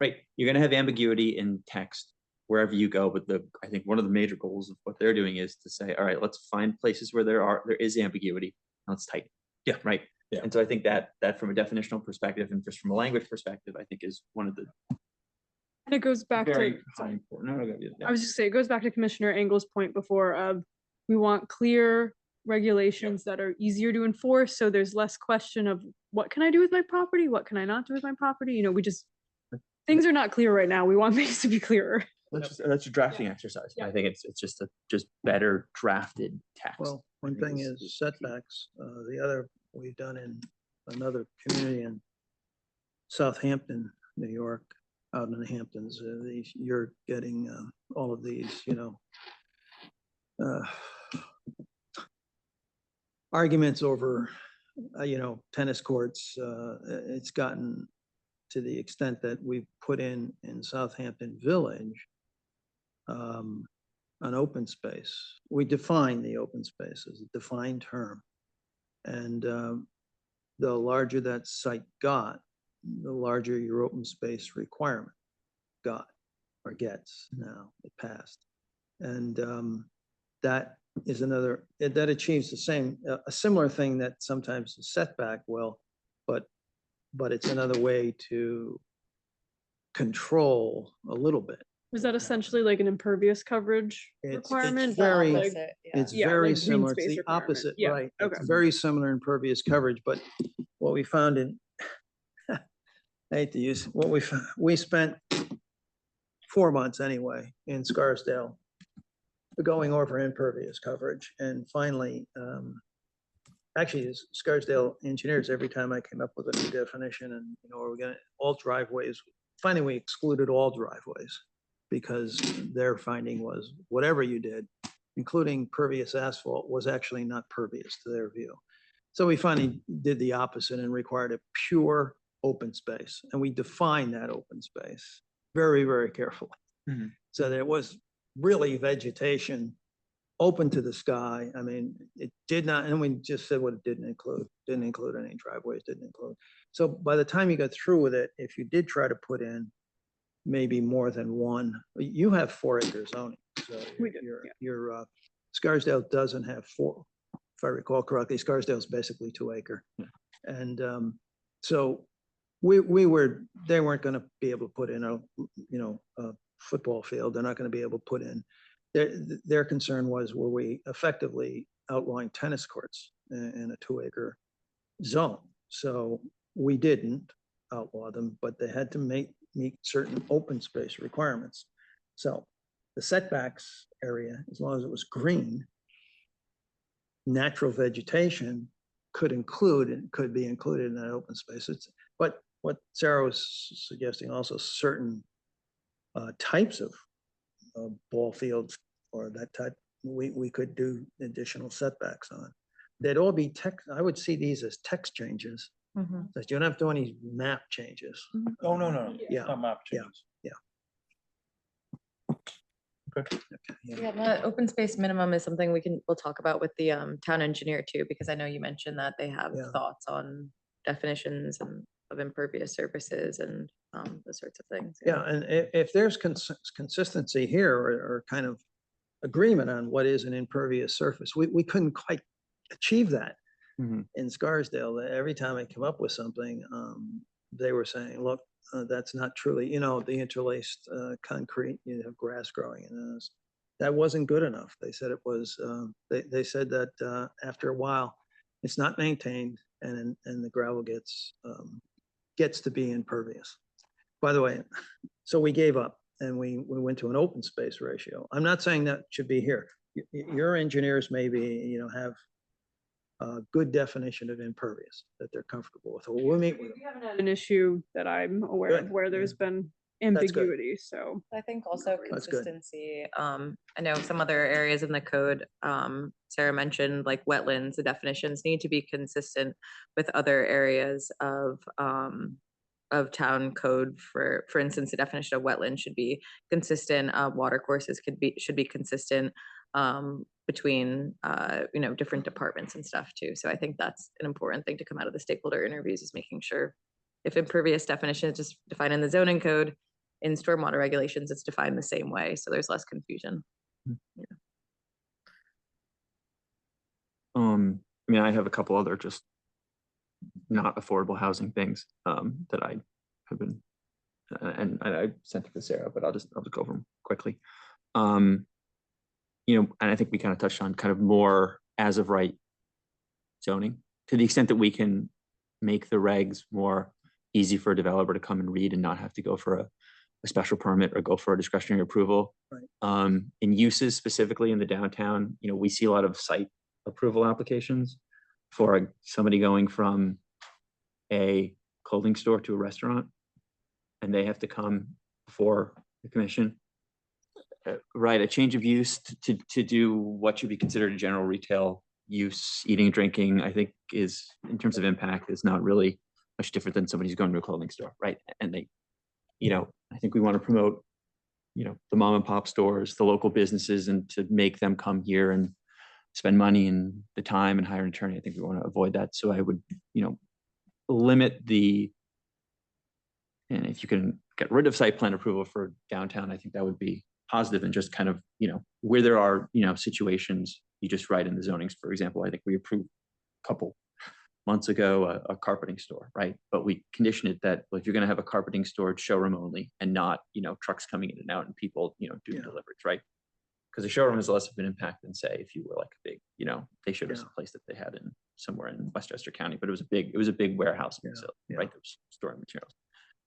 right, you're gonna have ambiguity in text wherever you go, but I think one of the major goals of what they're doing is to say, all right, let's find places where there is ambiguity, and let's tighten. Yeah. Right? Yeah. And so I think that from a definitional perspective and just from a language perspective, I think is one of the And it goes back very to, high important. No, I was just saying, it goes back to Commissioner Engel's point before of, we want clear regulations that are easier to enforce, so there's less question of what can I do with my property, what can I not do with my property, you know, things are not clear right now, we want things to be clearer. That's a drafting exercise. I think it's just better drafted text. Well, one thing is setbacks. The other, we've done in another community in Southampton, New York, out in the Hamptons, you're getting all of these, arguments over, tennis courts. It's gotten to the extent that we've put in Southampton Village, an open space. We define the open space as a defined term. And the larger that site got, the larger your open space requirement got or gets now, it passed. And that is another, that achieves the same, a similar thing that sometimes the setback will, but it's another way to control a little bit. Is that essentially like an impervious coverage It's requirement? very, Like- it's Yeah, very like green similar. It's space the requirement. opposite, Yeah, right? okay. It's very similar impervious coverage, but what we found in, I hate to use, we spent 4 months anyway in Scarsdale going over impervious coverage, and finally, actually, Scarsdale engineers, every time I came up with a new definition and, we're gonna, all driveways, finally we excluded all driveways because their finding was whatever you did, including pervious asphalt, was actually not pervious to their view. So we finally did the opposite and required a pure open space. And we defined that open space very, very carefully. Mhm. So there was really vegetation open to the sky. I mean, it did not, and we just said what it didn't include any driveways, didn't include. So by the time you got through with it, if you did try to put in maybe more than one, you have 4 acre zoning. So We do, your Scarsdale doesn't have 4. If I recall correctly, Scarsdale's basically 2 acre. And so they weren't going to be able to put in a football field. They're not going to be able to put in. Their concern was, were we effectively outlawing tennis courts in a 2 acre zone? So we didn't outlaw them, but they had to meet certain open space requirements. So the setbacks area, as long as it was green, natural vegetation could be included in that open space. But what Sarah was suggesting also, certain types of ball fields or that type, we could do additional setbacks on. They'd all be text, I would see these as text changes, that you don't have to do any map changes. Oh, no. Yeah. Not map Yeah. changes. Yeah, the open space minimum is something we'll talk about with the town engineer too, because I know you mentioned that they have Yeah. thoughts on definitions and of impervious surfaces and those sorts of things. Yeah, and if there's consistency here or kind of agreement on what is an impervious surface, we couldn't quite achieve that in Scarsdale. Every time I come up with something, they were saying, look, that's not truly, the interlaced concrete, you have grass growing in those. That wasn't good enough. They said it was, they said that after a while, it's not maintained and the gravel gets to be impervious. By the way, so we gave up and we went to an open space ratio. I'm not saying that should be here. Your engineers maybe, have a good definition of impervious that they're comfortable with. We'll meet with them. We haven't had an issue that I'm aware Good. of where there's been That's good. ambiguity, so. I think also That's good. consistency. I know some other areas in the code, Sarah mentioned like wetlands, the definitions need to be consistent with other areas of town code. For instance, the definition of wetland should be consistent. Water courses should be consistent between different departments and stuff too. So I think that's an important thing to come out of the stakeholder interviews, is making sure if impervious definition is just defined in the zoning code, in stormwater regulations, it's defined the same way, so there's less confusion. I mean, I have a couple other just not affordable housing things that I have been, and I sent it to Sarah, but I'll just go over them quickly. You know, and I think we kind of touched on kind of more as of right zoning, to the extent that we can make the regs more easy for a developer to come and read and not have to go for a special permit or go for a discretionary approval. Right. In uses specifically in the downtown, you know, we see a lot of site approval applications for somebody going from a clothing store to a restaurant, and they have to come before the commission. Right, a change of use to do what should be considered a general retail use, eating and drinking, I think is, in terms of impact, is not really much different than somebody who's going to a clothing store, right? And they, you know, I think we want to promote, you know, the mom and pop stores, the local businesses, and to make them come here and spend money and the time and hire an attorney. I think we want to avoid that. So I would, you know, limit the, and if you can get rid of site plan approval for downtown, I think that would be positive, and just kind of, you know, where there are, you know, situations, you just write in the zonings. For example, I think we approved a couple months ago a carpeting store, right? But we condition it that, well, if you're going to have a carpeting store, it's showroom only, and not, you know, trucks coming in and out and people, you know, doing deliveries, right? Because a showroom has less of an impact than, say, if you were like a big, you know, they showed us a place that they had in somewhere in Westchester County, but it was a big warehouse facility, right? That was storing materials.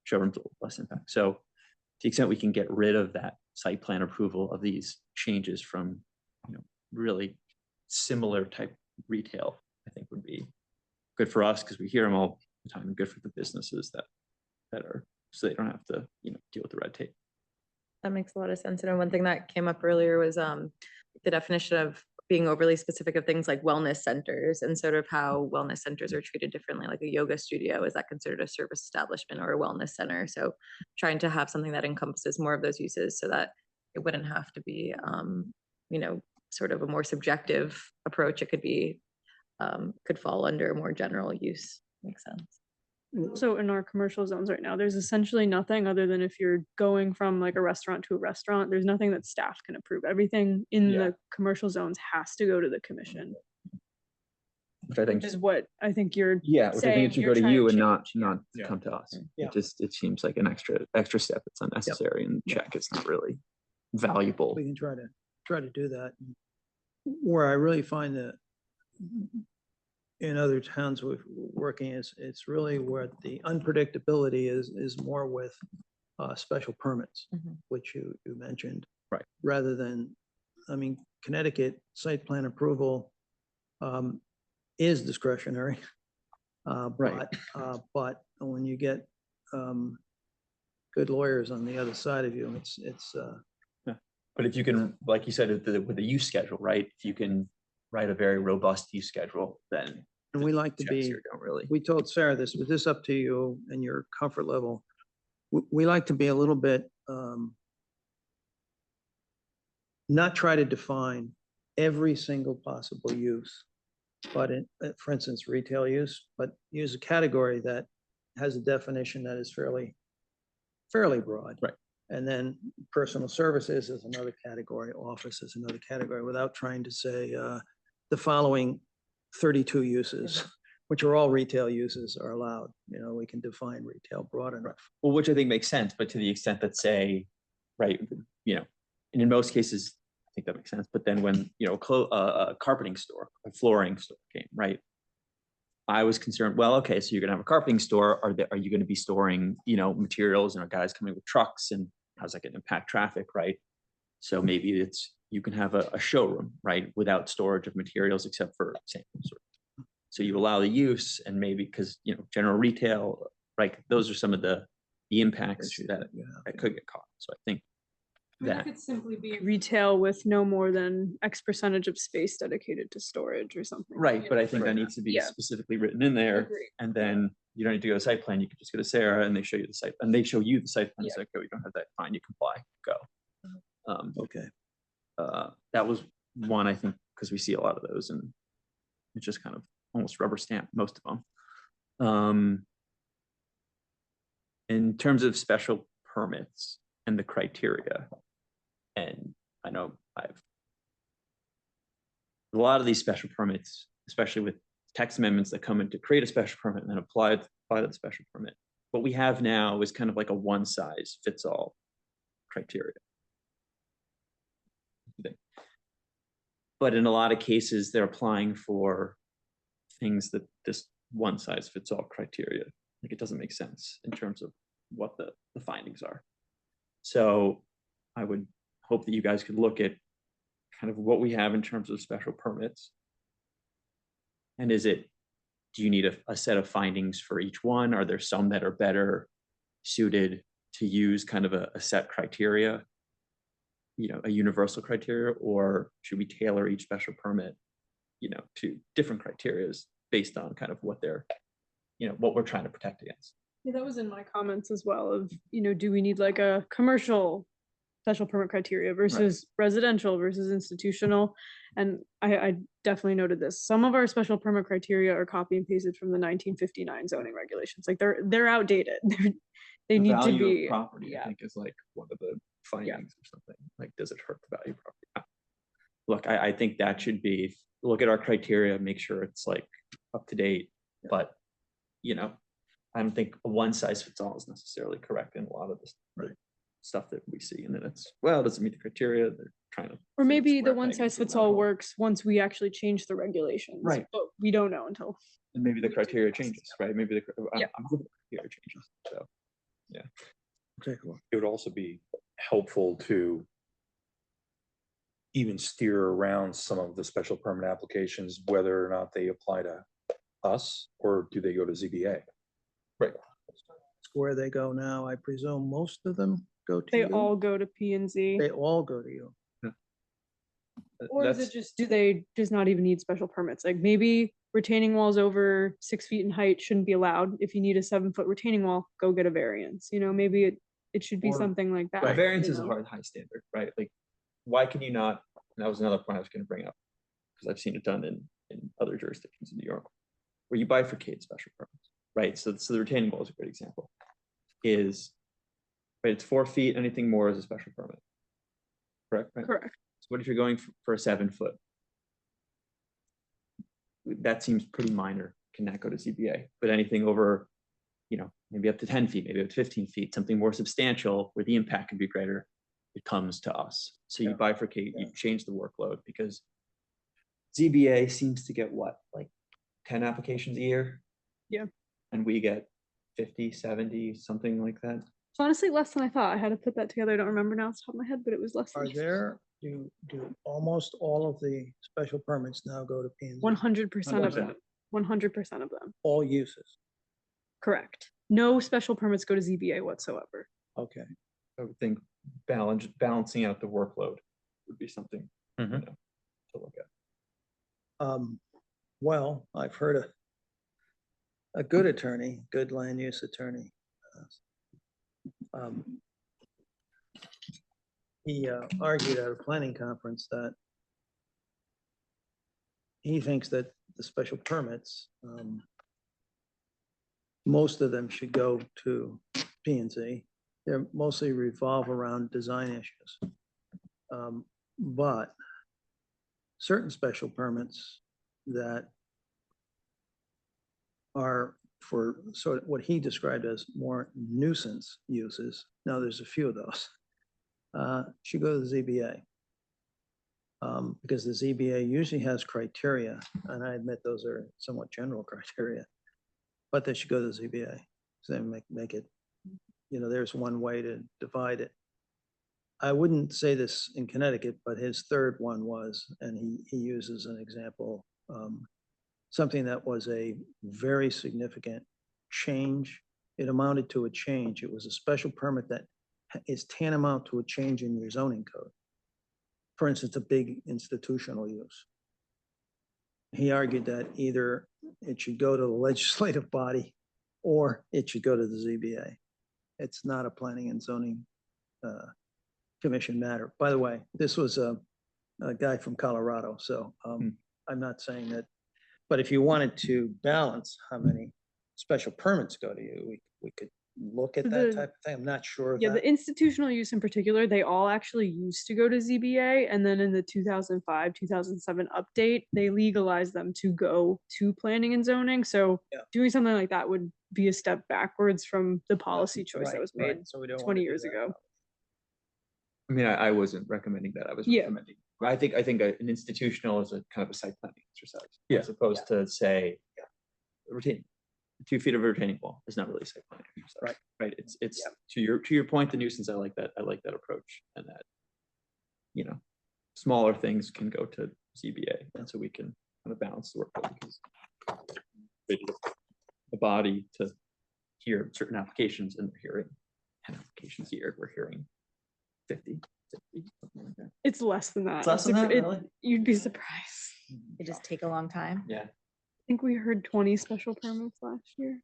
Showrooms a little less impact. So to the extent we can get rid of that site plan approval of these changes from, you know, really similar type retail, I think would be good for us, because we hear them all the time, and good for the businesses that are, so they don't have to, you know, deal with the red tape. That makes a lot of sense. And one thing that came up earlier was the definition of being overly specific of things like wellness centers, and sort of how wellness centers are treated differently. Like a yoga studio, is that considered a service establishment or a wellness center? So trying to have something that encompasses more of those uses, so that it wouldn't have to be, you know, sort of a more subjective approach. It could be, could fall under a more general use. Makes sense. So in our commercial zones right now, there's essentially nothing other than if you're going from like a restaurant to a restaurant, there's nothing that staff can approve. Everything in the commercial zones has to go to the commission. Which I think Which is what I think you're which I think saying it should you're go to trying you and change. not Yeah. come to us. Yeah. It seems like an extra step. It's unnecessary, and check, it's not really valuable. We can try to do that. Where I really find that in other towns we're working is, it's really where the unpredictability is more with special permits, which you mentioned. Right. Rather than, I mean, Connecticut site plan approval is discretionary. Right. But when you get good lawyers on the other side of you, it's But if you can, like you said, with the use schedule, right? If you can write a very robust use schedule, then. and we like to checks be, here don't really. we told Sarah this, but this up to you and your comfort level. We like to be a little bit, not try to define every single possible use, but for instance, retail use, but use a category that has a definition that is fairly broad. Right. And then personal services is another category, office is another category, without trying to say the following 32 uses, which are all retail uses, are allowed. You know, we can define retail broad enough. Well, which I think makes sense, but to the extent that, say, right, you know, and in most cases, I think that makes sense. But then when, you know, a carpeting store, a flooring store came, right? I was concerned, well, okay, so you're gonna have a carpeting store. Are you gonna be storing, you know, materials, and are guys coming with trucks, and how's that gonna impact traffic, right? So maybe you can have a showroom, right, without storage of materials except for samples. So you allow the use, and maybe because, you know, general retail, right, those are some of the impacts that could get caught. So I think That could simply be retail with no more than X percentage of space dedicated to storage or something. right, you but know, I think that needs to be Yeah. specifically written in there. Agreed. And then you don't need to go to site plan. You can just go to Sarah and they show you the site, and they show you the site plan. It's like, oh, you don't have that. Fine, you comply, go. Okay. That was one, I think, because we see a lot of those, and it's just kind of almost rubber stamp, most of them. In terms of special permits, and the criteria. And I know a lot of these special permits, especially with text amendments that come in to create a special permit and then apply to the special permit. What we have now is kind of like a one size fits all criteria. But in a lot of cases, they're applying for things that this one size fits all criteria, like it doesn't make sense in terms of what the findings are. So I would hope that you guys could look at kind of what we have in terms of special permits. And do you need a set of findings for each one? Are there some that are better suited to use kind of a set criteria, a universal criteria, or should we tailor each special permit, to different criterias based on kind of what they're, what we're trying to protect against? Yeah, that was in my comments as well of, do we need like a commercial special permit criteria versus residential versus institutional? And I definitely noted this. Some of our special permit criteria are copy and pasted from the 1959 zoning regulations. Like they're outdated. They need to Value of be. property, yeah. I think, is like one of the findings or something. Like, does it hurt the value of property? Look, I think that should be, look at our criteria, make sure it's like up to date, but I don't think a one size fits all is necessarily correct in a lot of this stuff that we see. And then it's, well, does it meet the criteria? They're trying to. Or maybe the square one peg size into a fits all round hole. works once we actually change the regulations. Right. But we don't know until. And maybe the criteria changes, right? Maybe Yeah. I'm hoping the criteria changes, so, yeah. Take a look. It would also be helpful to even steer around some of the special permit applications, whether or not they apply to us or do they go to ZBA? Right. It's where they go now. I presume most of them go to They you? all go to P and Z. They all go to you. Or is it just, do they just not even need special permits? Like maybe retaining walls over 6 feet in height shouldn't be allowed. If you need a 7-foot retaining wall, go get a variance. Maybe it should be Or- something like that. Right, variance you is a know? high standard, right? Like, why can you not, and that was another point I was gonna bring up, because I've seen it done in other jurisdictions in New York, where you bifurcate special permits, right? So the retaining wall is a great example. Right, it's 4 feet, anything more is a special permit. Correct, right? Correct. So what if you're going for a 7-foot? That seems pretty minor, can that go to ZBA? But anything over, maybe up to 10 feet, maybe up to 15 feet, something more substantial where the impact can be greater, it comes to us. So you bifurcate, you change the workload, because ZBA seems to get what, like 10 applications a year? Yeah. And we get 50, 70, something like that. It's honestly less than I thought. I had to put that together. I don't remember now off the top of my head, but it was less than. Are there, do almost all of the special permits now go to P and Z? 100% of 100%. them. 100% of them. All uses? Correct. No special permits go to ZBA whatsoever. Okay. I would think balancing out the workload would be something Mhm. to look at. Well, I've heard a good attorney, good land use attorney. He argued at a planning conference that he thinks that the special permits, most of them should go to P and Z. They're mostly revolve around design issues. But certain special permits that are for sort of what he described as more nuisance uses, now there's a few of those, should go to the ZBA. Because the ZBA usually has criteria, and I admit those are somewhat general criteria, but they should go to the ZBA. So they make it, there's one way to divide it. I wouldn't say this in Connecticut, but his third one was, and he uses an example, something that was a very significant change. It amounted to a change. It was a special permit that is tantamount to a change in your zoning code. For instance, a big institutional use. He argued that either it should go to the legislative body or it should go to the ZBA. It's not a planning and zoning commission matter. By the way, this was a guy from Colorado, so I'm not saying that, but if you wanted to balance how many special permits go to you, we could look at So that the- type of thing? I'm not sure of Yeah, the that. institutional use in particular, they all actually used to go to ZBA, and then in the 2005, 2007 update, they legalized them to go to planning and zoning. So Yeah. doing something like that would be a step backwards from the policy choice that Right, was right. made So we don't 20 wanna do years that. ago. I mean, I wasn't recommending that. I was Yeah. recommending, I think an institutional is a kind of a site planning exercise. Yeah. As opposed to say, retain, 2 feet of retaining wall is not really a site planning exercise. Right. Right, it's to your point, the nuisance, I like that approach, and that, you know, smaller things can go to ZBA, and so we can kind of balance the workload, because the body to hear certain applications, and we're hearing 10 applications here, we're hearing 50, something like that. It's less than that. It's less than It's that, it- really? You'd be surprised. It just take a long time. Yeah. I think we heard 20 special permits last year.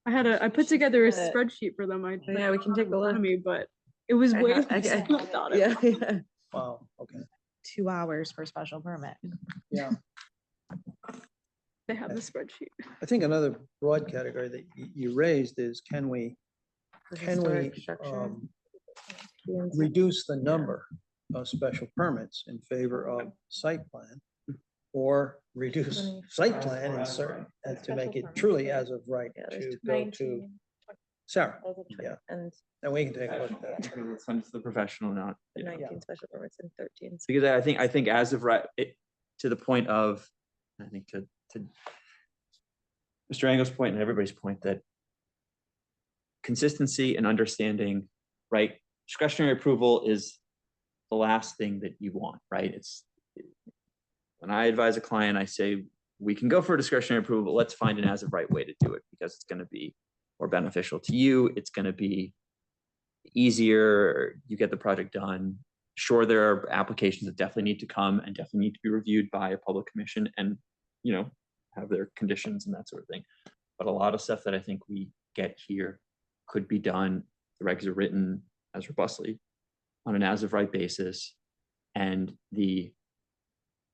I put together a spreadsheet for them. Yeah, we can take a in front of look. me, but it was way. I- less than I thought it was. Yeah. Wow, okay, 2 hours for special permit. yeah. They have the spreadsheet. I think another broad category that you raised is can we reduce the number of special permits in favor of site plan? Or reduce site plan and certain, and to make it truly as of right to go to Sarah, yeah, And and we can take a look at that. Send it to the professional, not, you know. 19 special permits and 13. Because I think as of right, to the point of, I think to Mr. Angel's point and everybody's point, that consistency and understanding, right? Discretionary approval is the last thing that you want, right? When I advise a client, I say, we can go for a discretionary approval, but let's find an as of right way to do it, because it's going to be more beneficial to you. It's going to be easier. You get the project done. Sure, there are applications that definitely need to come and definitely need to be reviewed by a public commission and, you know, have their conditions and that sort of thing. But a lot of stuff that I think we get here could be done. The regs are written as robustly on an as of right basis. And the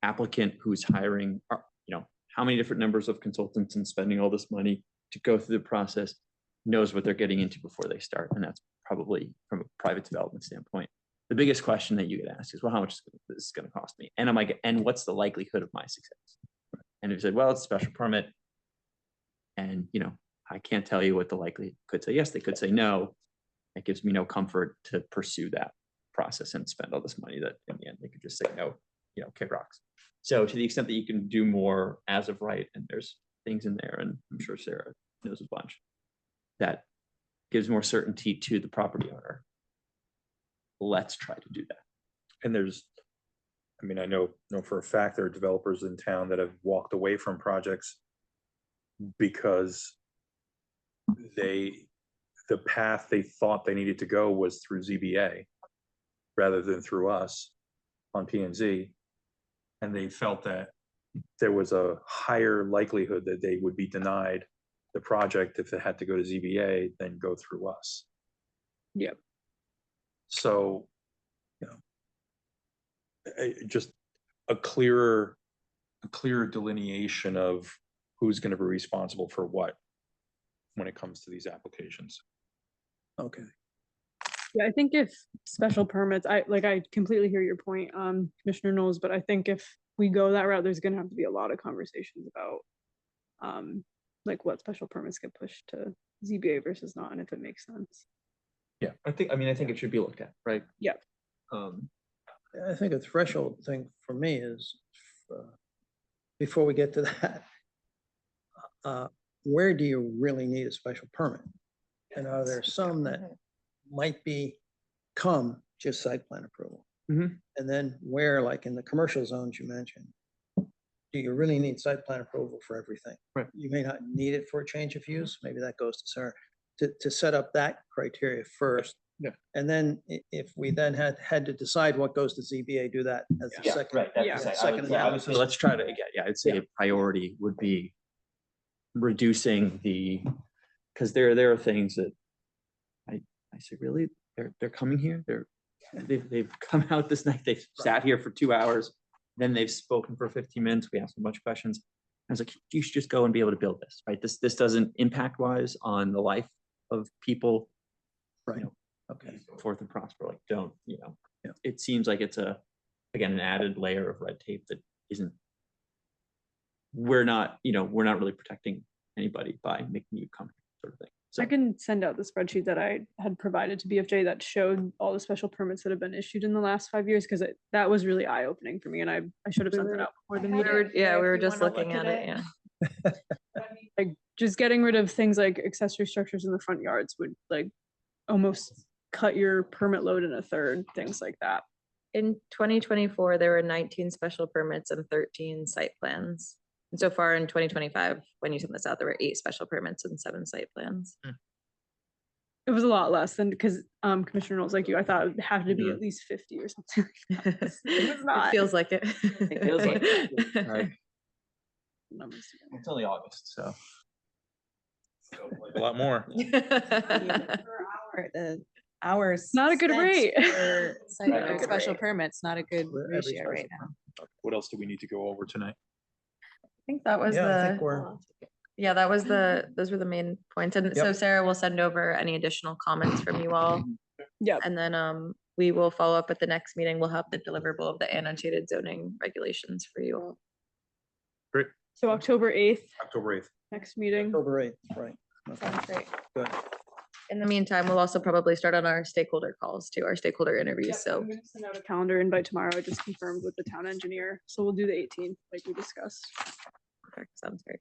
applicant who's hiring, you know, how many different numbers of consultants and spending all this money to go through the process knows what they're getting into before they start. And that's probably, from a private development standpoint, the biggest question that you get asked is, well, how much is this going to cost me? And what's the likelihood of my success? And if you said, well, it's a special permit, and, you know, I can't tell you what the likely could say. Yes, they could say no. It gives me no comfort to pursue that process and spend all this money that in the end they could just say no, you know, kick rocks. So to the extent that you can do more as of right, and there's things in there, and I'm sure Sarah knows a bunch, that gives more certainty to the property owner. Let's try to do that. And I mean, I know for a fact there are developers in town that have walked away from projects because the path they thought they needed to go was through ZBA rather than through us on P and Z. And they felt that there was a higher likelihood that they would be denied the project if it had to go to ZBA than go through us. Yep. So, you know, just a clearer delineation of who's going to be responsible for what when it comes to these applications. Okay, Yeah, I think if special permits, I completely hear your point, Commissioner Knowles, but I think if we go that route, there's gonna have to be a lot of conversations about like what special permits get pushed to ZBA versus not, and if it makes sense. Yeah, I think it should be looked at, right? Yeah. I think a threshold thing for me is, before we get to that, where do you really need a special permit? And are there some that might become just site plan approval? Mhm. And then where, like in the commercial zones you mentioned, do you really need site plan approval for everything? Right. You may not need it for a change of use, maybe that goes to Sarah, to set up that criteria first. Yeah. And then if we then had to decide what goes to ZBA, do that as the second. Right. Yeah. Second I would say let's try to, I'd say Yeah. a priority would be reducing because there are things that I say, really, they're coming here, they've come out this night, they've sat here for 2 hours, then they've spoken for 15 minutes, we asked a bunch of questions. I was like, you should just go and be able to build this, right? This doesn't impact wise on the life of people. Right. Okay. Forth and prosper, like, don't, Yeah. it seems like it's again, an added layer of red tape that isn't, we're not really protecting anybody by making you come sort of thing. So I can send out the spreadsheet that I had provided to BFJ that showed all the special permits that have been issued in the last 5 years, because that was really eye-opening for me, and I should have sent it out before the meeting. Yeah, we were if you just wanna looking look at at it, it. yeah. Like, just getting rid of things like accessory structures in the front yards would like almost cut your permit load in a third, things like that. In 2024, there were 19 special permits and 13 site plans. And so far in 2025, when you sent this out, there were 8 special permits and 7 site plans. It was a lot less than, because Commissioner Knowles, like you, I thought it had to be Mhm. at least 50 or something. It It not. feels like it. feels like it. Right. Numbers. It's only August, so. A lot more. The hours. Not a good spent rate. for site- Not a or good special rate. permits, not a good For every ratio special right now. What else do we need to go over tonight? I think that was Yeah, I think the, we're, yeah, that was those were the main points. And so Yep. Sarah will send over any additional comments from you all. Yep. And then we will follow up at the next meeting. We'll have the deliverable of the annotated zoning regulations for you all. Great, So October 8th, October 8th. next meeting. October 8th, right. Okay, Sounds great. good. In the meantime, we'll also probably start on our stakeholder calls too, our stakeholder interviews. Yep, So I'm gonna send out a calendar invite tomorrow. I just confirmed with the town engineer. So we'll do the 18th, like we discussed. okay, sounds great.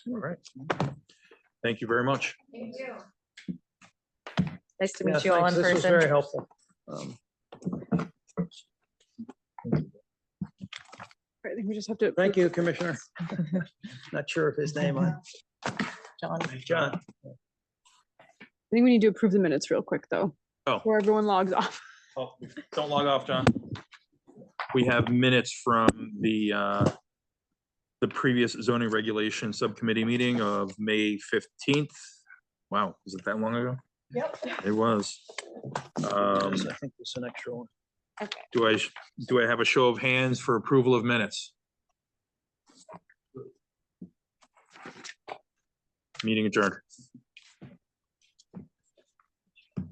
All right. Thank you very much. Thank you. Nice to Yeah, meet you all in thanks. This was very person. helpful. I think we just have to. Thank you, Commissioner. Not sure of his name on. John. John. I think we need to approve the minutes real quick, though. Oh. Before everyone logs off. Oh, don't log off, John. We have minutes from the previous zoning regulation subcommittee meeting of May 15th. Wow, was it that long ago? Yep. It was. Yes, I think it's an extra one. Do I have a show of hands for approval of minutes? Meeting adjourned.